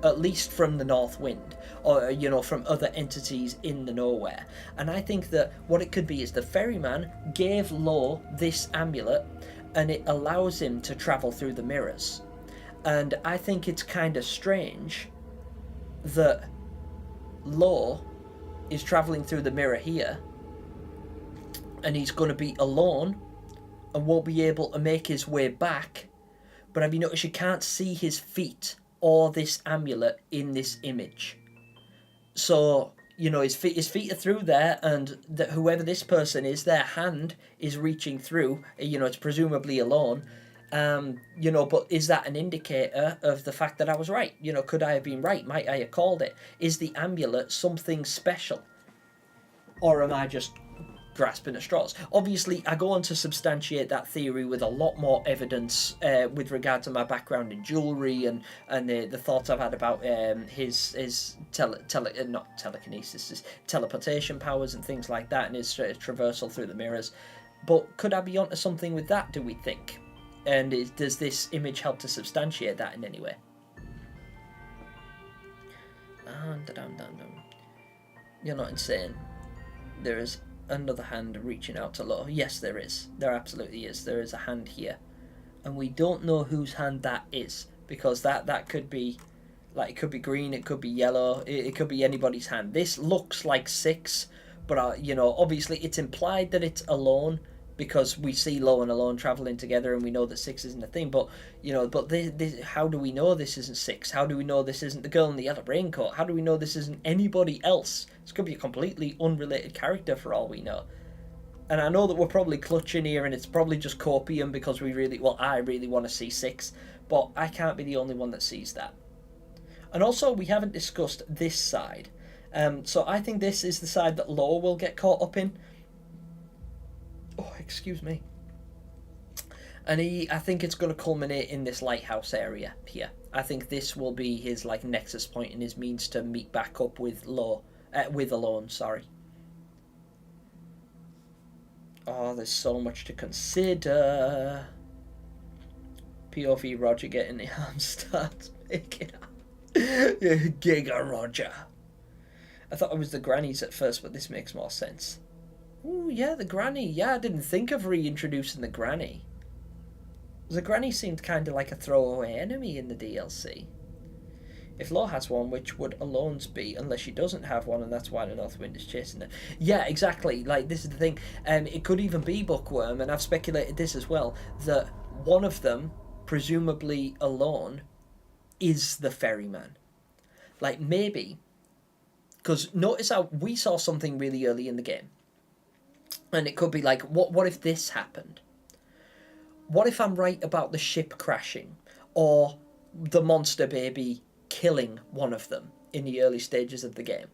at least from the North Wind, or from other entities in the nowhere. And I think that what it could be is the ferryman gave Law this amulet, and it allows him to travel through the mirrors. And I think it's kind of strange that Law is traveling through the mirror here, and he's going to be alone and won't be able to make his way back. But have you noticed you can't see his feet or this amulet in this image? So, his feet are through there, and that whoever this person is, their hand is reaching through. It's presumably alone. But is that an indicator of the fact that I was right? Could I have been right? Might I have called it? Is the amulet something special? Or am I just grasping at straws? Obviously, I go on to substantiate that theory with a lot more evidence with regard to my background in jewellery and the thoughts I've had about his telekinesis, his teleportation powers and things like that, and his traversal through the mirrors. But could I be onto something with that, do we think? And does this image help to substantiate that in any way? You're not insane. There is another hand reaching out to Law. Yes, there is. There absolutely is. There is a hand here. And we don't know whose hand that is, because that could be, like, it could be green, it could be yellow, it could be anybody's hand. This looks like 6, but, obviously it's implied that it's alone, because we see Law and Alone travelling together, and we know that 6 isn't a thing, but, this, how do we know this isn't 6? How do we know this isn't the girl in the yellow raincoat? How do we know this isn't anybody else? This could be a completely unrelated character for all we know. And I know that we're probably clutching here, and it's probably just copium because I really want to see 6, but I can't be the only one that sees that. And also, we haven't discussed this side. So I think this is the side that Law will get caught up in. Oh, excuse me. And I think it's going to culminate in this lighthouse area here. I think this will be his like nexus point and his means to meet back up with Alone. Sorry. Oh, there's so much to consider. POV Roger getting the arm starts making up. Giga Roger. I thought it was the grannies at first, but this makes more sense. Ooh, yeah, the granny. Yeah, I didn't think of reintroducing the granny. The granny seemed kind of like a throwaway enemy in the DLC. If Law has one, which would Alone's be, unless she doesn't have one, and that's why the North Wind is chasing her. Yeah, exactly. Like, this is the thing. It could even be Bookworm, and I've speculated this as well, that one of them, presumably Alone, is the ferryman. Like, maybe, because notice how we saw something really early in the game, and it could be like, what if this happened? What if I'm right about the ship crashing, or the monster baby killing one of them in the early stages of the game?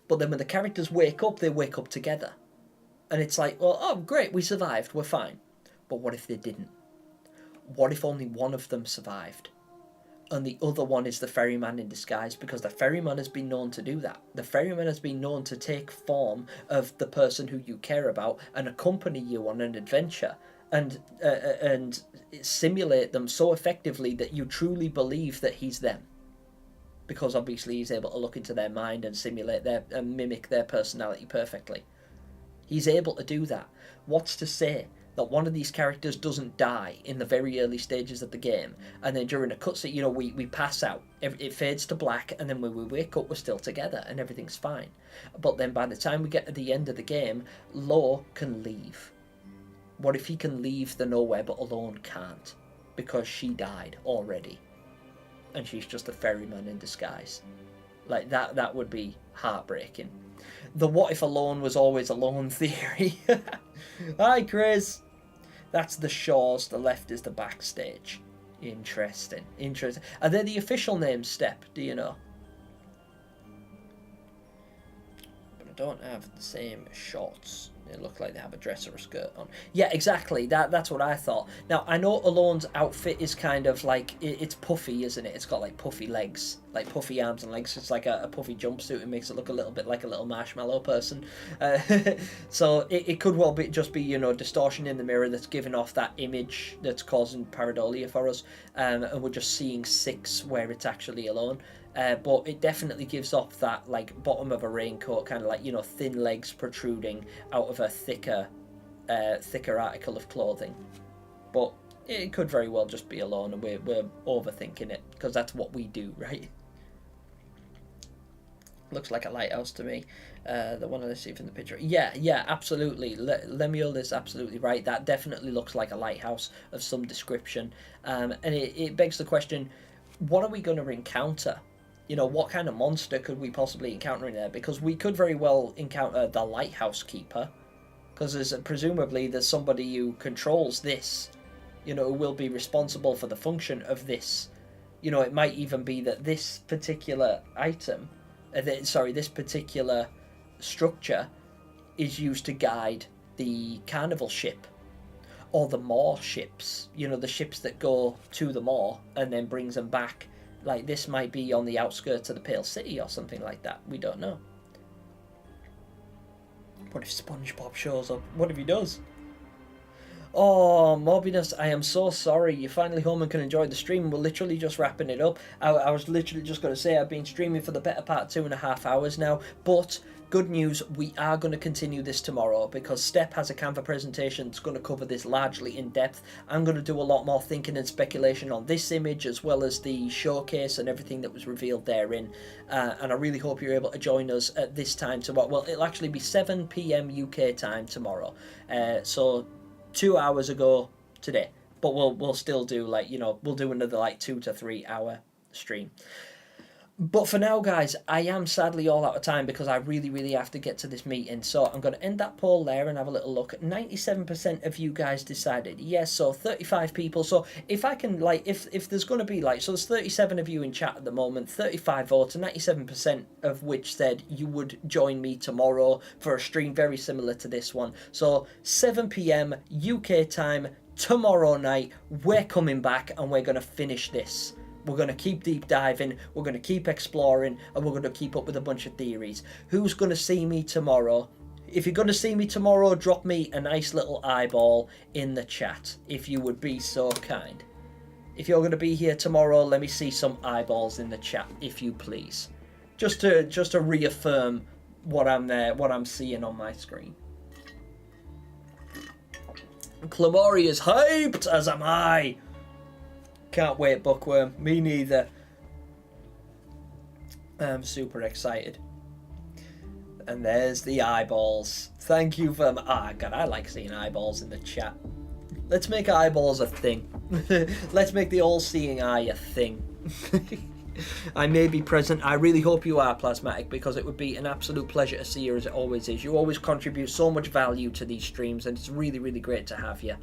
But then when the characters wake up, they wake up together. And it's like, well, oh, great, we survived, we're fine. But what if they didn't? What if only one of them survived? And the other one is the ferryman in disguise, because the ferryman has been known to do that. The ferryman has been known to take form of the person who you care about and accompany you on an adventure. And simulate them so effectively that you truly believe that he's them, because obviously he's able to look into their mind and simulate and mimic their personality perfectly. He's able to do that. What's to say that one of these characters doesn't die in the very early stages of the game, and then during a cutscene, we pass out, it fades to black, and then when we wake up, we're still together and everything's fine. But then by the time we get to the end of the game, Law can leave. What if he can leave the nowhere but Alone can't? Because she died already. And she's just a ferryman in disguise. Like, that would be heartbreaking. The what if Alone was always alone theory. Hi, Chris. That's the shores, the left is the backstage. Interesting. Are they the official names, Step? Do you know? But I don't have the same shorts. They look like they have a dress or a skirt on. Yeah, exactly. That's what I thought. Now, I know Alone's outfit is kind of like, it's puffy, isn't it? It's got like puffy legs, like puffy arms and legs. It's like a puffy jumpsuit. It makes it look a little bit like a little marshmallow person. So it could well just be, distortion in the mirror that's giving off that image that's causing pareidolia for us. And we're just seeing six where it's actually Alone. But it definitely gives off that like bottom of a raincoat, kind of like, thin legs protruding out of a thicker article of clothing. But it could very well just be Alone, and we're overthinking it, because that's what we do, right? Looks like a lighthouse to me. The one I see from the picture. Yeah, absolutely. Lemuel is absolutely right. That definitely looks like a lighthouse of some description. And it begs the question, what are we going to encounter? What kind of monster could we possibly encounter in there? Because we could very well encounter the lighthouse keeper, because presumably there's somebody who controls this, who will be responsible for the function of this. It might even be that this particular item, this particular structure is used to guide the carnival ship, or the Maw ships, the ships that go to the Maw and then brings them back. Like, this might be on the outskirts of the Pale City or something like that. We don't know. What if SpongeBob shows up? What if he does? Oh, Morbinus, I am so sorry. You're finally home and can enjoy the stream. We're literally just wrapping it up. I was literally just going to say I've been streaming for the better part 2.5 hours now. But good news, we are going to continue this tomorrow, because Step has a Canva presentation that's going to cover this largely in depth. I'm going to do a lot more thinking and speculation on this image, as well as the showcase and everything that was revealed therein. And I really hope you're able to join us at this time tomorrow. Well, it'll actually be 7 p.m. UK time tomorrow. So 2 hours ago today. But we'll still do we'll do another 2 to 3 hour stream. But for now, guys, I am sadly all out of time, because I really, really have to get to this meeting. So I'm going to end that poll there and have a little look. 97% of you guys decided yes, so 35 people. So if I can, if there's going to be, so there's 37 of you in chat at the moment, 35 votes, and 97% of which said you would join me tomorrow for a stream very similar to this one. So 7 p.m. UK time, tomorrow night, we're coming back and we're going to finish this. We're going to keep deep diving, we're going to keep exploring, and we're going to keep up with a bunch of theories. Who's going to see me tomorrow? If you're going to see me tomorrow, drop me a nice little eyeball in the chat, if you would be so kind. If you're going to be here tomorrow, let me see some eyeballs in the chat, if you please. Just to reaffirm what I'm seeing on my screen. Clamori is hyped, as am I. Can't wait, Bookworm. Me neither. I'm super excited. And there's the eyeballs. Thank you for... Ah, God, I like seeing eyeballs in the chat. Let's make eyeballs a thing. Let's make the all-seeing eye a thing. I may be present. I really hope you are, Plasmatic, because it would be an absolute pleasure to see you, as it always is. You always contribute so much value to these streams, and it's really, really great to have you.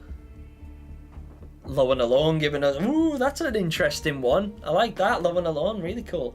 Low and Alone giving us... Ooh, that's an interesting one. I like that, Low and Alone. Really cool.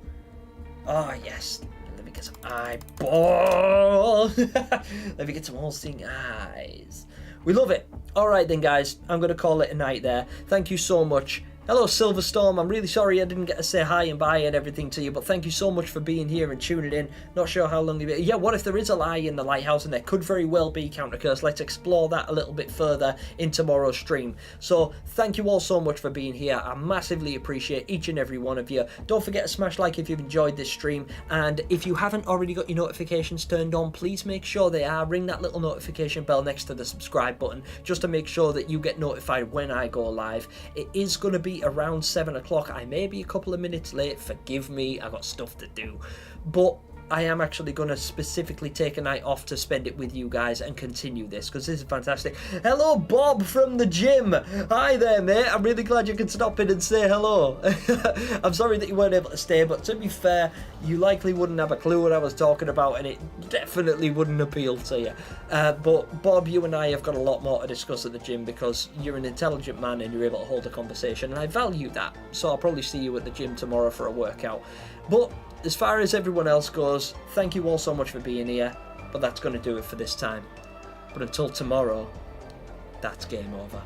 Oh, yes. Let me get some eyeballs. Let me get some all-seeing eyes. We love it. All right then, guys. I'm going to call it a night there. Thank you so much. Hello, Silverstorm. I'm really sorry I didn't get to say hi and bye and everything to you, but thank you so much for being here and tuning in. Not sure how long you've been. Yeah, what if there is a lie in the lighthouse, and there could very well be, Countercurse? Let's explore that a little bit further in tomorrow's stream. So thank you all so much for being here. I massively appreciate each and every one of you. Don't forget to smash like if you've enjoyed this stream, and if you haven't already got your notifications turned on, please make sure they are. Ring that little notification bell next to the subscribe button, just to make sure that you get notified when I go live. It is going to be around 7 o'clock. I may be a couple of minutes late, forgive me, I got stuff to do, but I am actually going to specifically take a night off to spend it with you guys and continue this, because this is fantastic. Hello, Bob from the gym. Hi there, mate. I'm really glad you could stop in and say hello. I'm sorry that you weren't able to stay, but to be fair, you likely wouldn't have a clue what I was talking about, and it definitely wouldn't appeal to you. But Bob, you and I have got a lot more to discuss at the gym, because you're an intelligent man and you're able to hold a conversation, and I value that. So I'll probably see you at the gym tomorrow for a workout. But as far as everyone else goes, thank you all so much for being here, but that's going to do it for this time. But until tomorrow, that's game over.